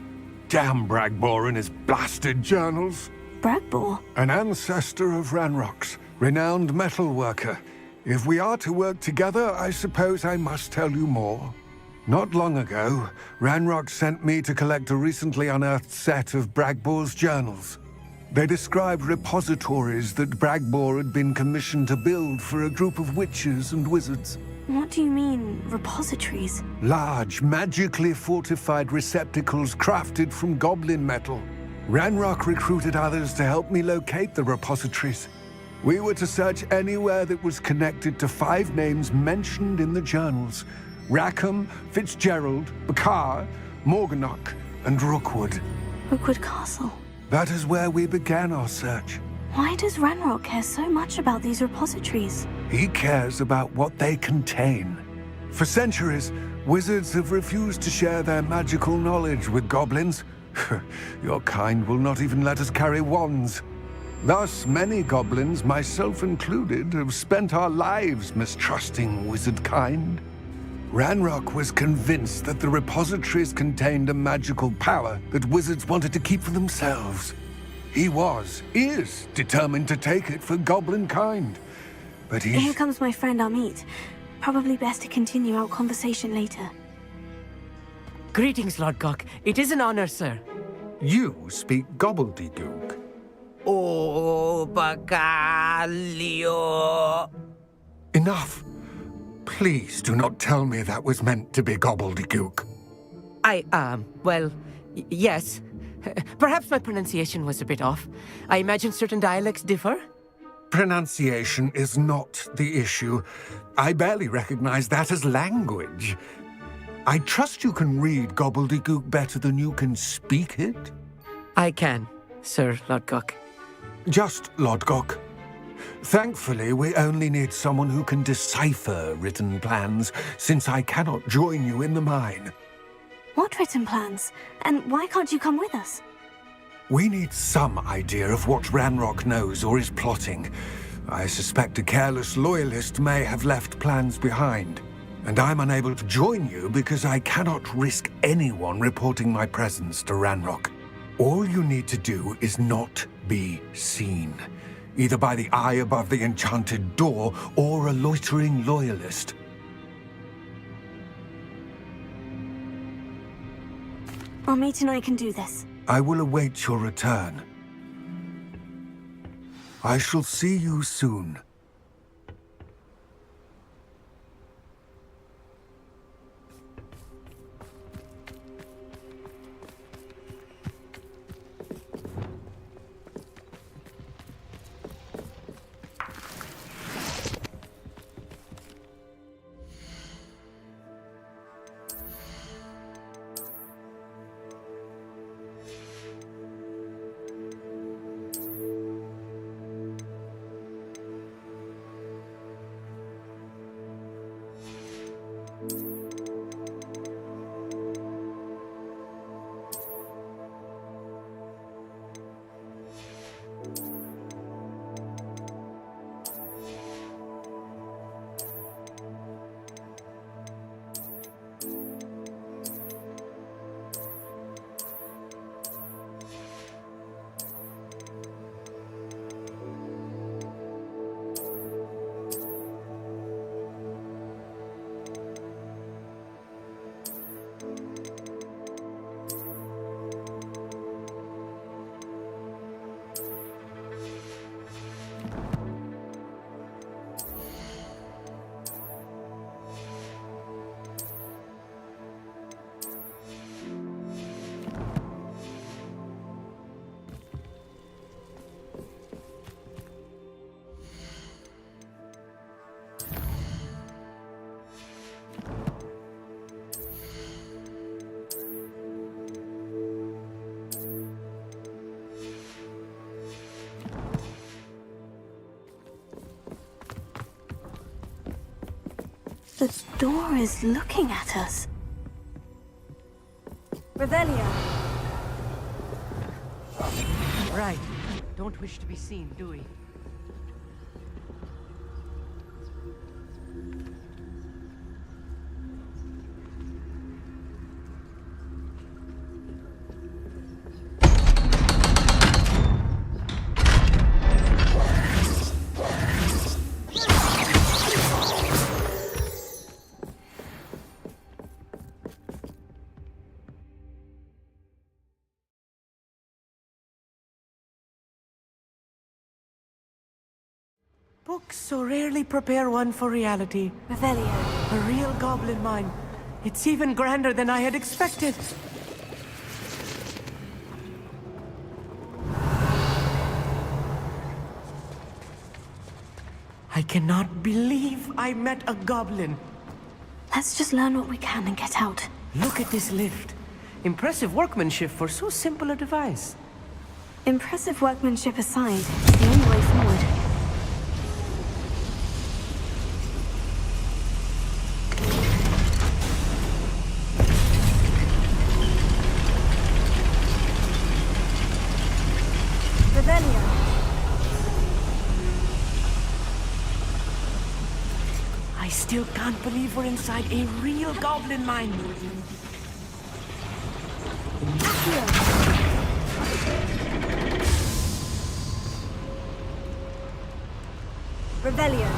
Damn Bragbor and his blasted journals. Bragbor? An ancestor of Ranrock's, renowned metal worker. If we are to work together, I suppose I must tell you more. Not long ago, Ranrock sent me to collect a recently unearthed set of Bragbor's journals. They described repositories that Bragbor had been commissioned to build for a group of witches and wizards. What do you mean, repositories? Large, magically fortified receptacles crafted from goblin metal. Ranrock recruited others to help me locate the repositories. We were to search anywhere that was connected to 5 names mentioned in the journals: Rackham, Fitzgerald, Bakar, Morganach, and Rookwood. Rookwood Castle. That is where we began our search. Why does Ranrock care so much about these repositories? He cares about what they contain. For centuries, wizards have refused to share their magical knowledge with goblins. Your kind will not even let us carry wands. Thus, many goblins, myself included, have spent our lives mistrusting wizard kind. Ranrock was convinced that the repositories contained a magical power that wizards wanted to keep for themselves. He is determined to take it for goblin kind. But Here comes my friend Amit. Probably best to continue our conversation later. Greetings, Lord Cock. It is an honor, sir. You speak gobbledygook. Oh, Bacalio. Enough. Please do not tell me that was meant to be gobbledygook. Yes. Perhaps my pronunciation was a bit off. I imagine certain dialects differ. Pronunciation is not the issue. I barely recognize that as language. I trust you can read gobbledygook better than you can speak it? I can, Sir Lodgok. Just Lodgok. Thankfully, we only need someone who can decipher written plans, since I cannot join you in the mine. What written plans? And why can't you come with us? We need some idea of what Ranrock knows or is plotting. I suspect a careless loyalist may have left plans behind. And I'm unable to join you because I cannot risk anyone reporting my presence to Ranrock. All you need to do is not be seen, either by the eye above the enchanted door or a loitering loyalist. Amit and I can do this. I will await your return. I shall see you soon. The door is looking at us. Revelio. Right. Don't wish to be seen, do we? Books so rarely prepare one for reality. Revelio. A real goblin mine. It's even grander than I had expected. I cannot believe I met a goblin. Let's just learn what we can and get out. Look at this lift. Impressive workmanship for so simple a device. Impressive workmanship aside, it's the only way forward. Revelio. I still can't believe we're inside a real goblin mine. Revelio.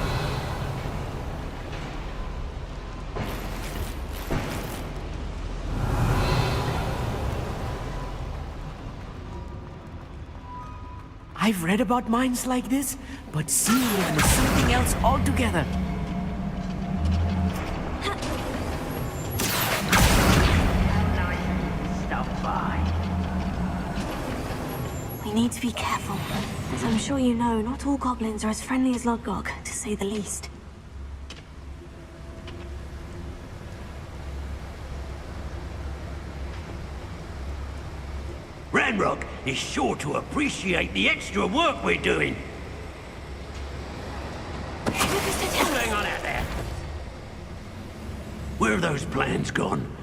I've read about mines like this, but seeing them is something else altogether. We need to be careful. As I'm sure you know, not all goblins are as friendly as Lodgok, to say the least. Ranrock is sure to appreciate the extra work we're doing. What's going on out there? Where have those plans gone?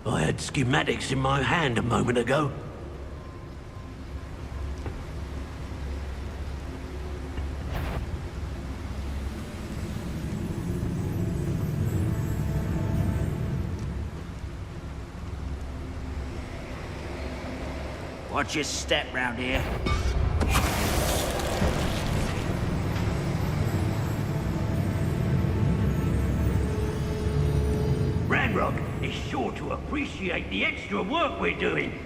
I had schematics in my hand a moment ago. Watch your step round here. Ranrock is sure to appreciate the extra work we're doing.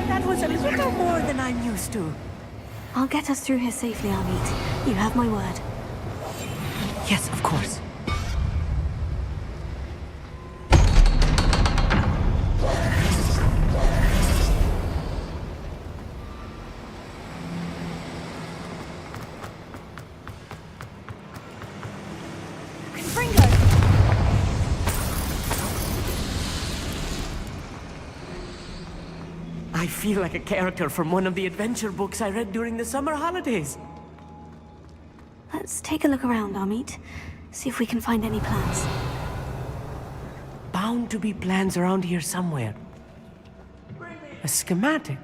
That was a little more than I'm used to. I'll get us through here safely, Amit. You have my word. Yes, of course. I feel like a character from one of the adventure books I read during the summer holidays. Let's take a look around, Amit. See if we can find any plans. Bound to be plans around here somewhere. A schematic.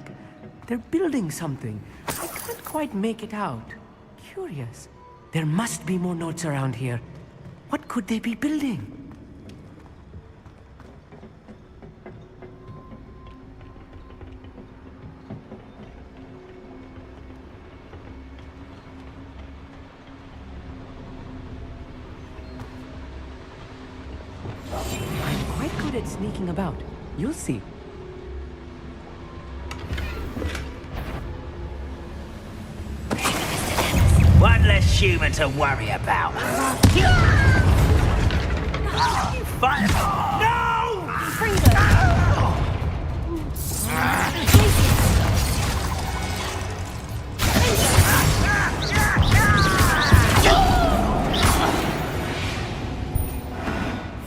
They're building something. I can't quite make it out. Curious. There must be more notes around here. What could they be building? I'm quite good at sneaking about. You'll see. One less human to worry about. Fire! No!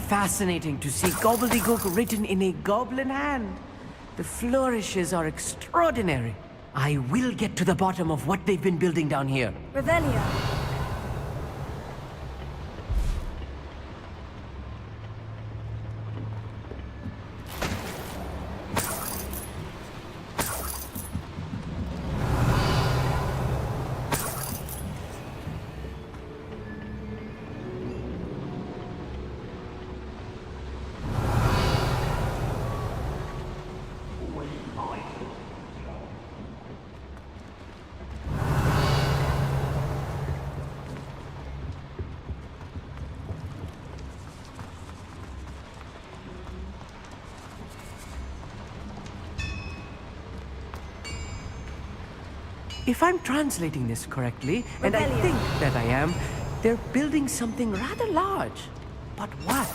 Fascinating to see gobbledygook written in a goblin hand. The flourishes are extraordinary. I will get to the bottom of what they've been building down here. Revelio. If I'm translating this correctly, and I think that I am, they're building something rather large. But what?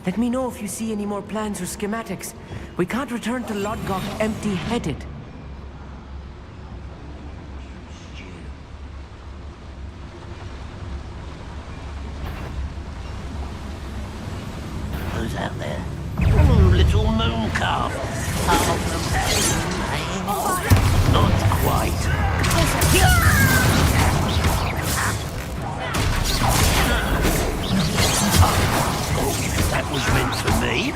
Let me know if you see any more plans or schematics. We can't return to Lodgok empty-headed. Who's out there? Oh, little moon calf. Not quite. That was meant for me.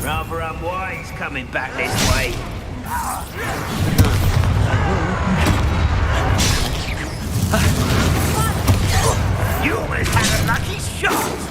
Rather unwise coming back this way. You almost had a lucky shot.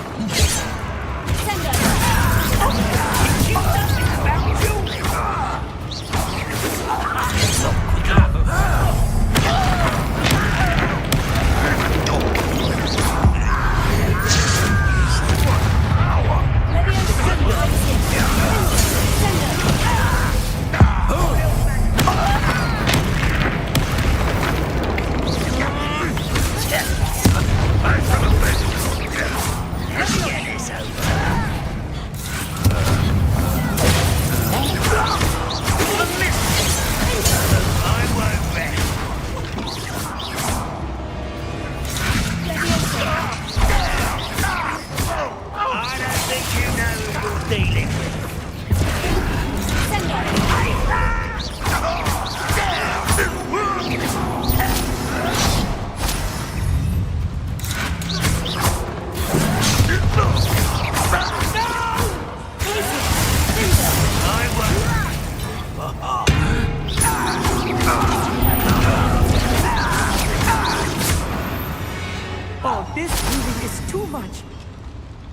Oh, this moving is too much.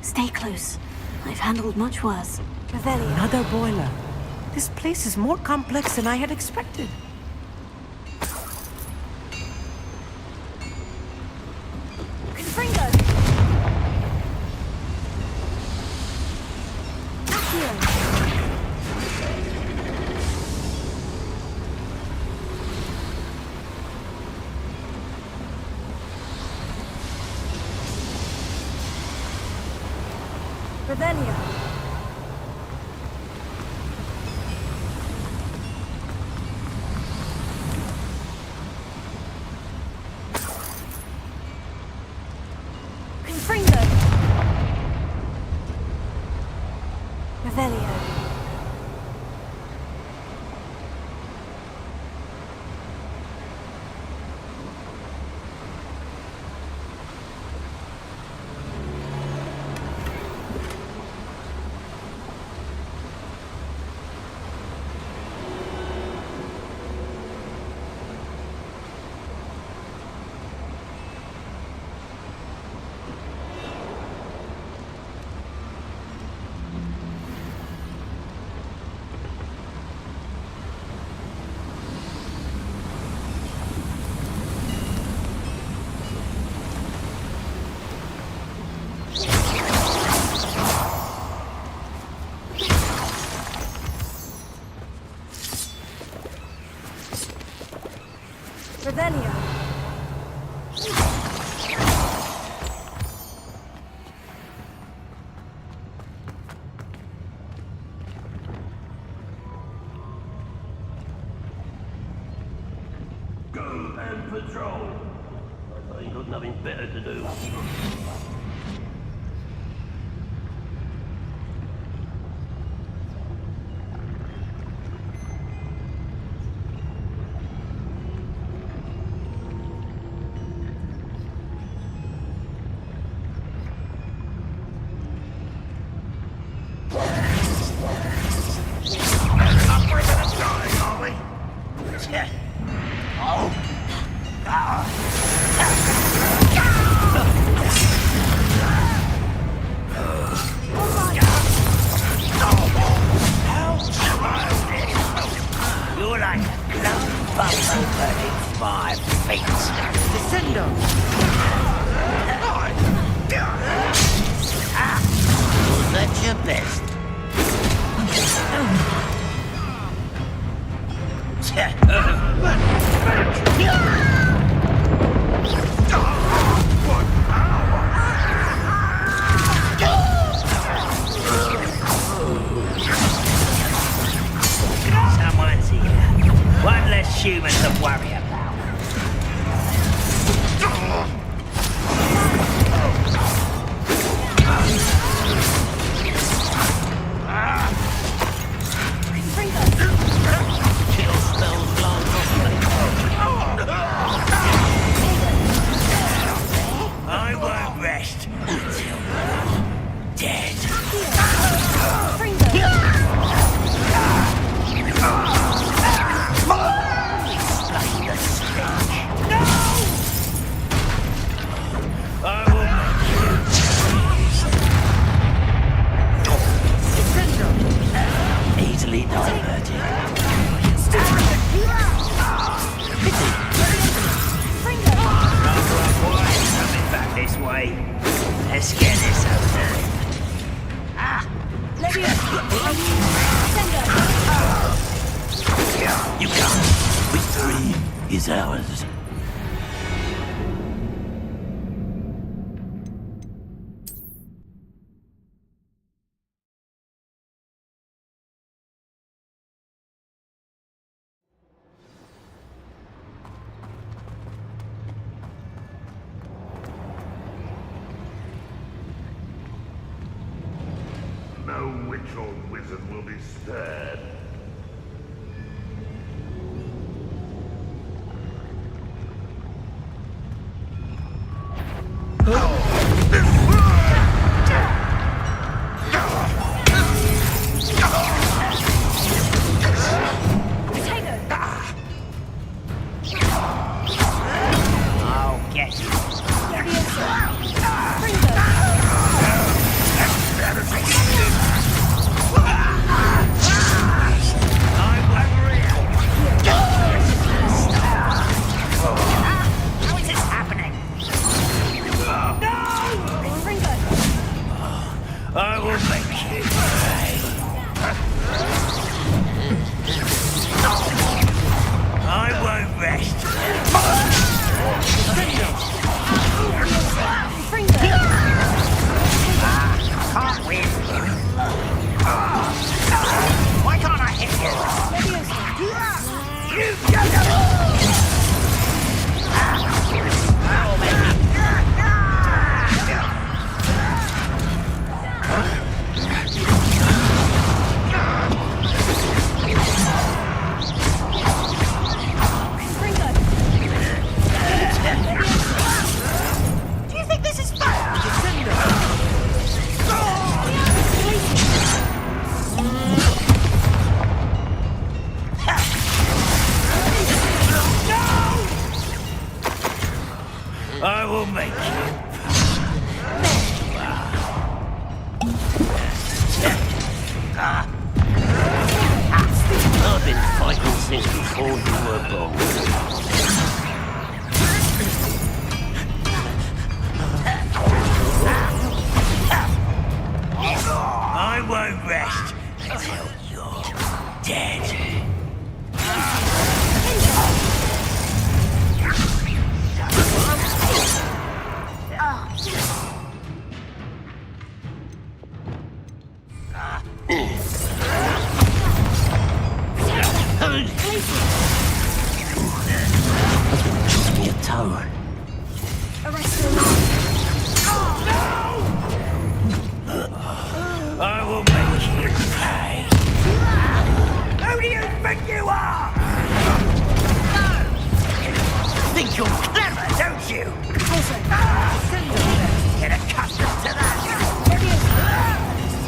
Stay close. I've handled much worse. Revelio. Another boiler. This place is more complex than I had expected. Confringo! Accio! Revelio. Confringo. Revelio. Revelio. Go and patrol. I ain't got nothing better to do. rest until you're dead. Easily diverted. Coming back this way. Let's get this over. You can't. Victory is ours. No witch or wizard will be spared. I'll get you. How is this happening? I will make you pay. I won't rest. Can't win. Why can't I hit you? You Do you think this is fair? I will make you. I've been fighting since before you were born. I won't rest until you're dead. Took me a toe. I will make you pay. Who do you think you are? Think you're clever, don't you? Get accustomed to that.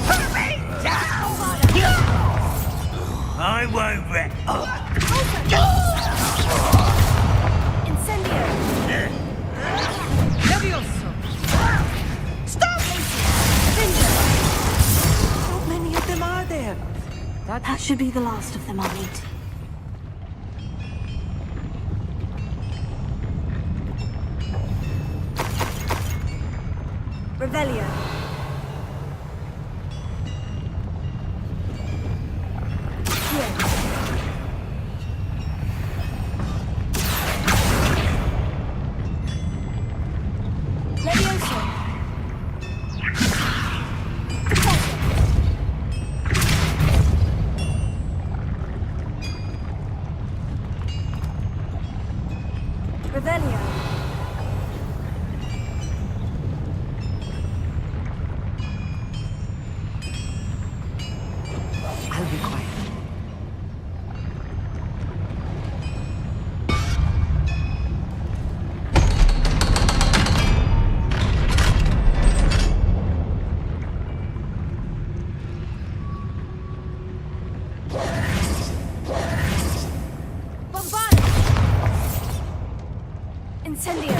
Put me down. I won't Stop! How many of them are there? That should be the last of them I'll meet. Revelio. Revelio. Incendio!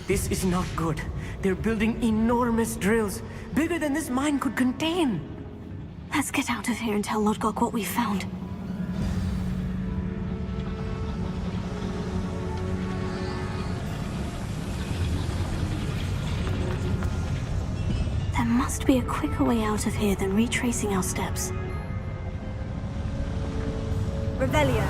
This is not good. They're building enormous drills, bigger than this mine could contain. Let's get out of here and tell Lodgok what we found. There must be a quicker way out of here than retracing our steps. Revelio.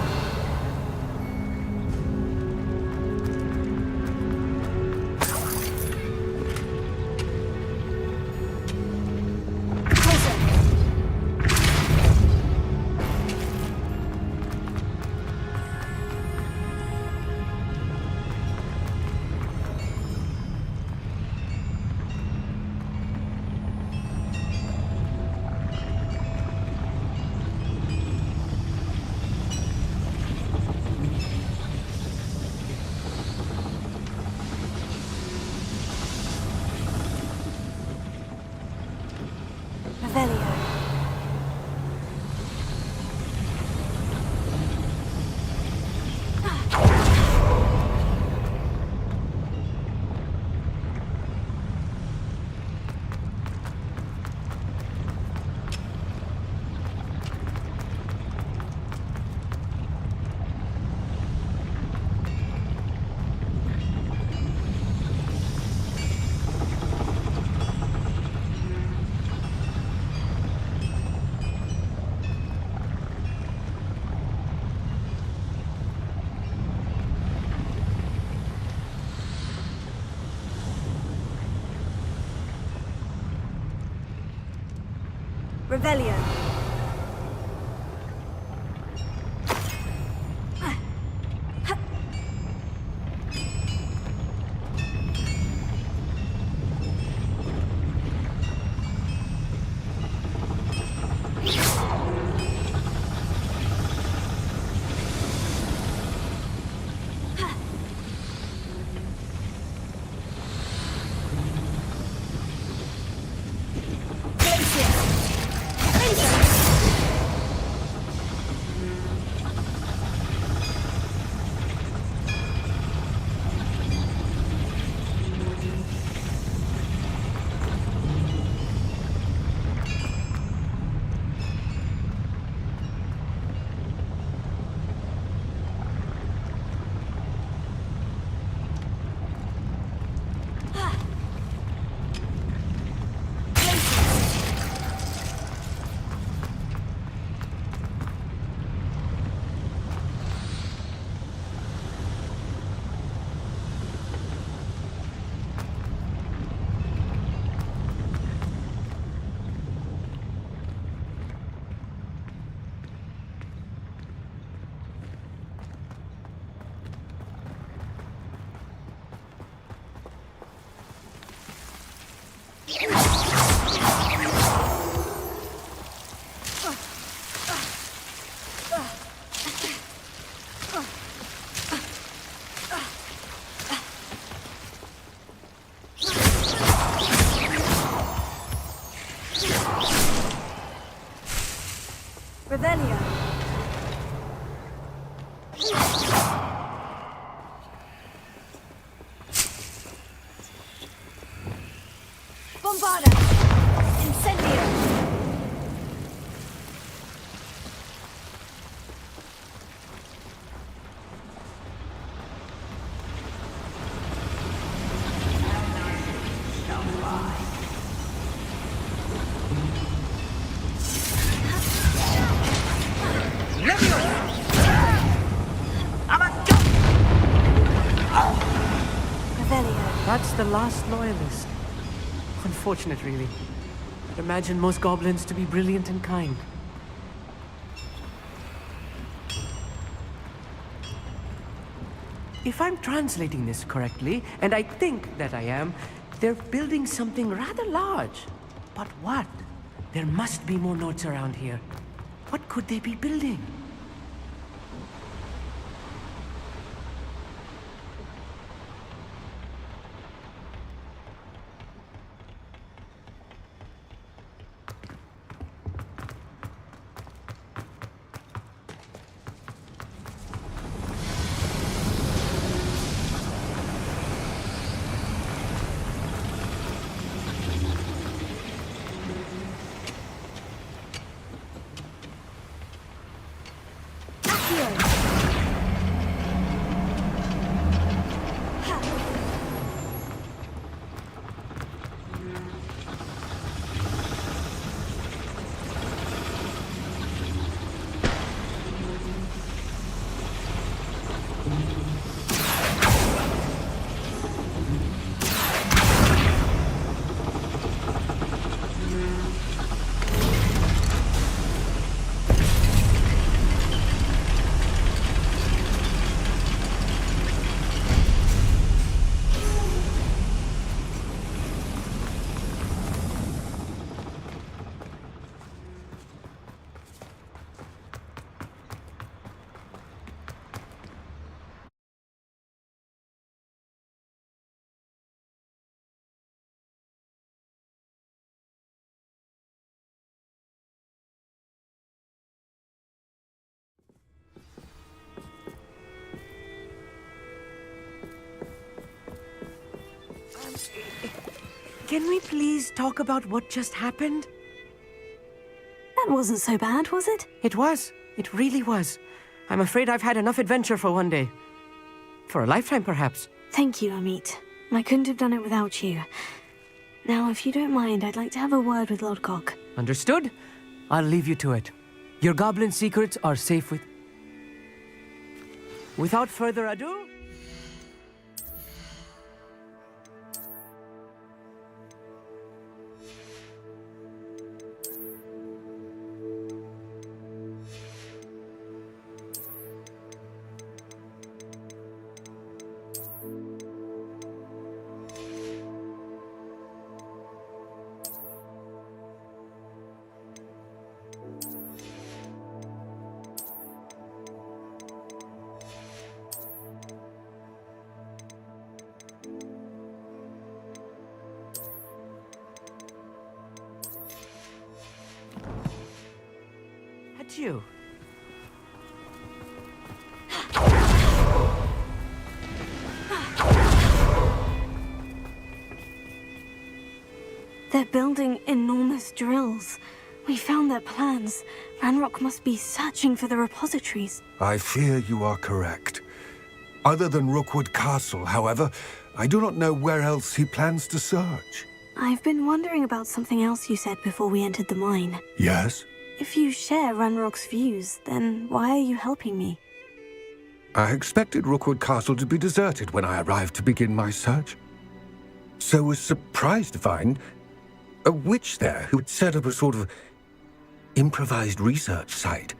Revelio. Revelio. Bombarda. Incendio. That's the last loyalist. Unfortunate, really. I'd imagine most goblins to be brilliant and kind. If I'm translating this correctly, and I think that I am, they're building something rather large. But what? There must be more notes around here. What could they be building? Can we please talk about what just happened? That wasn't so bad, was it? It was. It really was. I'm afraid I've had enough adventure for one day. For a lifetime, perhaps. Thank you, Amit. I couldn't have done it without you. Now, if you don't mind, I'd like to have a word with Lodgok. Understood? I'll leave you to it. Your goblin secrets are safe with... Without further ado... You. They're building enormous drills. We found their plans. Ranrock must be searching for the repositories. I fear you are correct. Other than Rookwood Castle, however, I do not know where else he plans to search. I've been wondering about something else you said before we entered the mine. Yes? If you share Ranrock's views, then why are you helping me? I expected Rookwood Castle to be deserted when I arrived to begin my search. So was surprised to find a witch there who had set up a sort of improvised research site.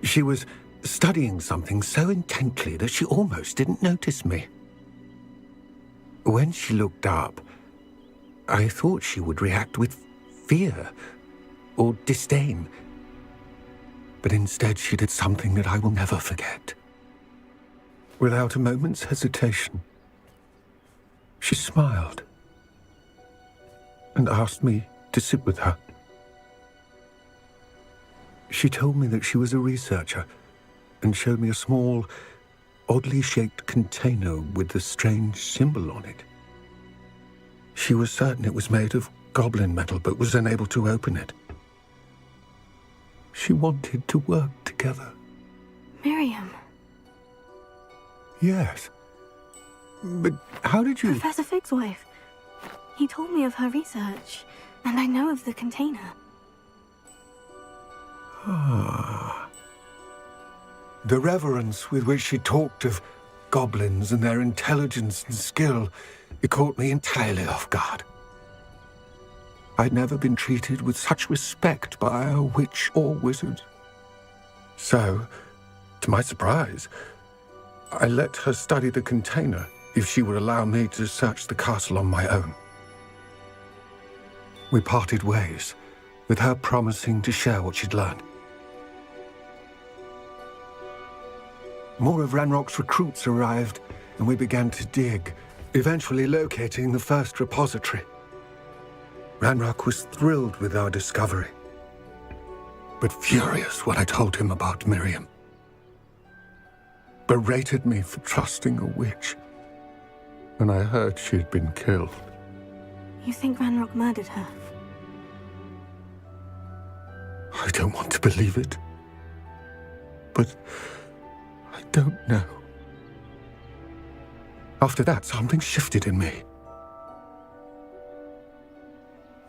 She was studying something so intently that she almost didn't notice me. When she looked up, I thought she would react with fear or disdain. But instead she did something that I will never forget. Without a moment's hesitation, she smiled and asked me to sit with her. She told me that she was a researcher and showed me a small, oddly shaped container with a strange symbol on it. She was certain it was made of goblin metal, but was unable to open it. She wanted to work together. Miriam. Yes. But how did you... Professor Fig's wife. He told me of her research, and I know of the container. Ah. The reverence with which she talked of goblins and their intelligence and skill, it caught me entirely off guard. I'd never been treated with such respect by a witch or wizard. So, to my surprise, I let her study the container if she would allow me to search the castle on my own. We parted ways, with her promising to share what she'd learned. More of Ranrock's recruits arrived, and we began to dig, eventually locating the first repository. Ranrock was thrilled with our discovery, but furious when I told him about Miriam. Berated me for trusting a witch, and I heard she'd been killed. You think Ranrock murdered her? I don't want to believe it. but I don't know. After that, something shifted in me.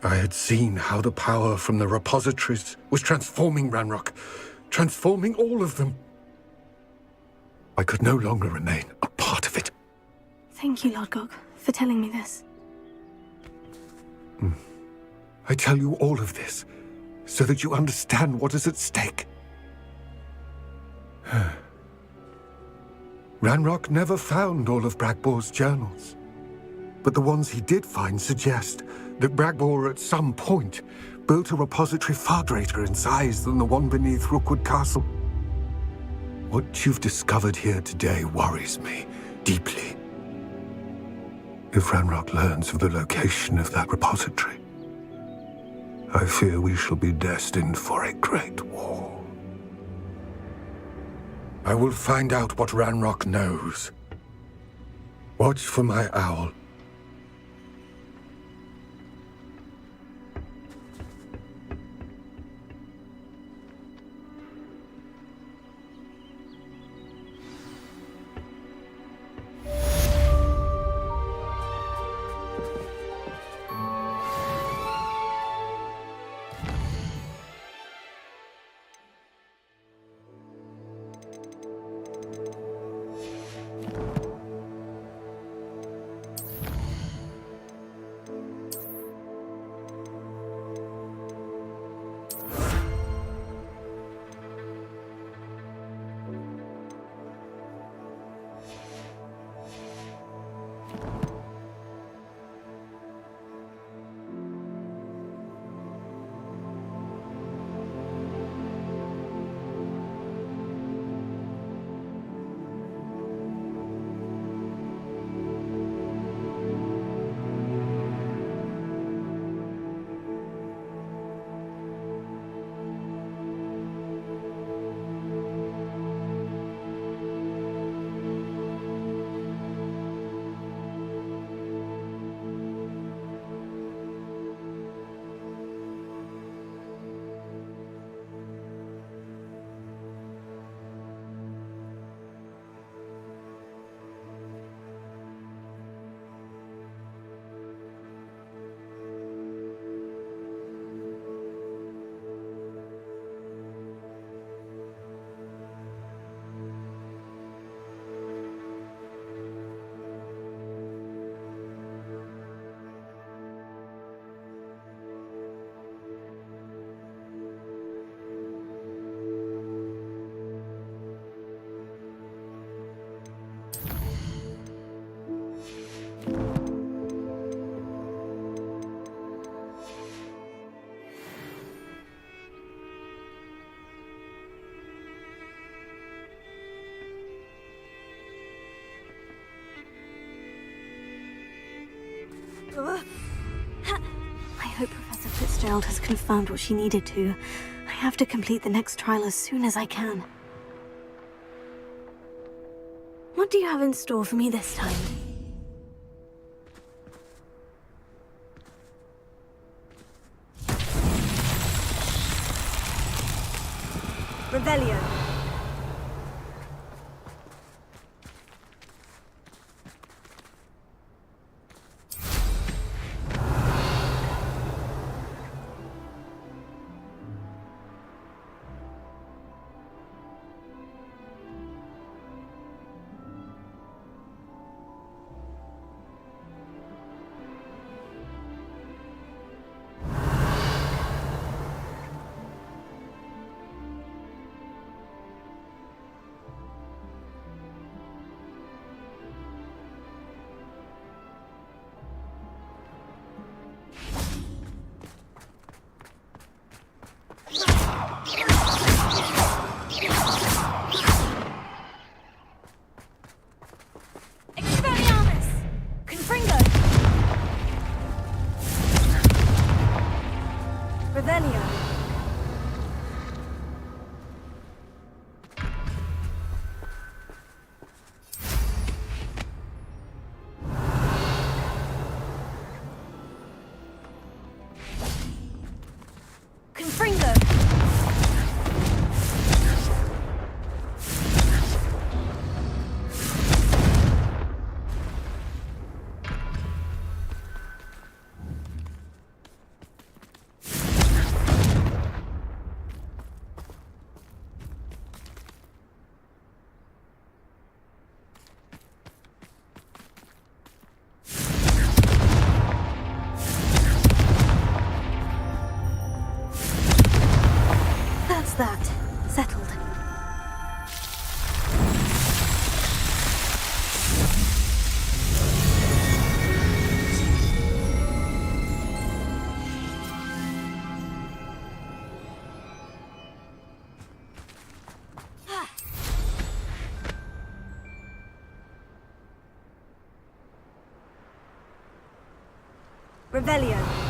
I had seen how the power from the repositories was transforming Ranrock, transforming all of them. I could no longer remain a part of it. Thank you, Lord Gog, for telling me this. I tell you all of this so that you understand what is at stake. Ranrock never found all of Bragbor's journals, but the ones he did find suggest that Bragbor at some point built a repository far greater in size than the one beneath Rookwood Castle. What you've discovered here today worries me deeply. If Ranrock learns of the location of that repository, I fear we shall be destined for a great war. I will find out what Ranrock knows. Watch for my owl. I hope Professor Fitzgerald has confirmed what she needed to. I have to complete the next trial as soon as I can. What do you have in store for me this time? Revelio. Revelio.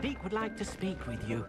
Deke would like to speak with you.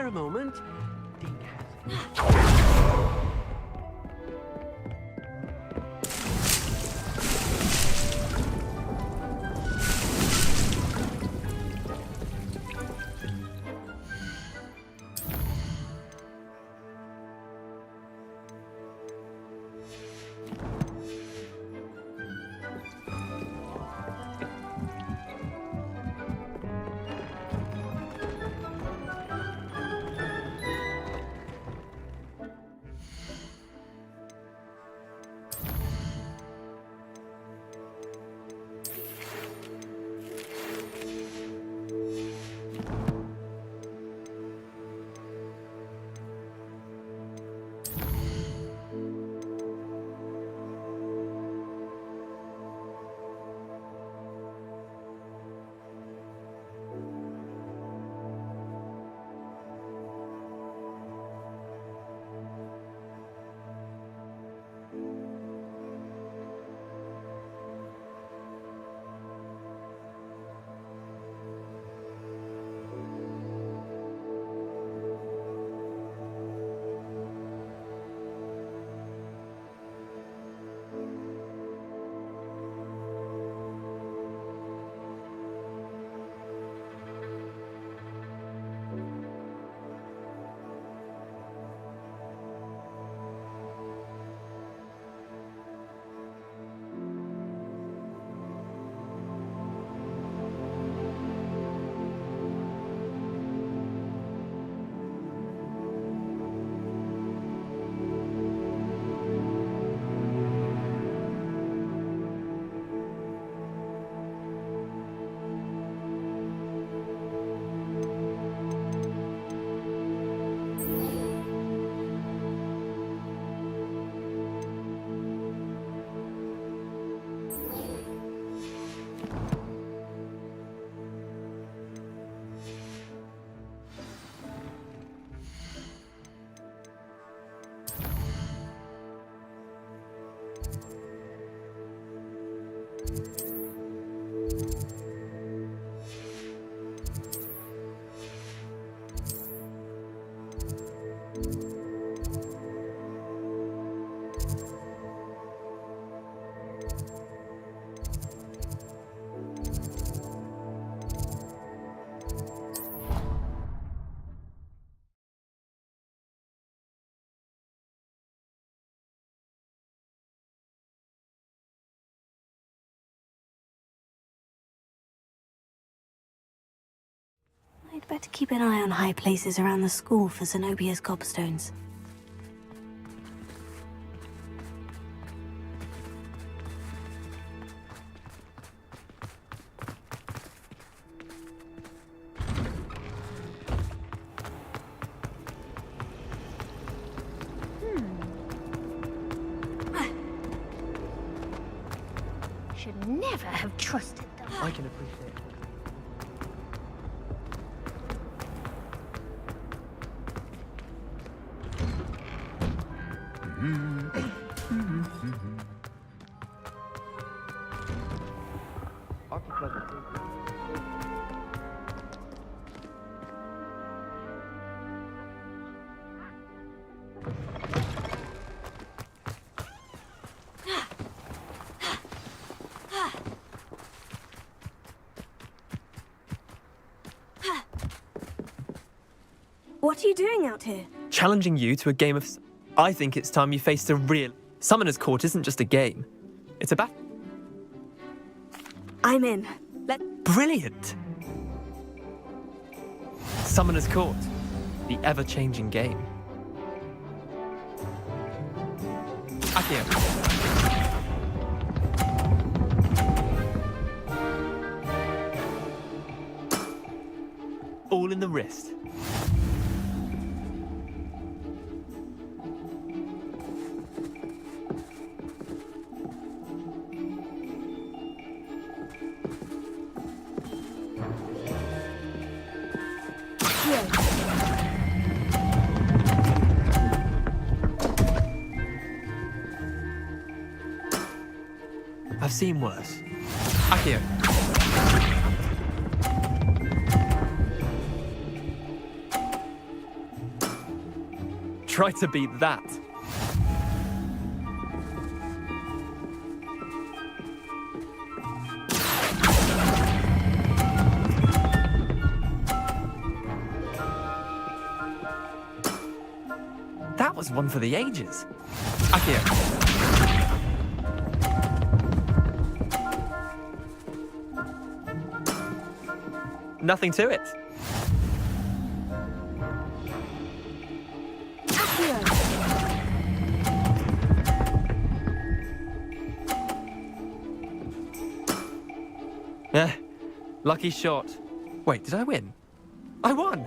spare a moment? Dick has it. I'd better keep an eye on high places around the school for Zenobia's gobstones. Should never have trusted them. I can appreciate it. What are you doing out here? Challenging you to a game of... I think it's time you faced a real... Summoner's Court isn't just a game. It's a battle. I'm in. Brilliant! Summoner's Court. The ever-changing game. Akio. All in the wrist. I've seen worse. Akio. Try to beat that. That was one for the ages. Akio. Nothing to it. Lucky shot. Wait, did I win? I won!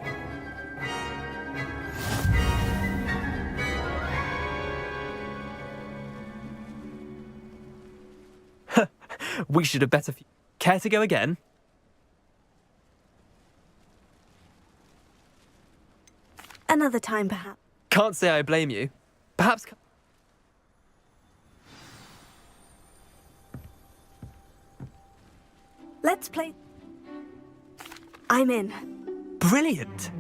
We should have better. Care to go again? Another time, perhaps. Can't say I blame you. Perhaps. Let's play. I'm in. Brilliant!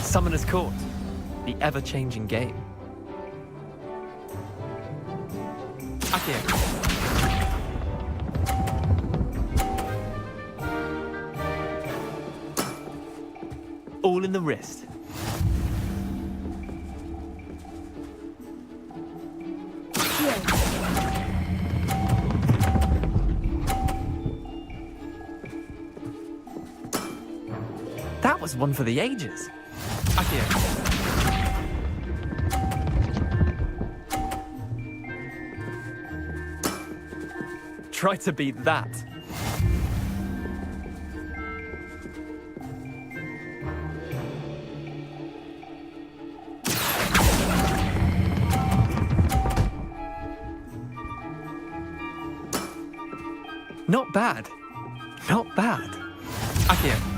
Summoner's Court. The ever-changing game. Akio. All in the wrist. That was one for the ages. Akio. Try to beat that. Not bad. Not bad. Akio.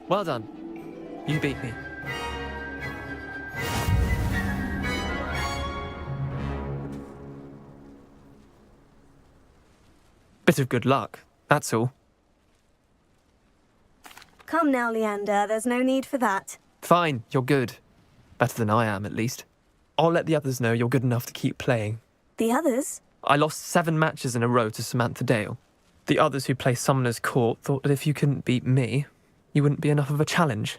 Well done. You beat me. Bit of good luck, that's all. Come now, Leander, there's no need for that. Fine, you're good. Better than I am, at least. I'll let the others know you're good enough to keep playing. The others? I lost 7 matches in a row to Samantha Dale. The others who play Summoner's Court thought that if you couldn't beat me, you wouldn't be enough of a challenge.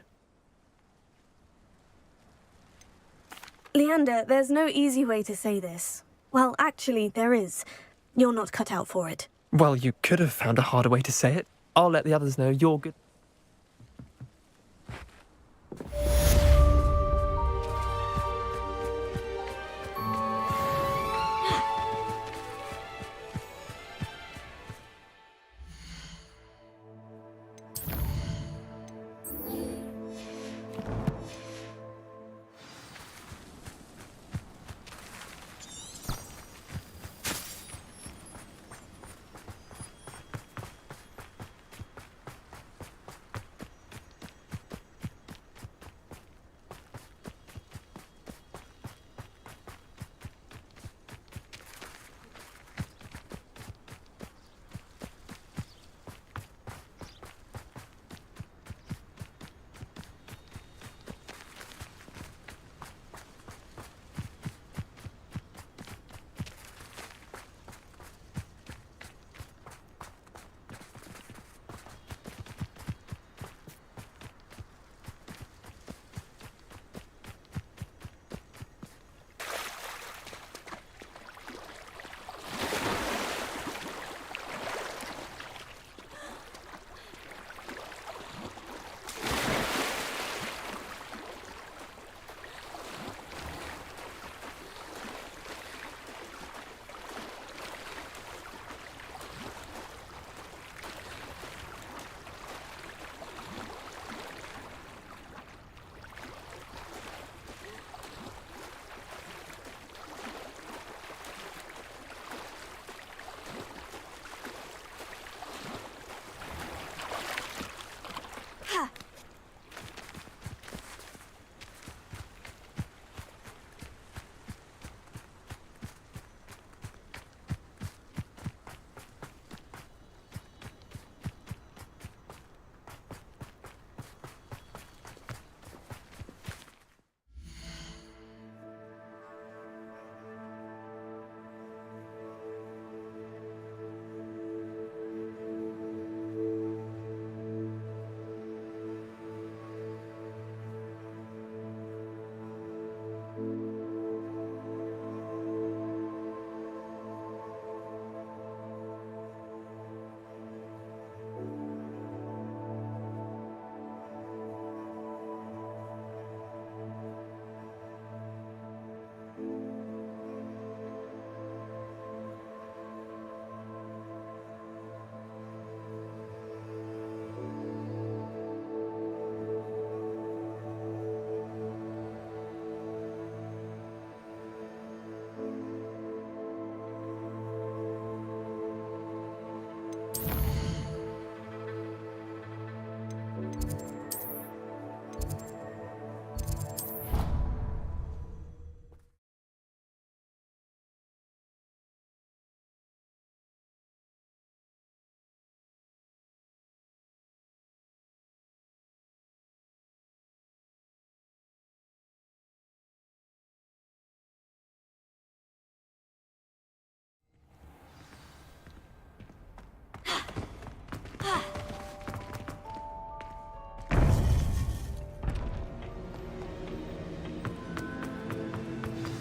Leander, there's no easy way to say this. Well, actually, there is. You're not cut out for it. Well, you could have found a harder way to say it. I'll let the others know you're good.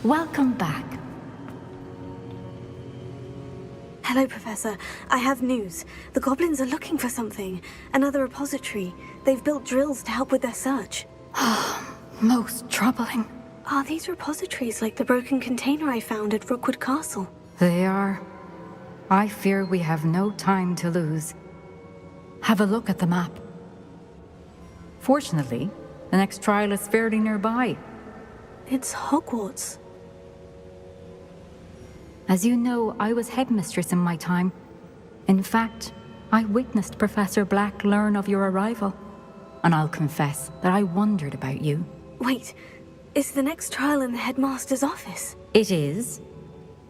Welcome back. Hello, Professor. I have news. The goblins are looking for something. Another repository. They've built drills to help with their search. Most troubling. Are these repositories like the broken container I found at Rookwood Castle? They are. I fear we have no time to lose. Have a look at the map. Fortunately, the next trial is fairly nearby. It's Hogwarts. As you know, I was headmistress in my time. In fact, I witnessed Professor Black learn of your arrival. And I'll confess that I wondered about you. Wait, is the next trial in the headmaster's office? It is.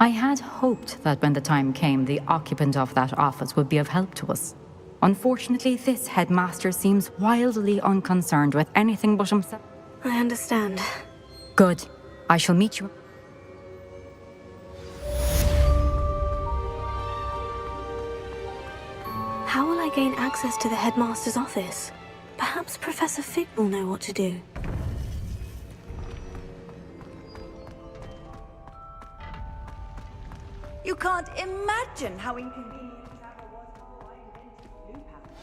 I had hoped that when the time came, the occupant of that office would be of help to us. Unfortunately, this headmaster seems wildly unconcerned with anything but himself. I understand. Good. I shall meet you. How will I gain access to the headmaster's office? Perhaps Professor Fig will know what to do. You can't imagine how inconvenient travel was for the Blue Palace.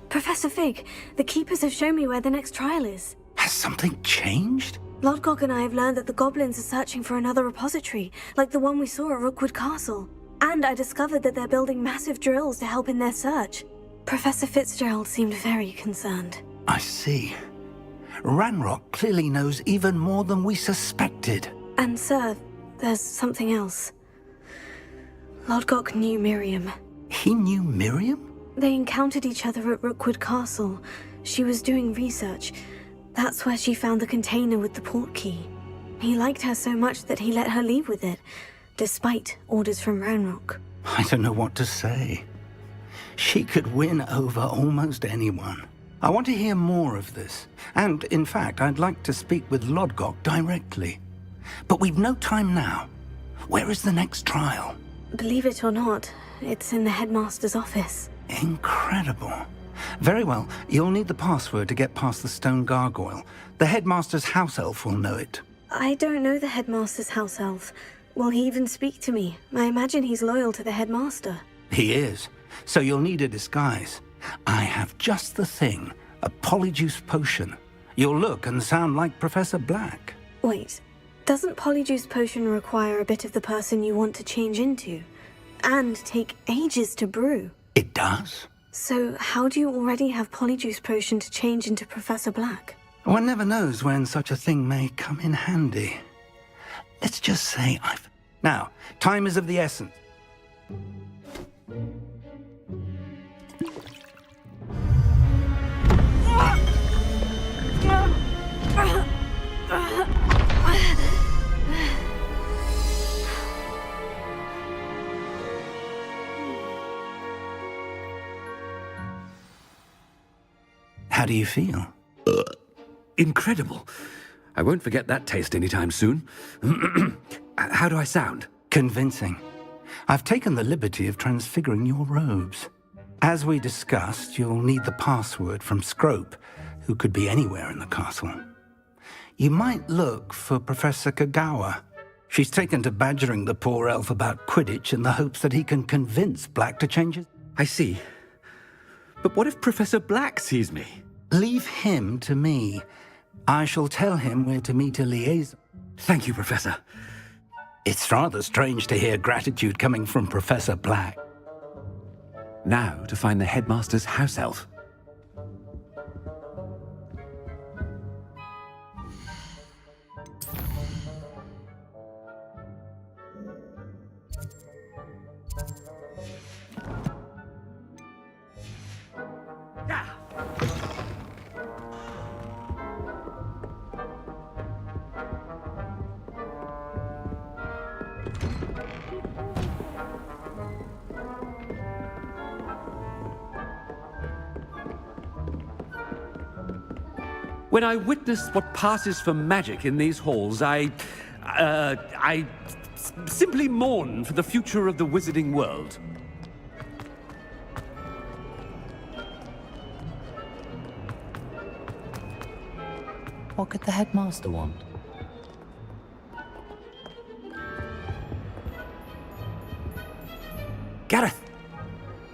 Professor Fig, the Keepers have shown me where the next trial is. Has something changed? Lodgok and I have learned that the goblins are searching for another repository, like the one we saw at Rookwood Castle. And I discovered that they're building massive drills to help in their search. Professor Fitzgerald seemed very concerned. I see. Ranrock clearly knows even more than we suspected. And sir, there's something else. Lodgok knew Miriam. He knew Miriam? They encountered each other at Rookwood Castle. She was doing research. That's where she found the container with the port key. He liked her so much that he let her leave with it, despite orders from Ranrock. I don't know what to say. She could win over almost anyone. I want to hear more of this. And, in fact, I'd like to speak with Lodgok directly. But we've no time now. Where is the next trial? Believe it or not, it's in the headmaster's office. Incredible. Very well, you'll need the password to get past the stone gargoyle. The headmaster's house elf will know it. I don't know the headmaster's house elf. Will he even speak to me? I imagine he's loyal to the headmaster. He is. So you'll need a disguise. I have just the thing. A polyjuice potion. You'll look and sound like Professor Black. Wait, doesn't polyjuice potion require a bit of the person you want to change into? And take ages to brew? It does. So how do you already have polyjuice potion to change into Professor Black? One never knows when such a thing may come in handy. Let's just say I've... Now, time is of the essence. How do you feel? Incredible. I won't forget that taste anytime soon. How do I sound? Convincing. I've taken the liberty of transfiguring your robes. As we discussed, you'll need the password from Scrope, who could be anywhere in the castle. You might look for Professor Kagawa. She's taken to badgering the poor elf about Quidditch in the hopes that he can convince Black to change his... I see. But what if Professor Black sees me? Leave him to me. I shall tell him we're to meet a liaison. Thank you, Professor. It's rather strange to hear gratitude coming from Professor Black. Now to find the headmaster's house elf. When I witness what passes for magic in these halls, I simply mourn for the future of the wizarding world. What could the headmaster want? Gareth!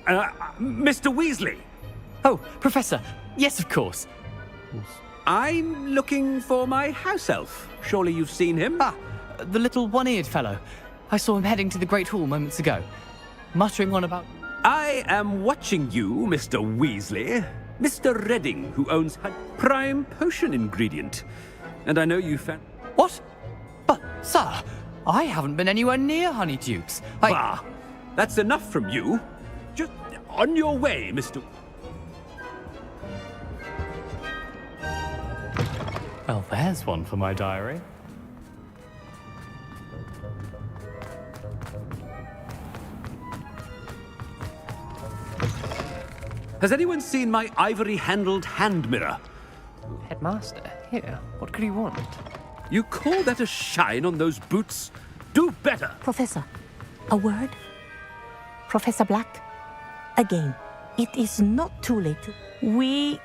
Mr. Weasley! Oh, Professor! Yes, of course. I'm looking for my house elf. Surely you've seen him? Ah, the little one-eared fellow. I saw him heading to the Great Hall moments ago, muttering on about... I am watching you, Mr. Weasley. Mr. Redding, who owns a prime potion ingredient. And I know you found... What? But, sir, I haven't been anywhere near Honeydukes. Bah! That's enough from you. Just on your way, Mr... Well, there's one for my diary. Has anyone seen my ivory-handled hand mirror? Headmaster, here. What could he want? You call that a shine on those boots? Do better! Professor, a word? Professor Black? Again, it is not too late to... We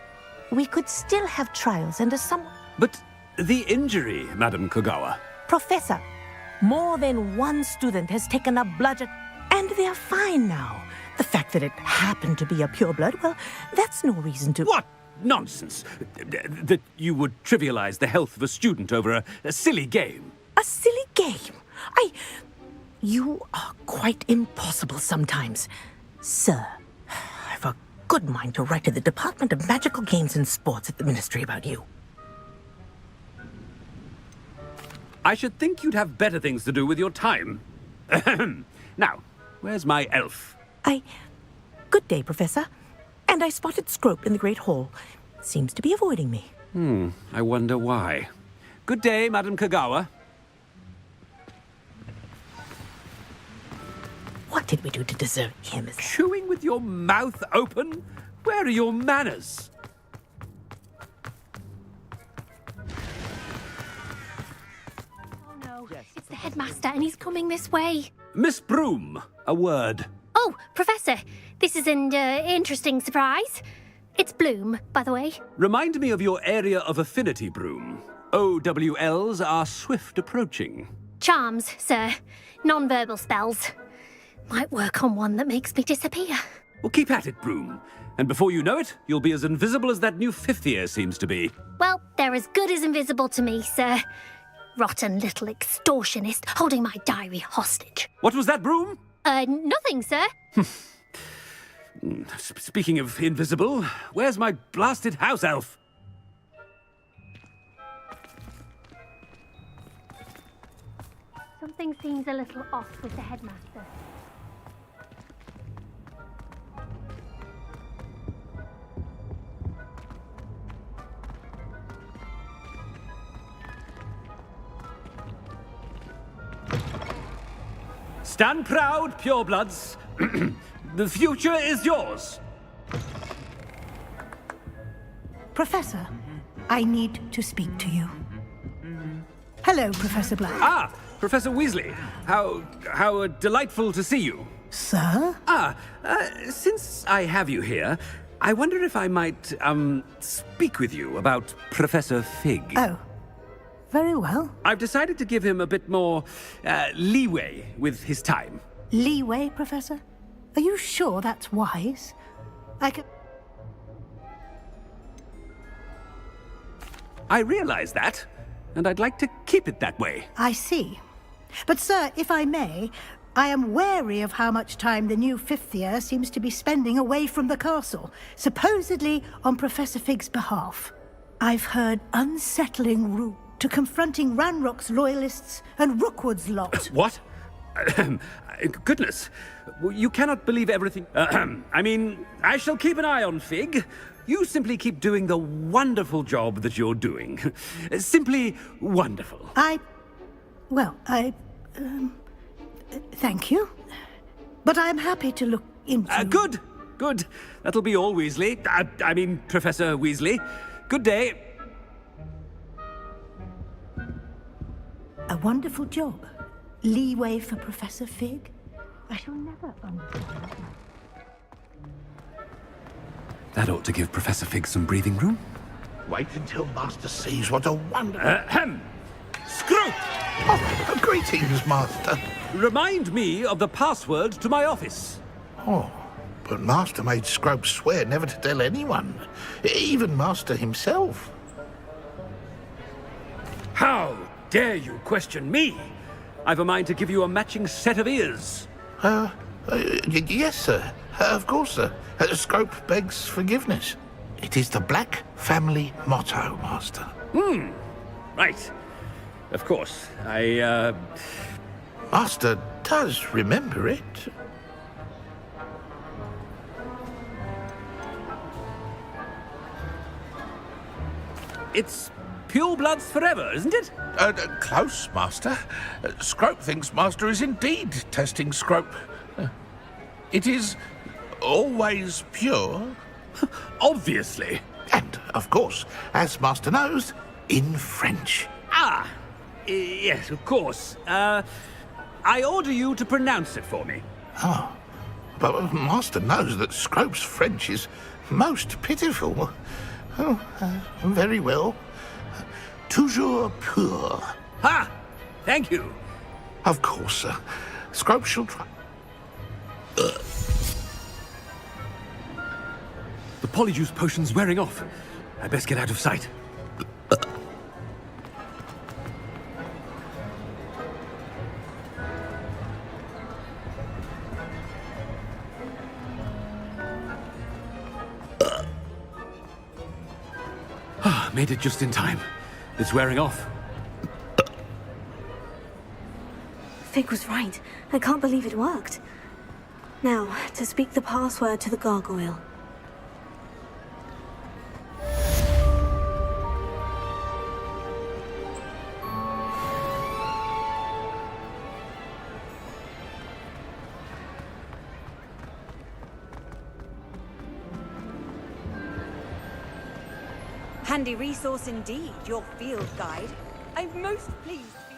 could still have trials and some... But the injury, Madam Kogawa. Professor, more than one student has taken a bludgeon, and they're fine now. The fact that it happened to be a pureblood, well, that's no reason to... What nonsense! That you would trivialize the health of a student over a silly game. A silly game? You are quite impossible sometimes. Sir, I've a good mind to write to the Department of Magical Games and Sports at the Ministry about you. I should think you'd have better things to do with your time. Now, where's my elf? Good day, Professor. And I spotted Scrope in the Great Hall. Seems to be avoiding me. I wonder why. Good day, Madam Kogawa. What did we do to deserve him? Chewing with your mouth open? Where are your manners? Oh no, it's the headmaster and he's coming this way. Miss Broom, a word. Oh, Professor, this is an interesting surprise. It's Bloom, by the way. Remind me of your area of affinity, Broom. OWLs are swift approaching. Charms, sir. Non-verbal spells. Might work on one that makes me disappear. Well, keep at it, Broom. And before you know it, you'll be as invisible as that new fifth year seems to be. Well, they're as good as invisible to me, sir. Rotten little extortionist holding my diary hostage. What was that, Broom? Nothing, sir. Speaking of invisible, where's my blasted house elf? Something seems a little off with the headmaster. Stand proud, purebloods. The future is yours. Professor, I need to speak to you. Hello, Professor Black. Ah, Professor Weasley. How delightful to see you. Sir? Since I have you here, I wonder if I might, speak with you about Professor Fig. Oh, very well. I've decided to give him a bit more leeway with his time. Leeway, Professor? Are you sure that's wise? I realize that, and I'd like to keep it that way. I see. But, sir, if I may, I am wary of how much time the new fifth year seems to be spending away from the castle, supposedly on Professor Fig's behalf. I've heard unsettling route to confronting Ranrock's loyalists and Rookwood's lot. What? Goodness, you cannot believe everything. I mean, I shall keep an eye on Fig. You simply keep doing the wonderful job that you're doing. Simply wonderful. Thank you. But I'm happy to look into... Good. That'll be all, Weasley. I mean, Professor Weasley. Good day. A wonderful job. Leeway for Professor Fig. I shall never understand. That ought to give Professor Fig some breathing room. Wait until Master sees what a wonder... Scrope! Oh, greetings, Master. Remind me of the password to my office. Oh, but Master made Scrope swear never to tell anyone, even Master himself. How dare you question me? I've a mind to give you a matching set of ears. Yes, sir. Of course, sir. Scrope begs forgiveness. It is the Black family motto, Master. Right. Of course. Master does remember it. It's pure bloods forever, isn't it? Close, Master. Scrope thinks Master is indeed testing Scrope. It is always pure. Obviously. And, of course, as Master knows, in French. Yes, of course. I order you to pronounce it for me. Oh, but Master knows that Scrope's French is most pitiful. Oh, very well. Toujours pur. Ha! Thank you. Of course, sir. Scrope shall try. The polyjuice potion's wearing off. I best get out of sight. Made it just in time. It's wearing off. Fig was right. I can't believe it worked. Now, to speak the password to the gargoyle. Handy resource indeed, your field guide. I'm most pleased to be...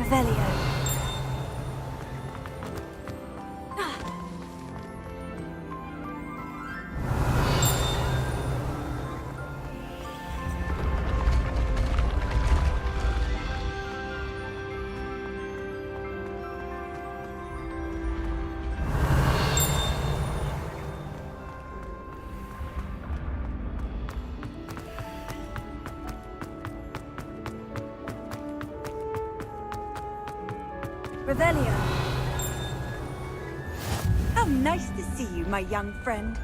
Revelio. Revelio. How nice to see you, my young friend.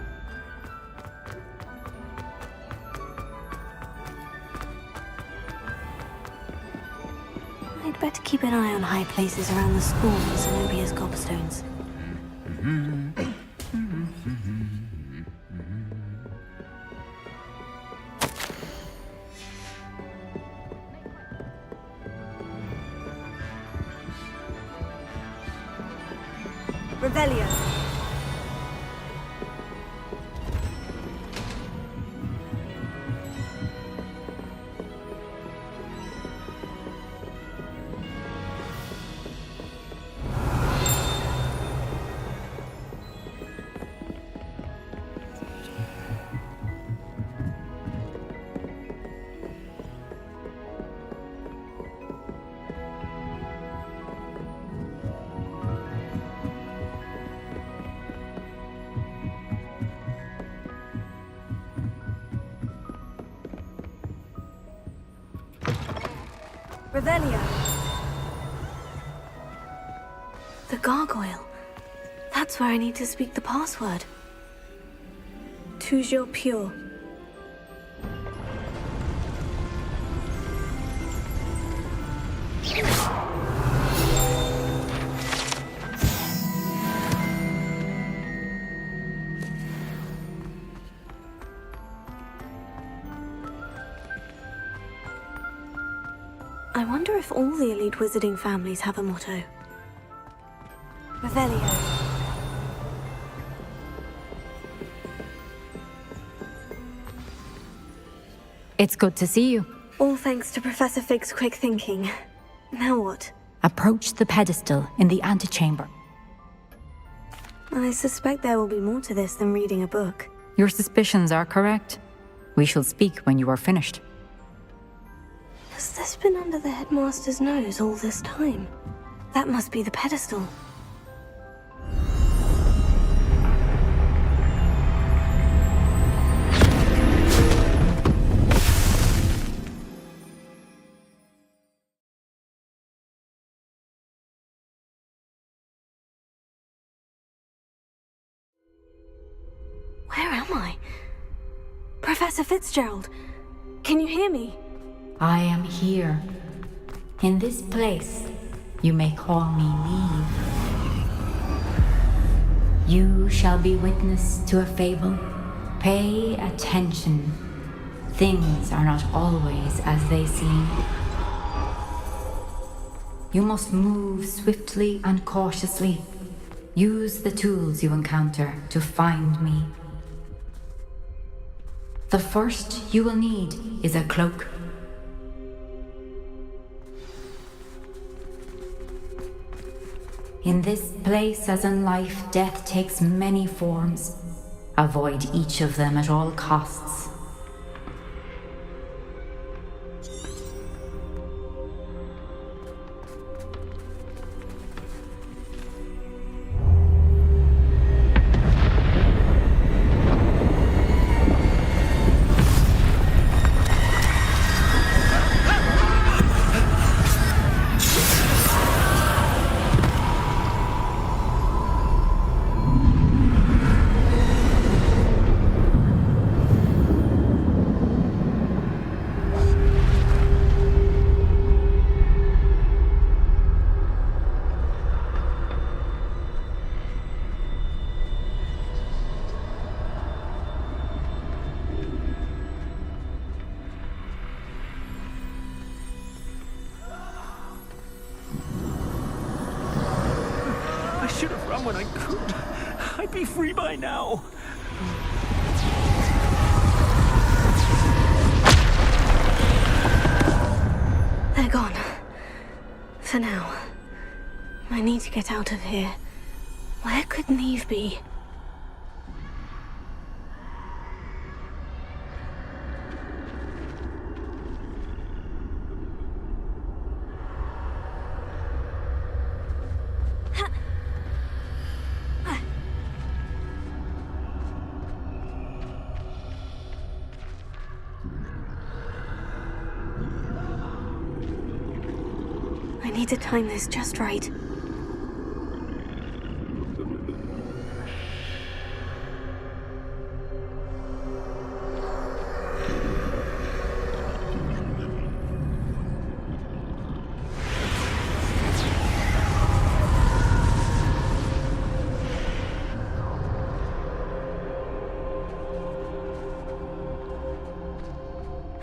I'd better keep an eye on high places around the school and Zenobia's gobstones. Revelio. Revelio. The gargoyle. That's where I need to speak the password. Toujours pure. I wonder if all the elite wizarding families have a motto. Revelio. It's good to see you. All thanks to Professor Fig's quick thinking. Now what? Approach the pedestal in the antechamber. I suspect there will be more to this than reading a book. Your suspicions are correct. We shall speak when you are finished. Has this been under the headmaster's nose all this time? That must be the pedestal. Where am I? Professor Fitzgerald, can you hear me? I am here. In this place, you may call me Neve. You shall be witness to a fable. Pay attention. Things are not always as they seem. You must move swiftly and cautiously. Use the tools you encounter to find me. The first you will need is a cloak. In this place, as in life, death takes many forms. Avoid each of them at all costs. I should have run when I could. I'd be free by now. They're gone. better now. I need to get out of here. Where could Neve be? I need to time this just right.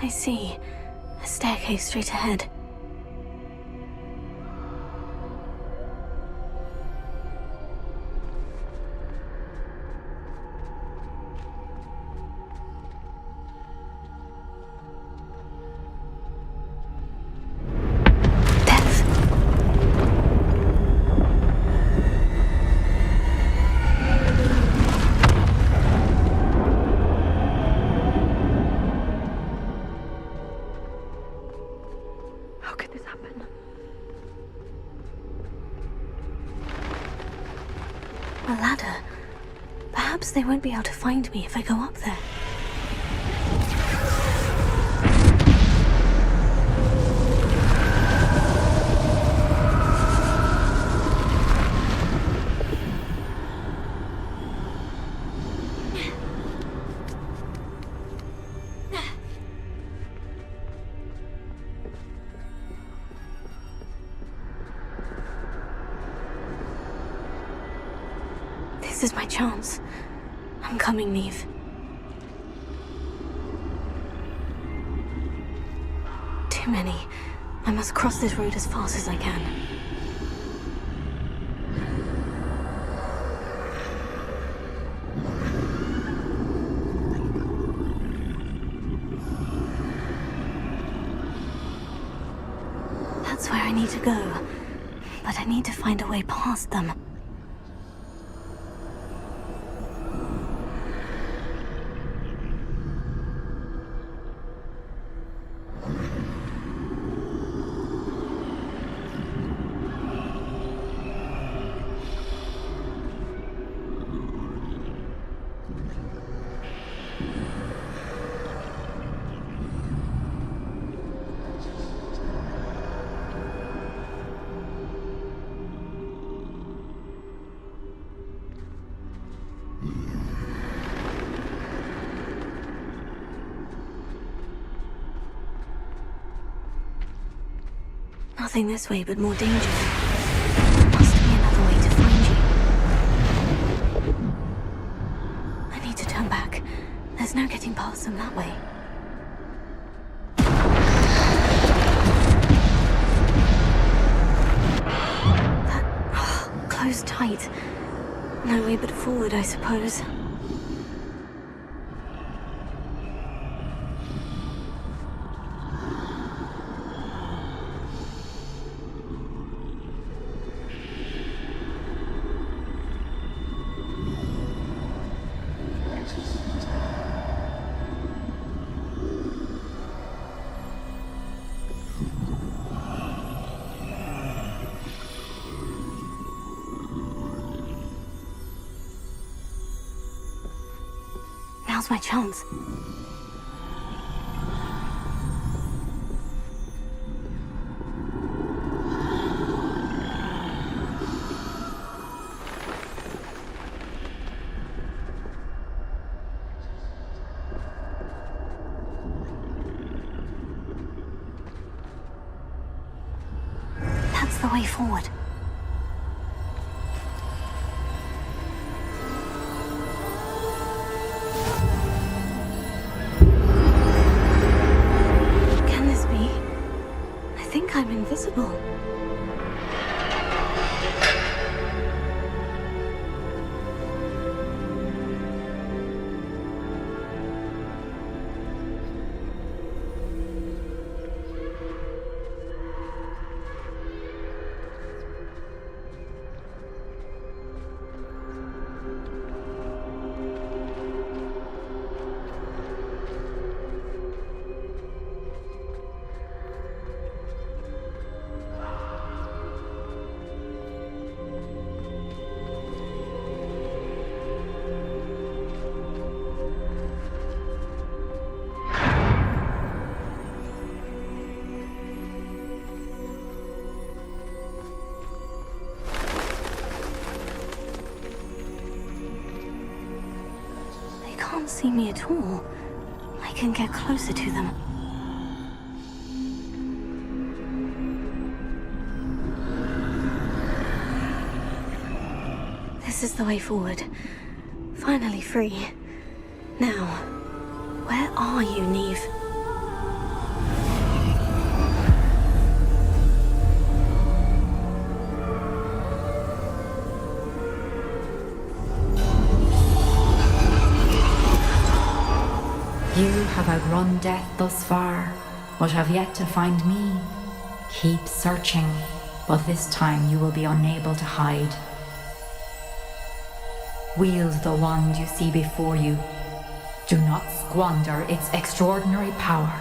I see. A staircase straight ahead. How could this happen? A ladder. Perhaps they won't be able to find me if I go up there. This is my chance. I'm coming, Neve. Too many. I must cross this road as fast as I can. That's where I need to go. But I need to find a way past them. Nothing this way, but more danger. There must be another way to find you. I need to turn back. There's no getting past them that way. That closed tight. No way but forward, I suppose. Now's my chance. That's the way forward. I'm invisible. can't see me at all. I can get closer to them. This is the way forward. Finally free. Now, where are you, Neve? You have outrun death thus far, but have yet to find me. Keep searching, but this time you will be unable to hide. Wield the wand you see before you. Do not squander its extraordinary power.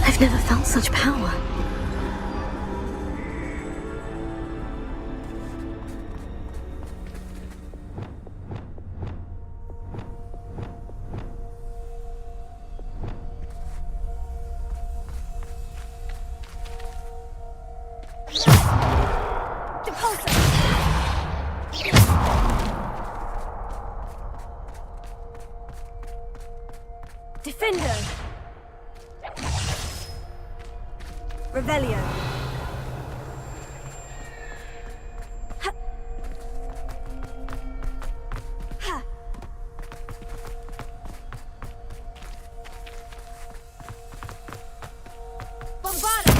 I've never felt such power. Defender! Revelio! Ha! Ha! Bombarda!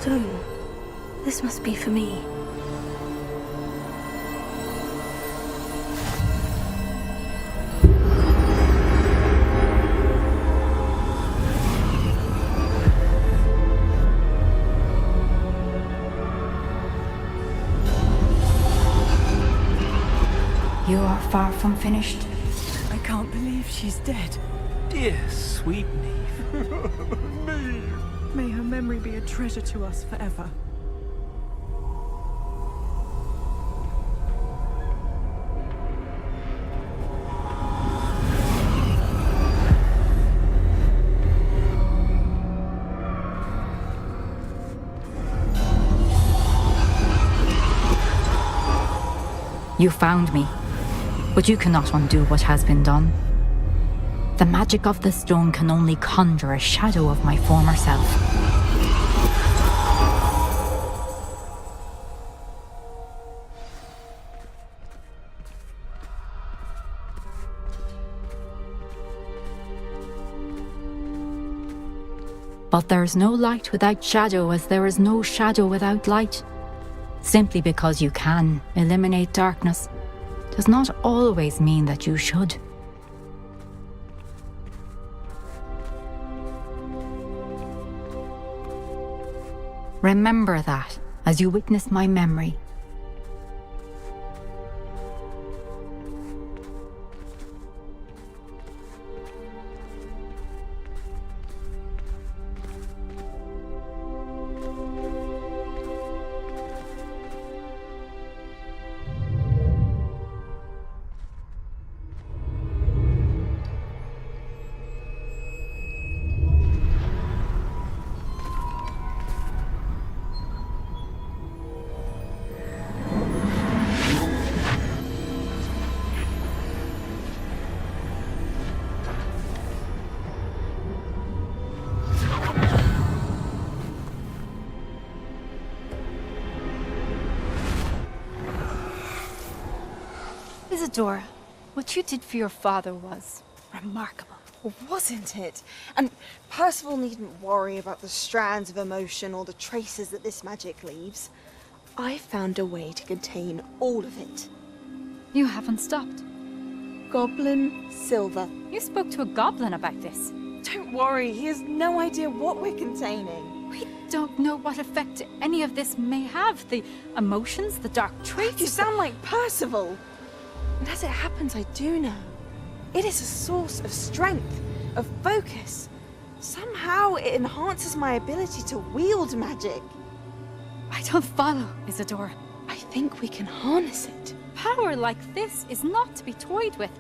stone. This must be for me. You are far from finished. I can't believe she's dead. Dear sweet Neve. May her memory be a treasure to us forever. You found me, but you cannot undo what has been done. The magic of the stone can only conjure a shadow of my former self. But there is no light without shadow, as there is no shadow without light. Simply because you can eliminate darkness does not always mean that you should. Remember that as you witness my memory. Isadora, what you did for your father was remarkable. Well, wasn't it? And Percival needn't worry about the strands of emotion or the traces that this magic leaves. I found a way to contain all of it. You haven't stopped. Goblin Silver. You spoke to a goblin about this. Don't worry, he has no idea what we're containing. We don't know what effect any of this may have. The emotions, the dark traits. You sound like Percival. And as it happens, I do know. It is a source of strength, of focus. Somehow it enhances my ability to wield magic. I don't follow, Isadora. I think we can harness it. Power like this is not to be toyed with.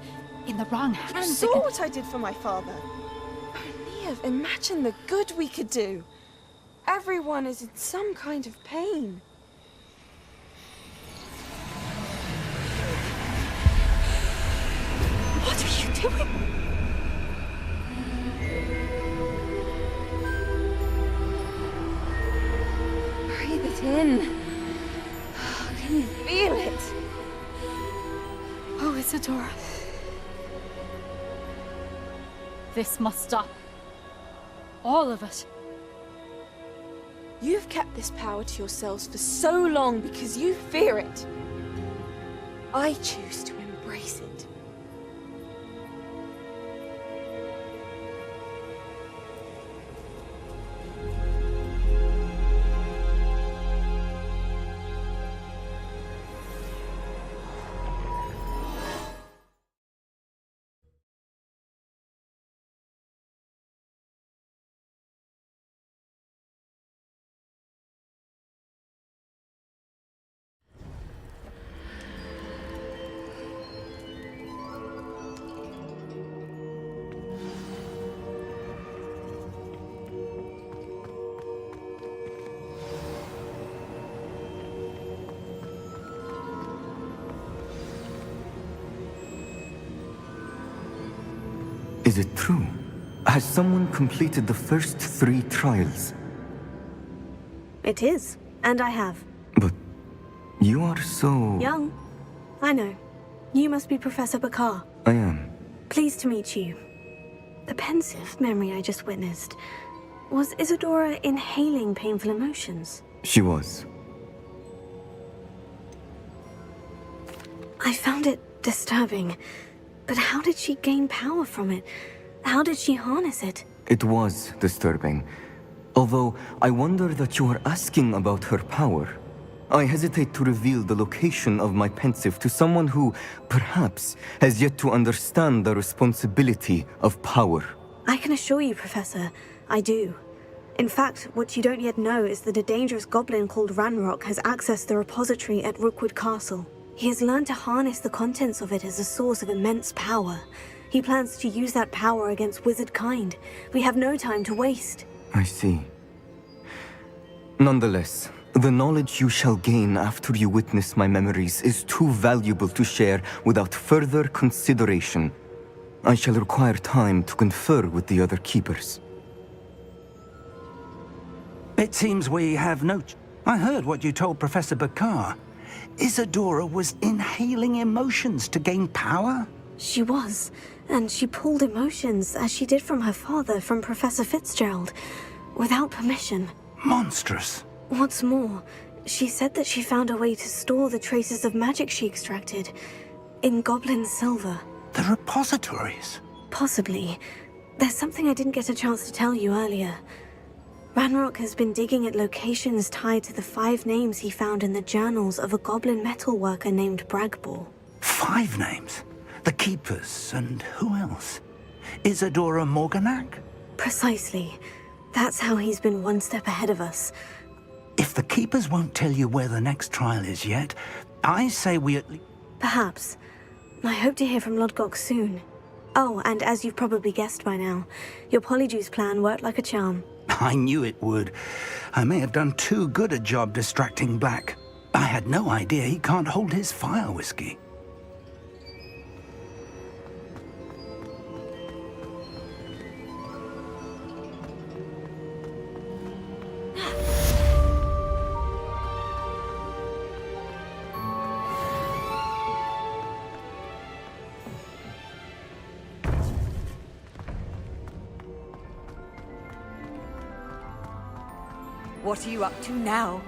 In the wrong hands. You saw what I did for my father. Oh, Neve, imagine the good we could do. Everyone is in some kind of pain. What are you doing? Breathe it in. Can you feel it? Oh, Isadora. This must stop. All of it. You've kept this power to yourselves for so long because you fear it. I choose to embrace it. Is it true? Has someone completed the first 3 trials? It is, and I have. But you are so... Young. I know. You must be Professor Bakar. I am. Pleased to meet you. The pensive memory I just witnessed. Was Isadora inhaling painful emotions? She was. I found it disturbing. But how did she gain power from it? How did she harness it? It was disturbing. Although I wonder that you are asking about her power. I hesitate to reveal the location of my pensive to someone who, perhaps, has yet to understand the responsibility of power. I can assure you, Professor, I do. In fact, what you don't yet know is that a dangerous goblin called Ranrock has accessed the repository at Rookwood Castle. He has learned to harness the contents of it as a source of immense power. He plans to use that power against wizard kind. We have no time to waste. I see. Nonetheless, the knowledge you shall gain after you witness my memories is too valuable to share without further consideration. I shall require time to confer with the other keepers. It seems we have no... I heard what you told Professor Bakar. Isadora was inhaling emotions to gain power? She was, and she pulled emotions, as she did from her father, from Professor Fitzgerald, without permission. Monstrous. What's more, she said that she found a way to store the traces of magic she extracted in goblin silver. The repositories? Possibly. There's something I didn't get a chance to tell you earlier. Ranrock has been digging at locations tied to the 5 names he found in the journals of a goblin metalworker named Bragbor. 5 names? The Keepers, and who else? Isadora Morganac? Precisely. That's how he's been one step ahead of us. If the Keepers won't tell you where the next trial is yet, I say we at least... Perhaps. I hope to hear from Lodgok soon. Oh, and as you've probably guessed by now, your Polyjuice plan worked like a charm. I knew it would. I may have done too good a job distracting Black. I had no idea he can't hold his fire whiskey. What are you up to now?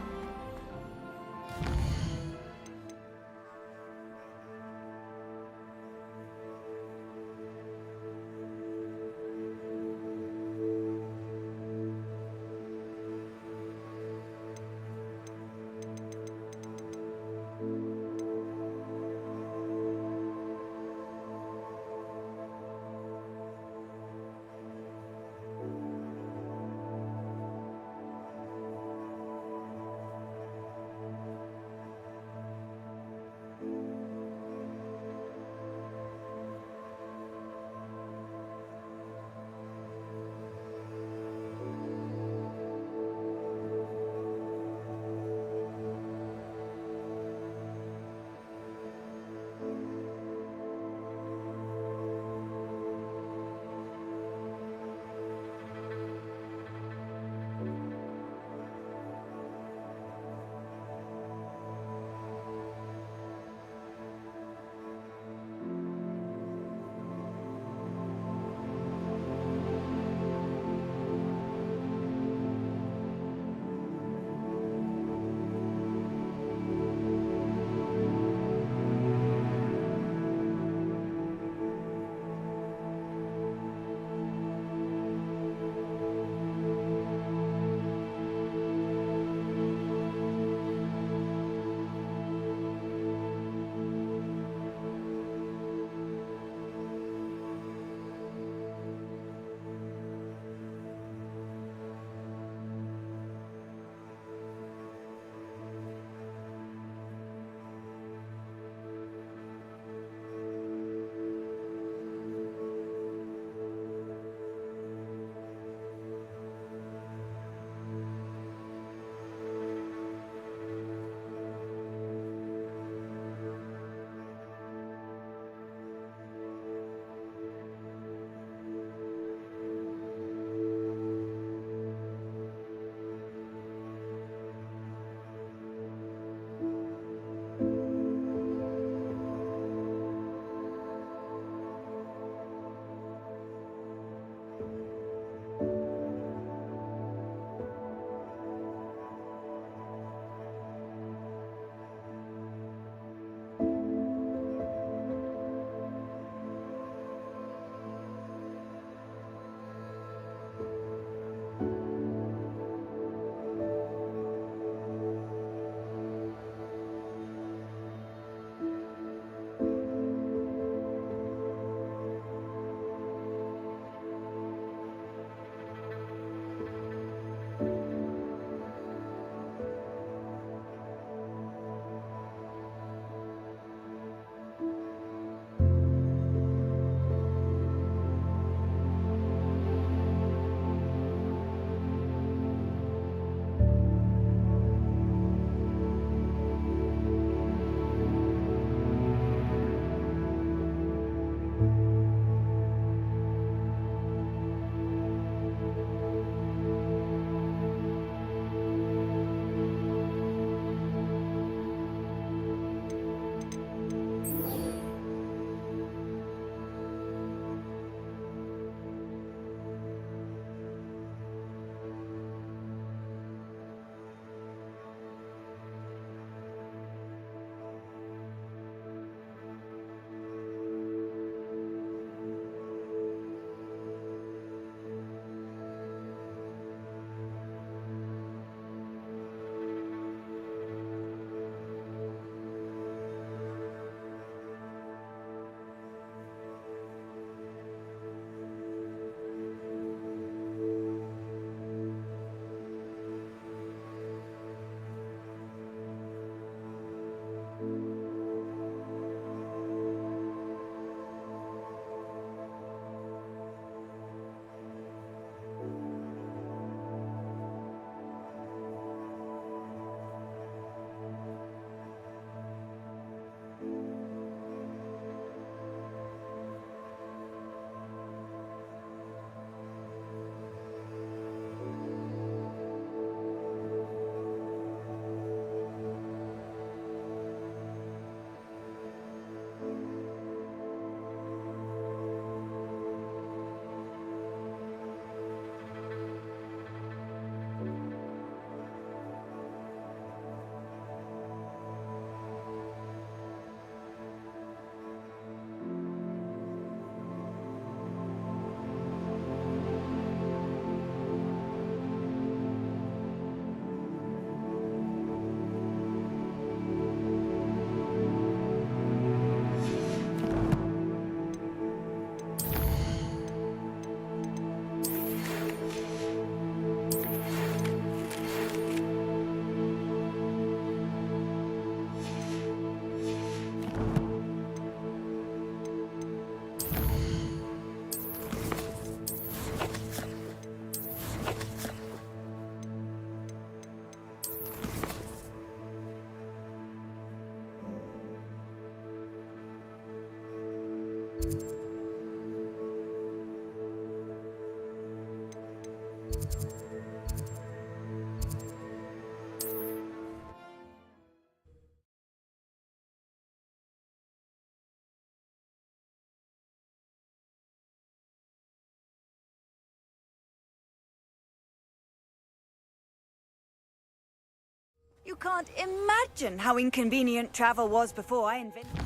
You can't imagine how inconvenient travel was before I invented...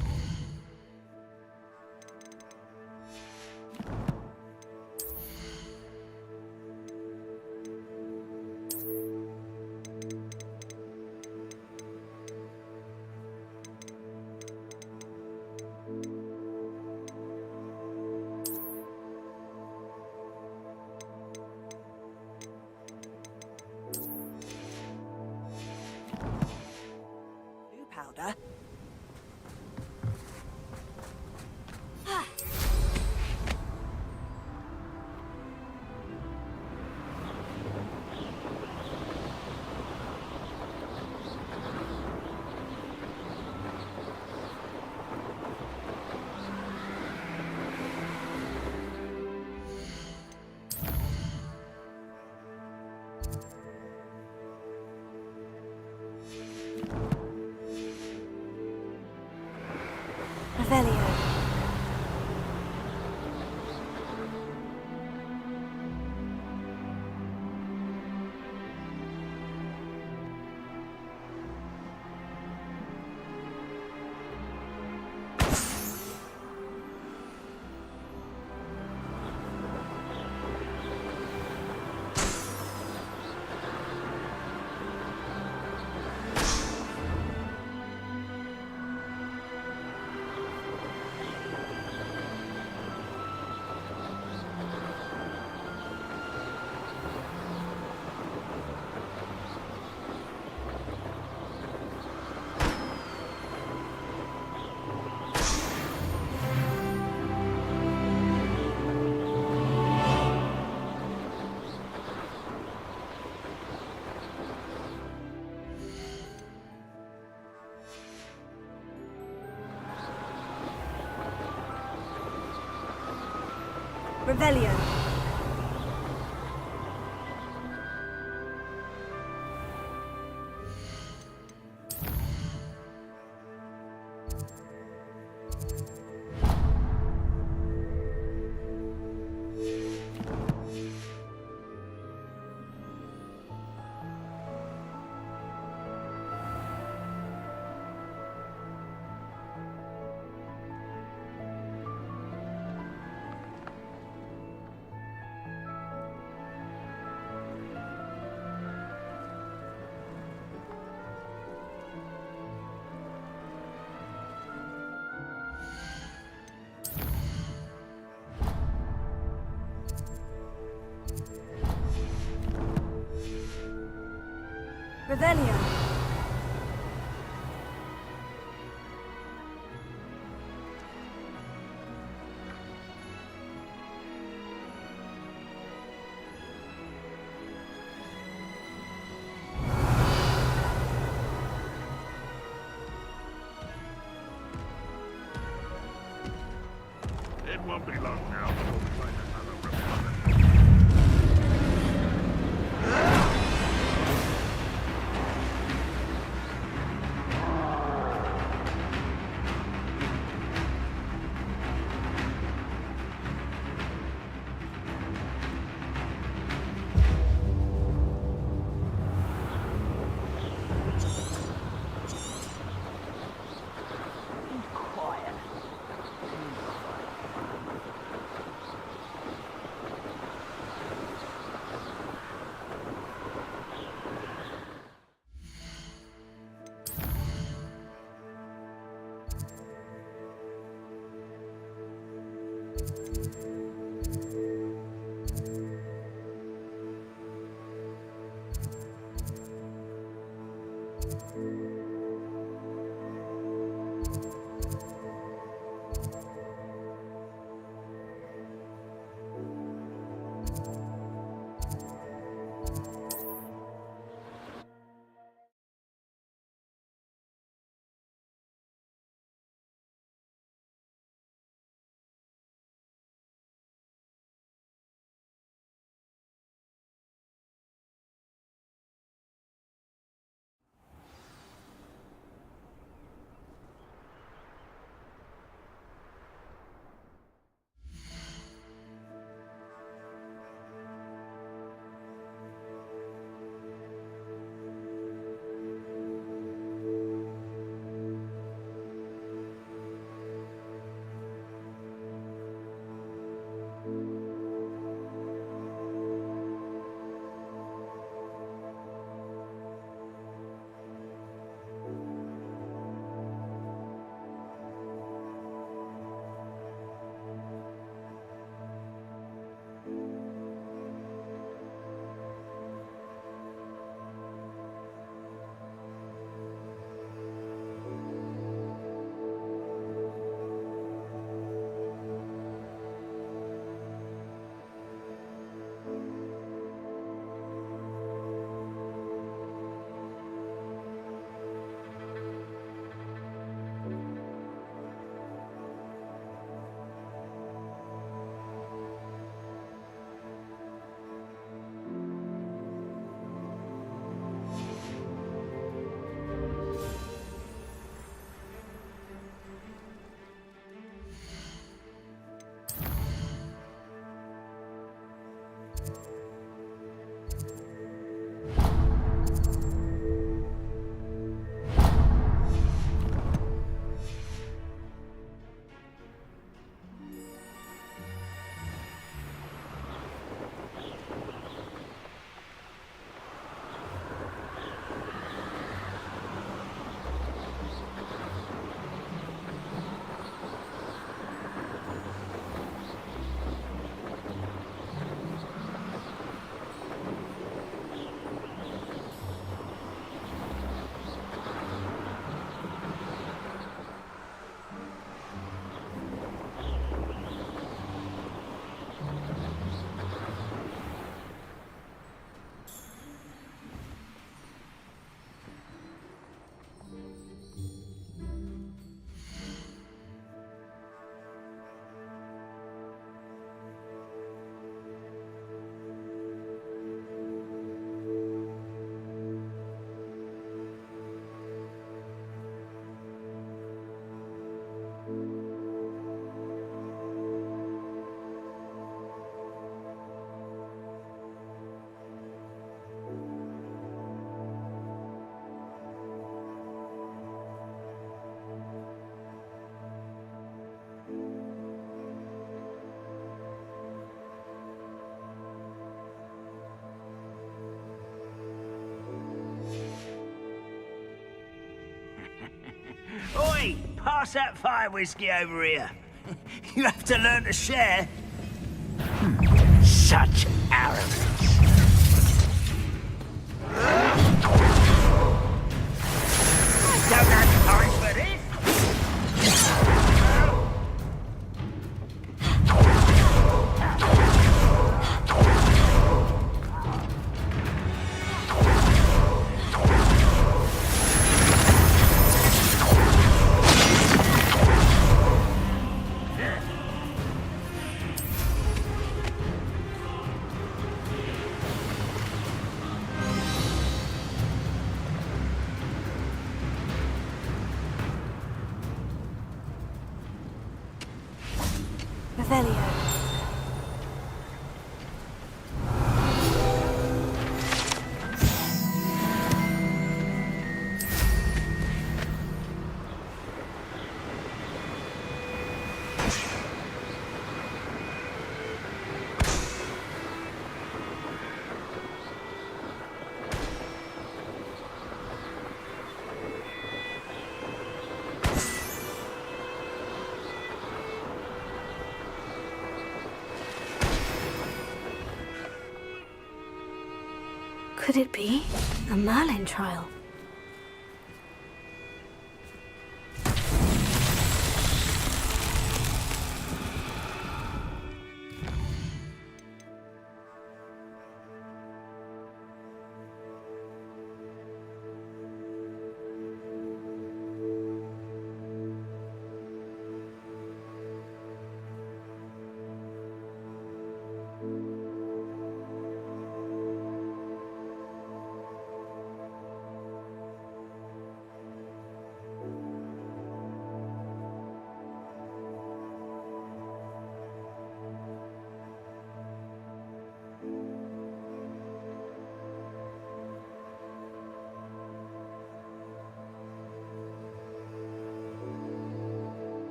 powder. Revelio. Revelio. Revelio. It won't be long now before we find another republic. Pass that fire whiskey over here. You have to learn to share. Such arrogance. I don't have time for this. Revelio. Could it be a Merlin trial?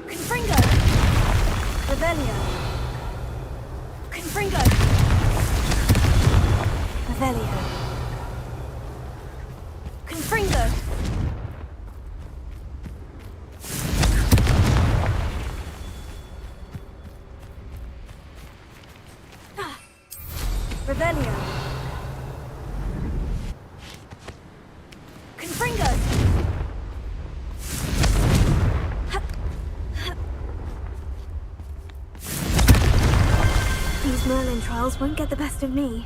Confringo! Revelio! Confringo! Revelio! Confringo! Revelio! Confringo! These Merlin trials won't get the best of me.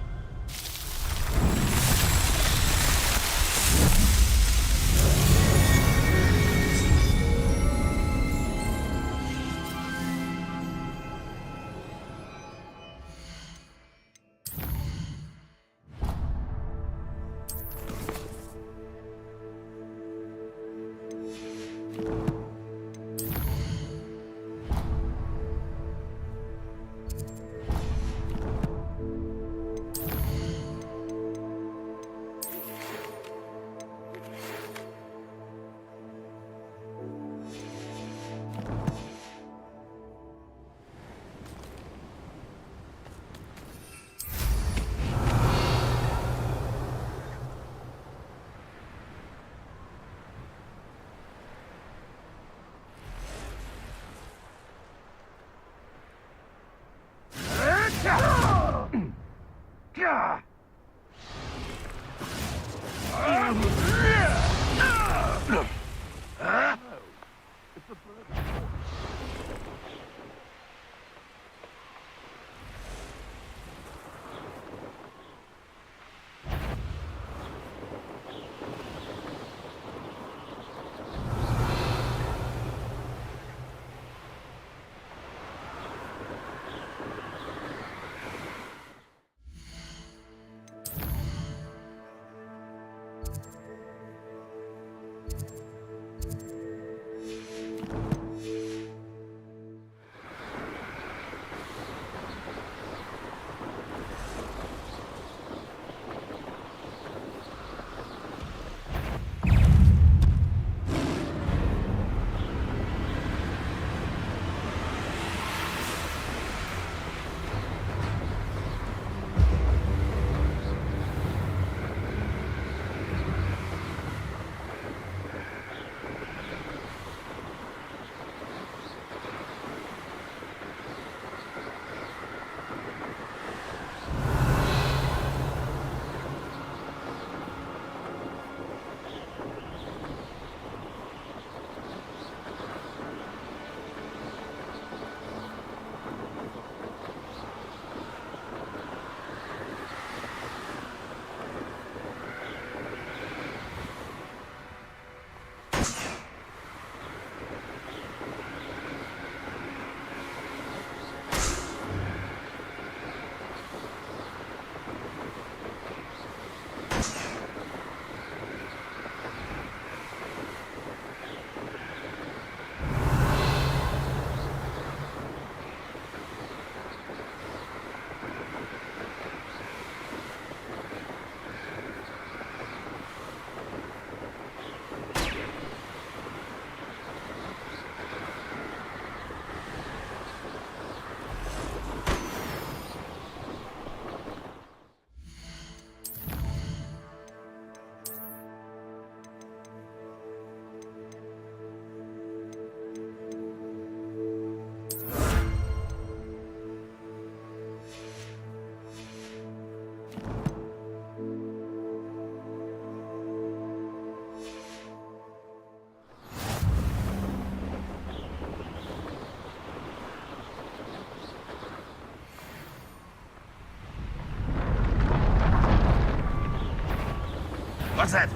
What's that?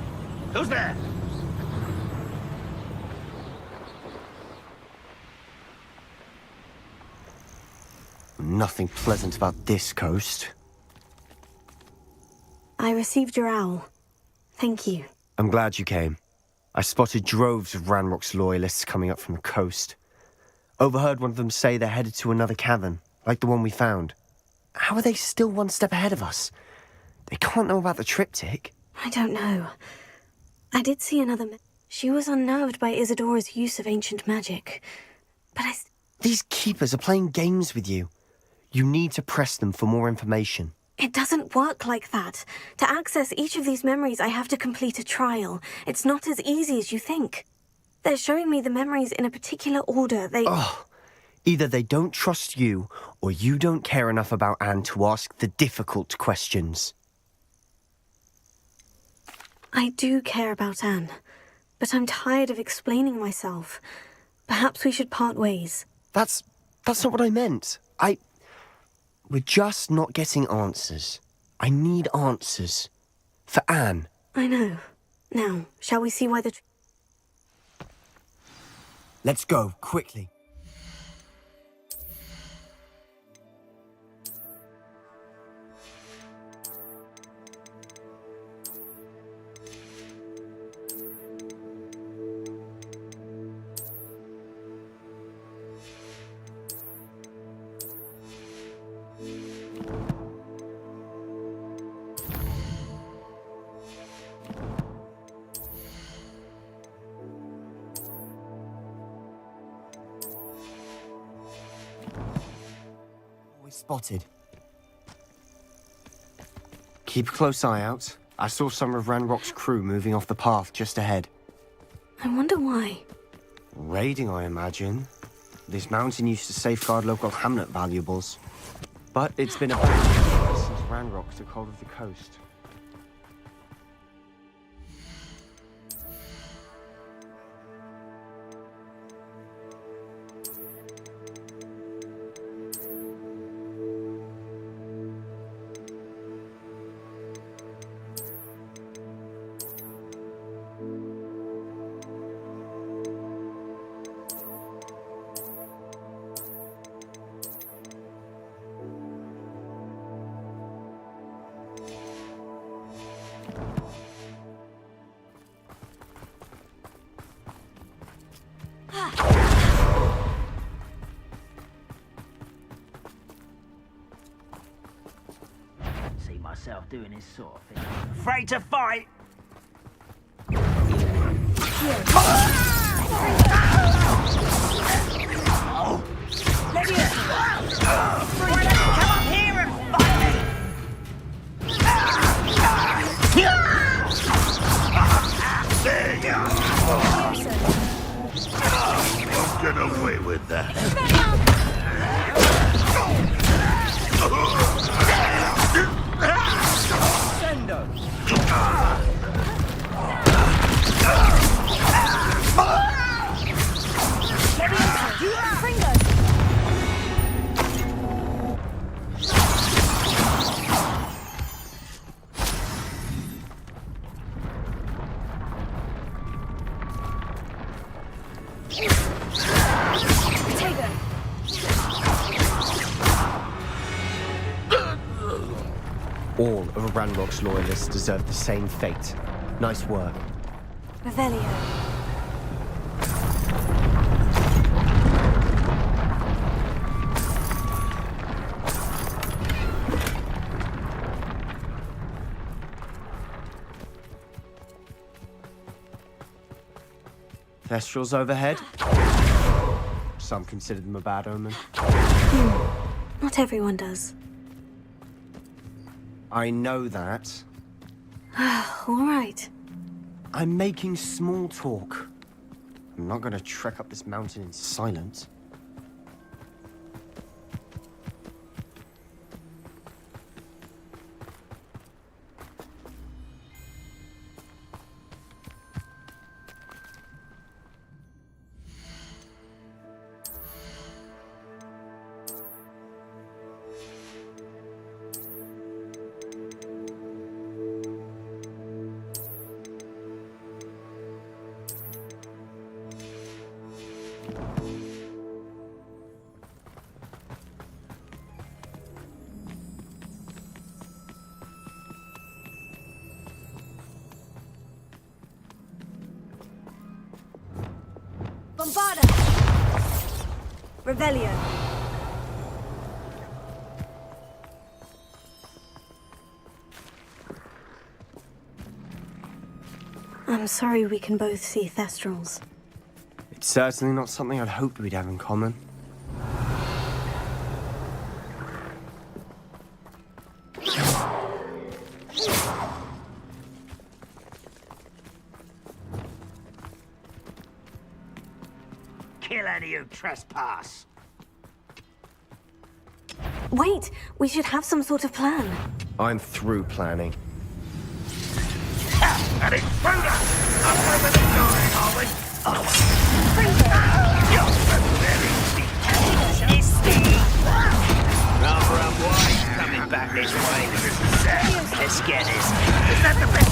Who's there? Nothing pleasant about this coast. I received your owl. Thank you. I'm glad you came. I spotted droves of Ranrock's loyalists coming up from the coast. Overheard one of them say they're headed to another cavern, like the one we found. How are they still one step ahead of us? They can't know about the triptych. I don't know. I did see another. She was unnerved by Isadora's use of ancient magic. But These keepers are playing games with you. You need to press them for more information. It doesn't work like that. To access each of these memories, I have to complete a trial. It's not as easy as you think. They're showing me the memories in a particular order. Either they don't trust you, or you don't care enough about Anne to ask the difficult questions. I do care about Anne, but I'm tired of explaining myself. Perhaps we should part ways. That's not what I meant. We're just not getting answers. I need answers. For Anne. I know. Now, shall we see why the... Let's go, quickly. Spotted. Keep a close eye out. I saw some of Ranrock's crew moving off the path just ahead. I wonder why. Raiding, I imagine. This mountain used to safeguard local hamlet valuables. But it's been abandoned since Ranrock took hold of the coast. See myself doing this sort of thing. Afraid to fight? Come up here and fight me! There you Won't get away with that. All of Ranrock's loyalists deserve the same fate. Nice work. Revelio. Thestrals overhead. Some consider them a bad omen. Not everyone does. I know that. All right. I'm making small talk. I'm not going to trek up this mountain in silence. Bombarda! Revelio. I'm sorry we can both see Thestrals. It's certainly not something I'd hoped we'd have in common. Kill any who trespass. Wait, we should have some sort of plan. I'm through planning. An intruder! I'm living and dying, are we? You're Rather unwise coming back this way. Let's get this. Is that the best?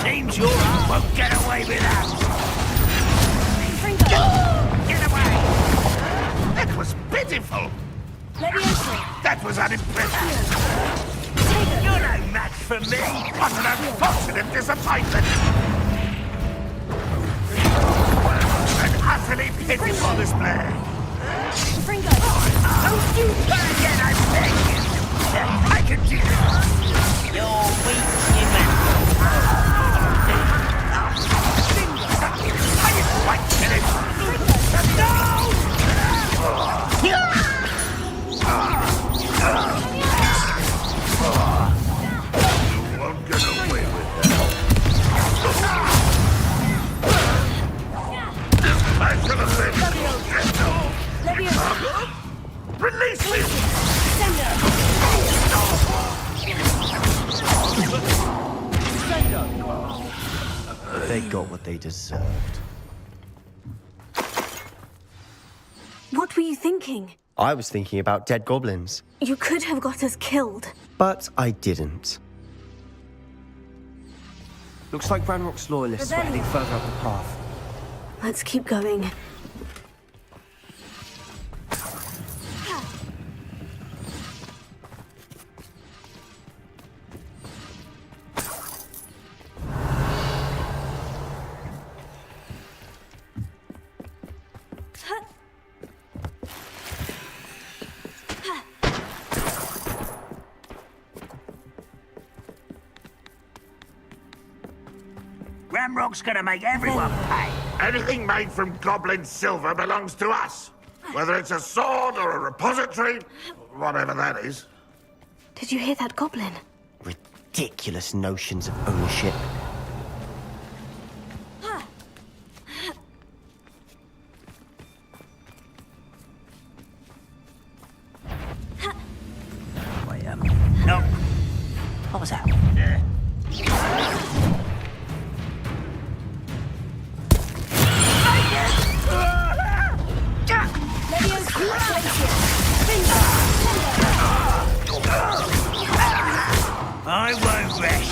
Seems your arm won't get away with that. Get away! That was pitiful! That was unimpressive! You're no match for me! What an unfortunate disappointment! An utterly pitiful display! Don't you try again, I beg you! I can do it! You're weak, human! I didn't quite finish! No! You won't get away with that. I should have been. Release me! They got what they deserved. What were you thinking? I was thinking about dead goblins. You could have got us killed. But I didn't. Looks like Ranrock's loyalists were heading further up the path. Let's keep going. Ramrock's gonna make everyone pay. Anything made from goblin silver belongs to us. Whether it's a sword or a repository, whatever that is. Did you hear that goblin? Ridiculous notions of ownership. Wait a minute. No. What was that? I won't rest.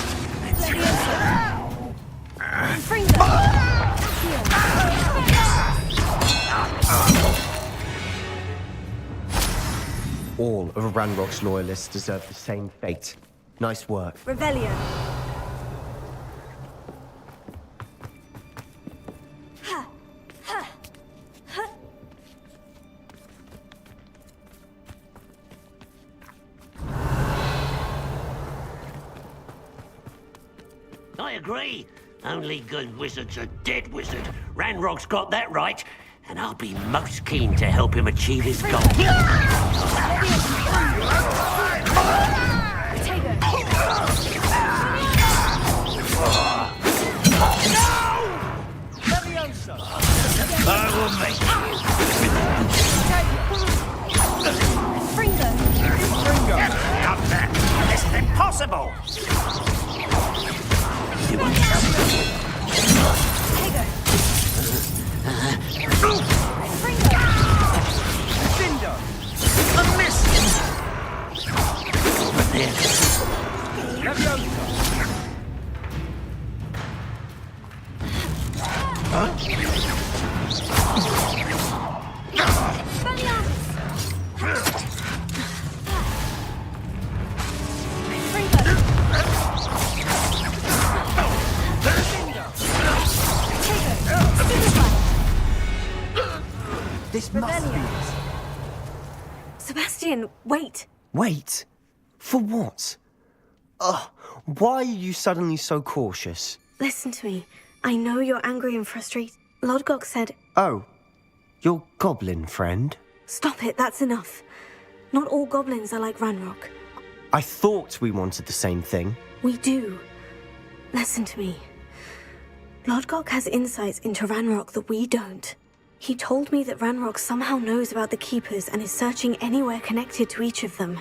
All of Ranrock's loyalists deserve the same fate. Nice work. Revelio. I agree. Only good wizard's a dead wizard. Ranrock's got that right, and I'll be most keen to help him achieve his goal. I will make it. Stop that! This is impossible! You want This must be it. Sebastian, wait. Wait? For what? Ugh, why are you suddenly so cautious? Listen to me. I know you're angry and frustrated. Lodgok said... Oh, your goblin friend? Stop it, that's enough. Not all goblins are like Ranrock. I thought we wanted the same thing. We do. Listen to me. Lodgok has insights into Ranrock that we don't. He told me that Ranrock somehow knows about the Keepers and is searching anywhere connected to each of them.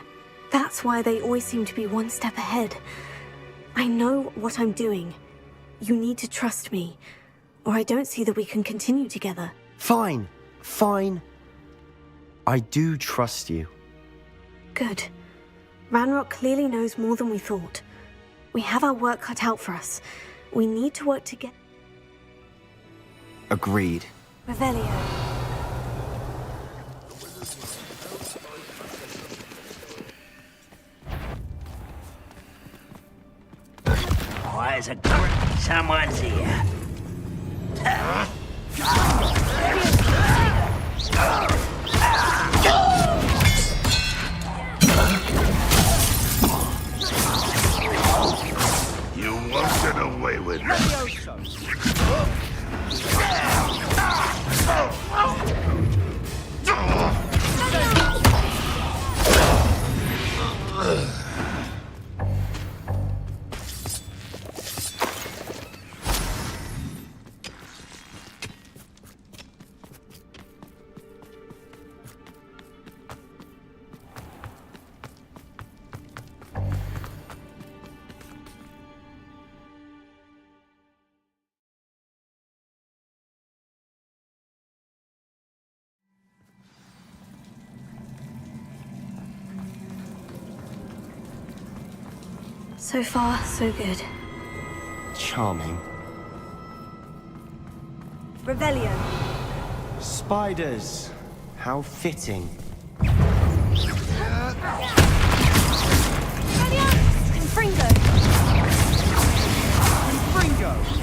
That's why they always seem to be one step ahead. I know what I'm doing. You need to trust me, or I don't see that we can continue together. Fine, fine. I do trust you. Good. Ranrock clearly knows more than we thought. We have our work cut out for us. We need to work together. Agreed. Revelio. Why is it current? Someone's here. You won't get away with So far, so good. Charming. Revelio. Spiders. How fitting. Confringo. Confringo.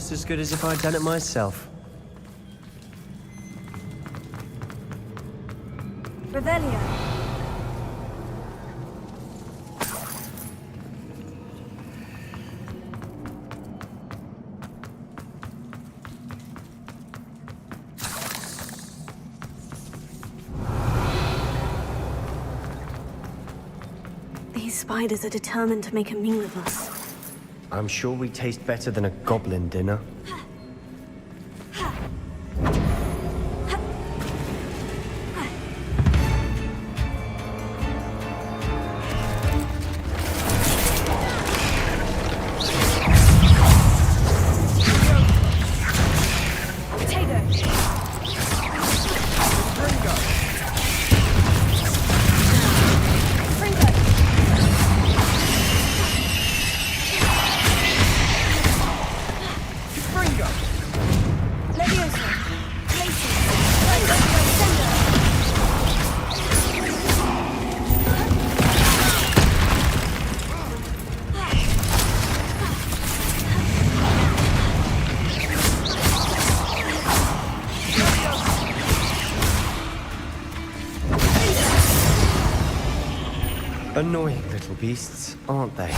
almost as good as if I'd done it myself. Revelio. These spiders are determined to make a meal of us. I'm sure we taste better than a goblin dinner. Annoying little beasts, aren't they?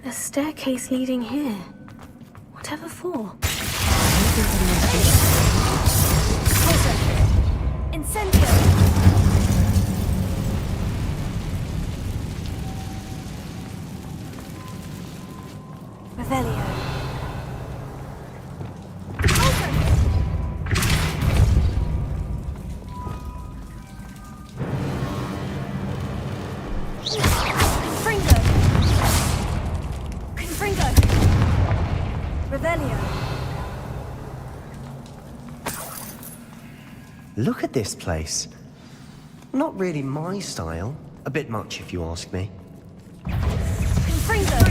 A staircase leading here. Whatever for? Incendio! Revelio. Confringo. Revelio. Look at this place. Not really my style. A bit much, if you ask me. Confringo.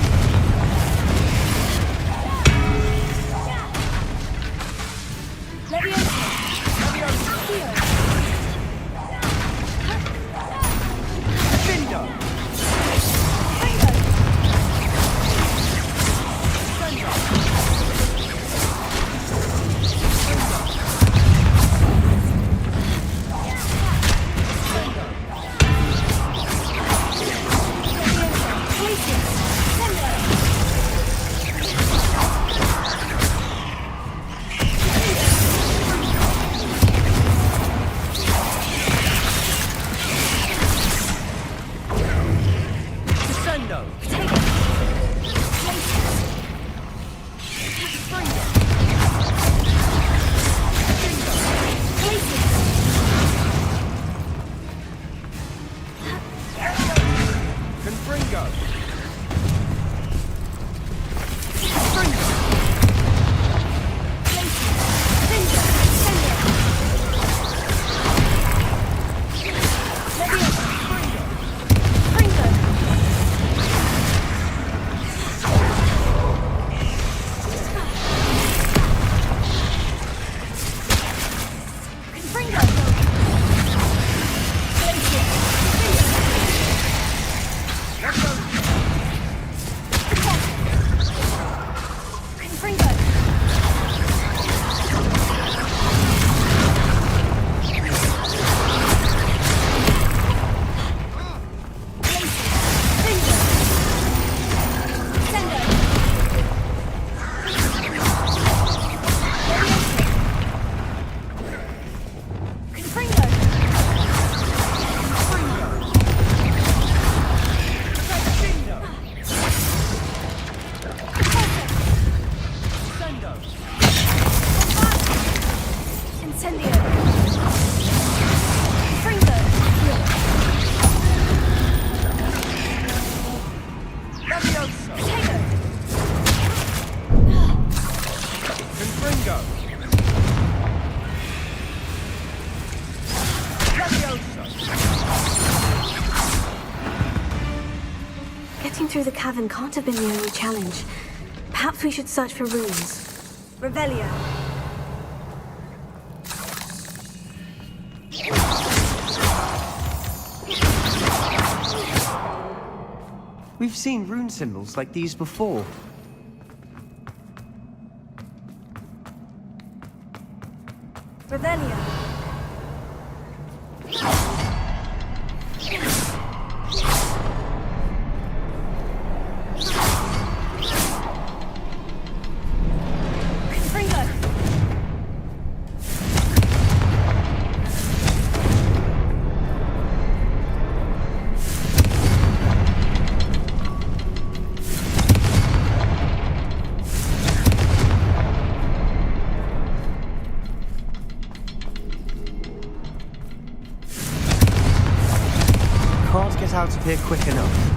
Getting through the cavern can't have been the only challenge. Perhaps we should search for runes. Revelio. We've seen rune symbols like these before. Revelio. Can't get out of here quick enough.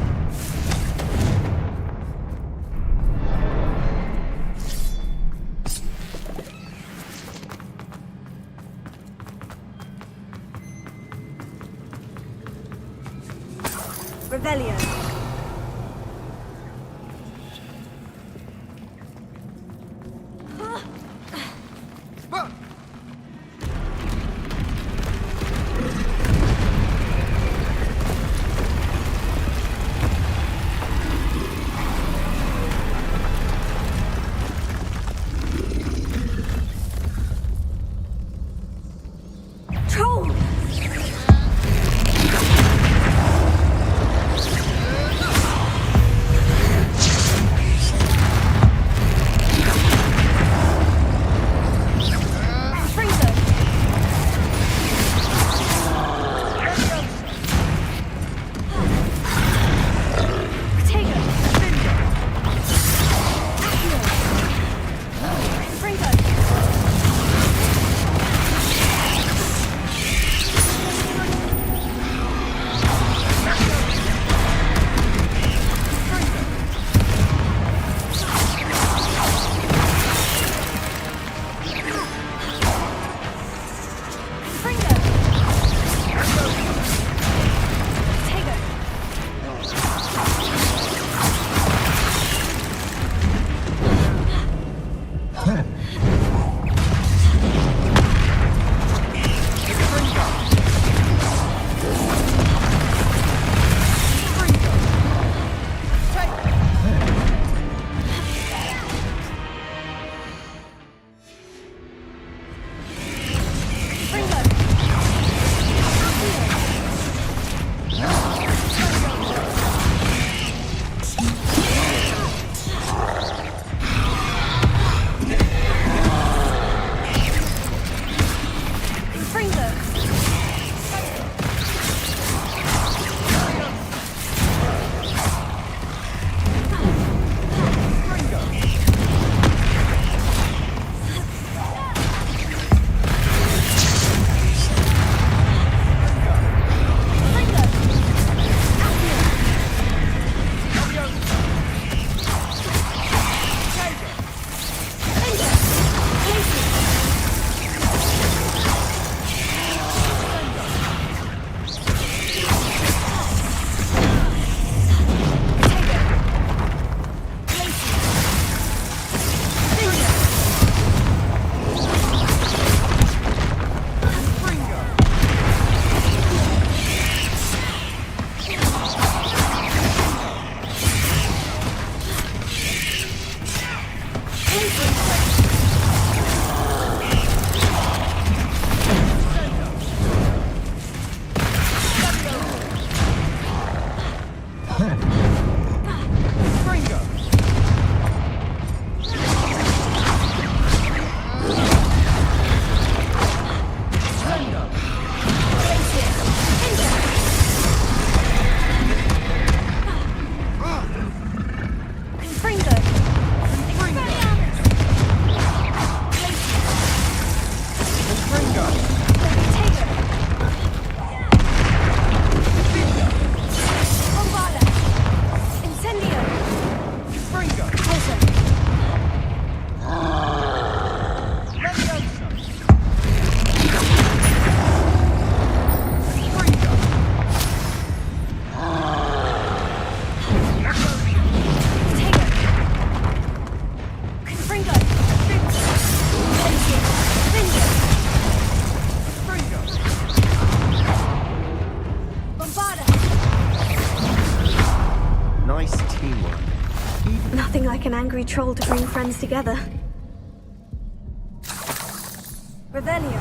Revelio. Troll! angry troll to bring friends together. Revelio.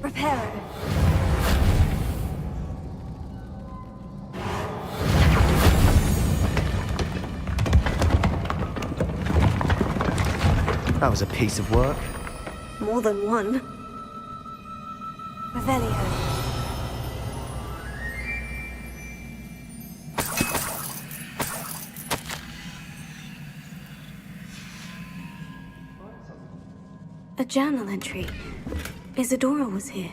Reparo. That was a piece of work. More than one. Revelio. A journal entry. Isadora was here.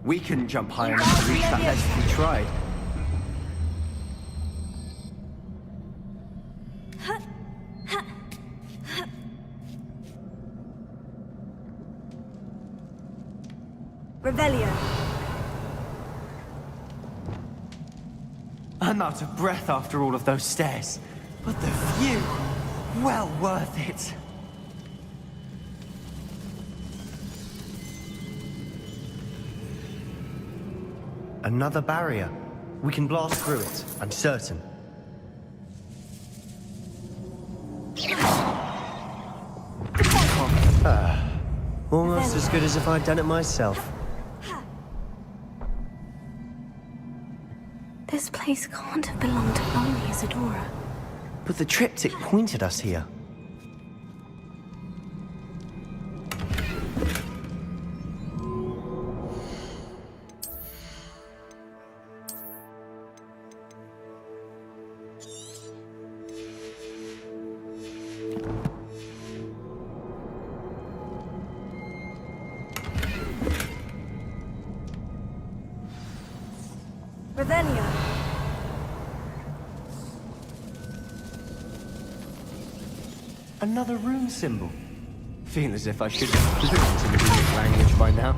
We couldn't jump high enough to reach that edge if we tried. Revelio. I'm out of breath after all of those stairs. But the view, well worth it. Another barrier. We can blast through it, I'm certain. Almost as good as if I'd done it myself. This place can't have belonged to only Isadora. But the triptych pointed us here. Revelio. Another rune symbol. Feel as if I should have fluent in the English language by now.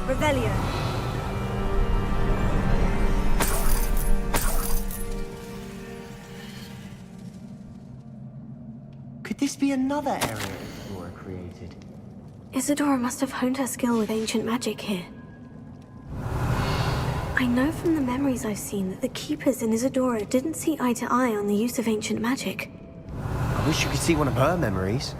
Revelio. Could this be another area Isadora created? Isadora must have honed her skill with ancient magic here. I know from the memories I've seen that the Keepers in Isadora didn't see eye to eye on the use of ancient magic. I wish you could see one of her memories.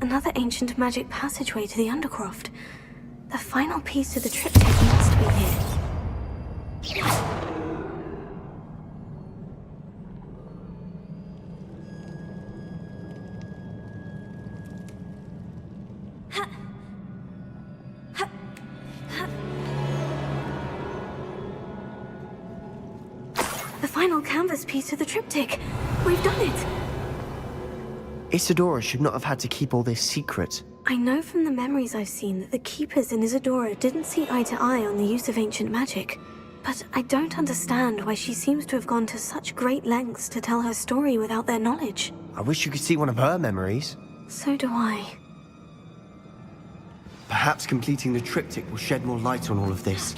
Another ancient magic passageway to the Undercroft. The final piece to the triptych must be here. The final canvas piece to the triptych. We've done it! Isadora should not have had to keep all this secret. I know from the memories I've seen that the Keepers in Isadora didn't see eye to eye on the use of ancient magic. But I don't understand why she seems to have gone to such great lengths to tell her story without their knowledge. I wish you could see one of her memories. So do I. Perhaps completing the triptych will shed more light on all of this.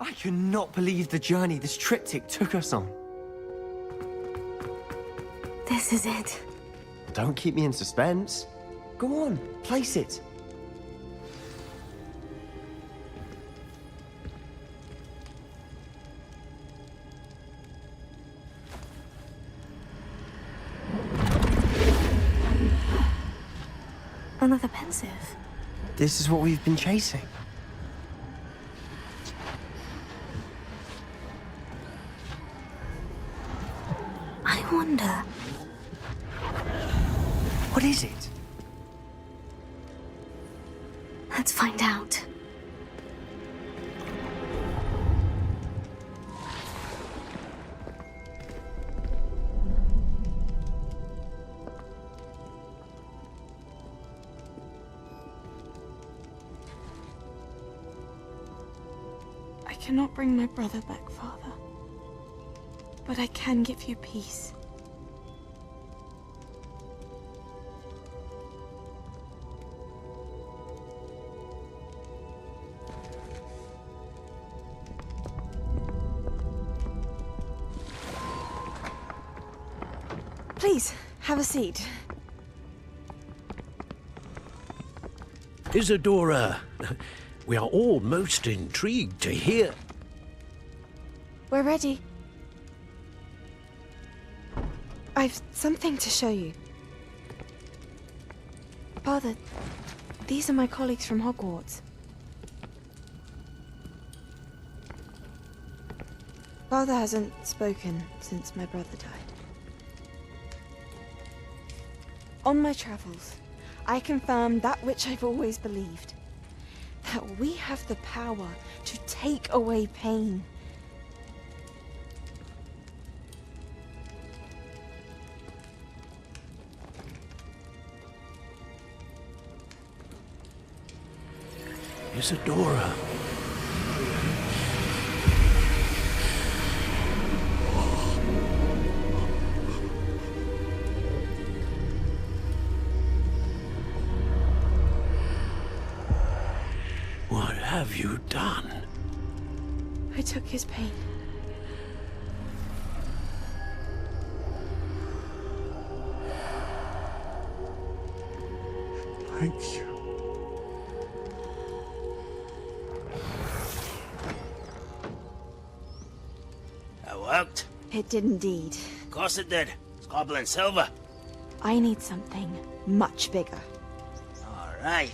I cannot believe the journey this triptych took us on. This is it. Don't keep me in suspense. Go on, place it. Another pensive. This is what we've been chasing. wonder. What is it? Let's find out. I cannot bring my brother back, Father. But I can give you peace. Please, have a seat. Isadora, we are all most intrigued to hear. We're ready. I've something to show you. Father, these are my colleagues from Hogwarts. Father hasn't spoken since my brother died. On my travels, I confirmed that which I've always believed. That we have the power to take away pain. Isadora. What have you done? I took his pain. Thank you. That worked. It did indeed. Of course it did. It's goblin silver. I need something much bigger. All right.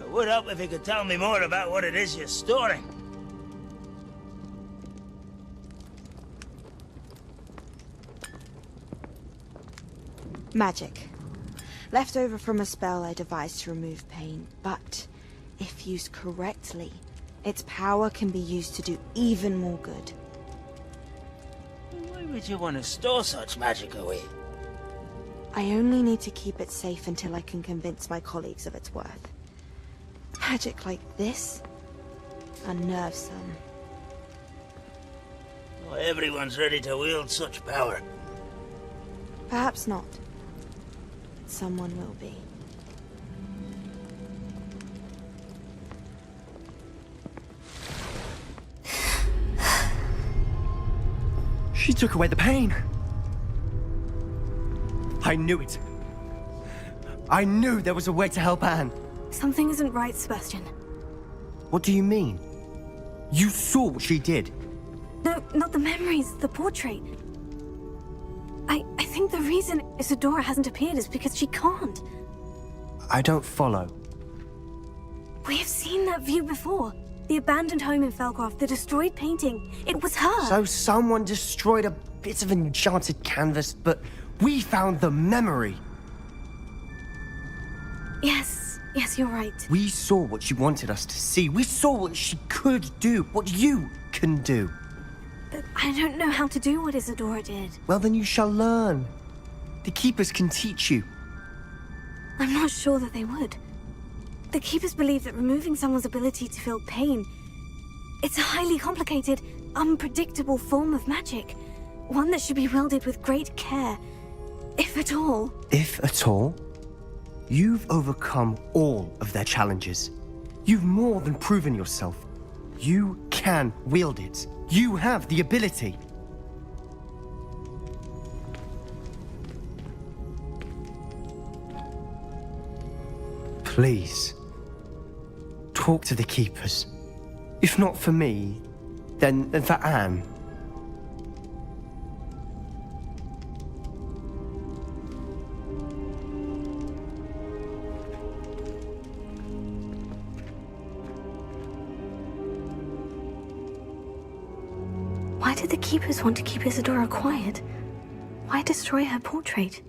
It would help if you could tell me more about what it is you're storing. Magic. Left over from a spell I devised to remove pain, but if used correctly, its power can be used to do even more good. Why would you want to store such magic away? I only need to keep it safe until I can convince my colleagues of its worth. Magic like this unnerves them. Not everyone's ready to wield such power. Perhaps not. Someone will be. She took away the pain. I knew it. I knew there was a way to help Anne. Something isn't right, Sebastian. What do you mean? You saw what she did. No, not the memories, the portrait. I think the reason Isadora hasn't appeared is because she can't. I don't follow. We have seen that view before. The abandoned home in Felcroft, the destroyed painting. It was her. So someone destroyed a bit of enchanted canvas, but we found the memory. Yes, you're right. We saw what she wanted us to see. We saw what she could do, what you can do. But I don't know how to do what Isadora did. Well, then you shall learn. The Keepers can teach you. I'm not sure that they would. The Keepers believe that removing someone's ability to feel pain, it's a highly complicated, unpredictable form of magic. One that should be wielded with great care, if at all. If at all? You've overcome all of their challenges. You've more than proven yourself. You can wield it. You have the ability. Please, talk to the Keepers. If not for me, then for Anne. Why did the Keepers want to keep Isadora quiet? Why destroy her portrait?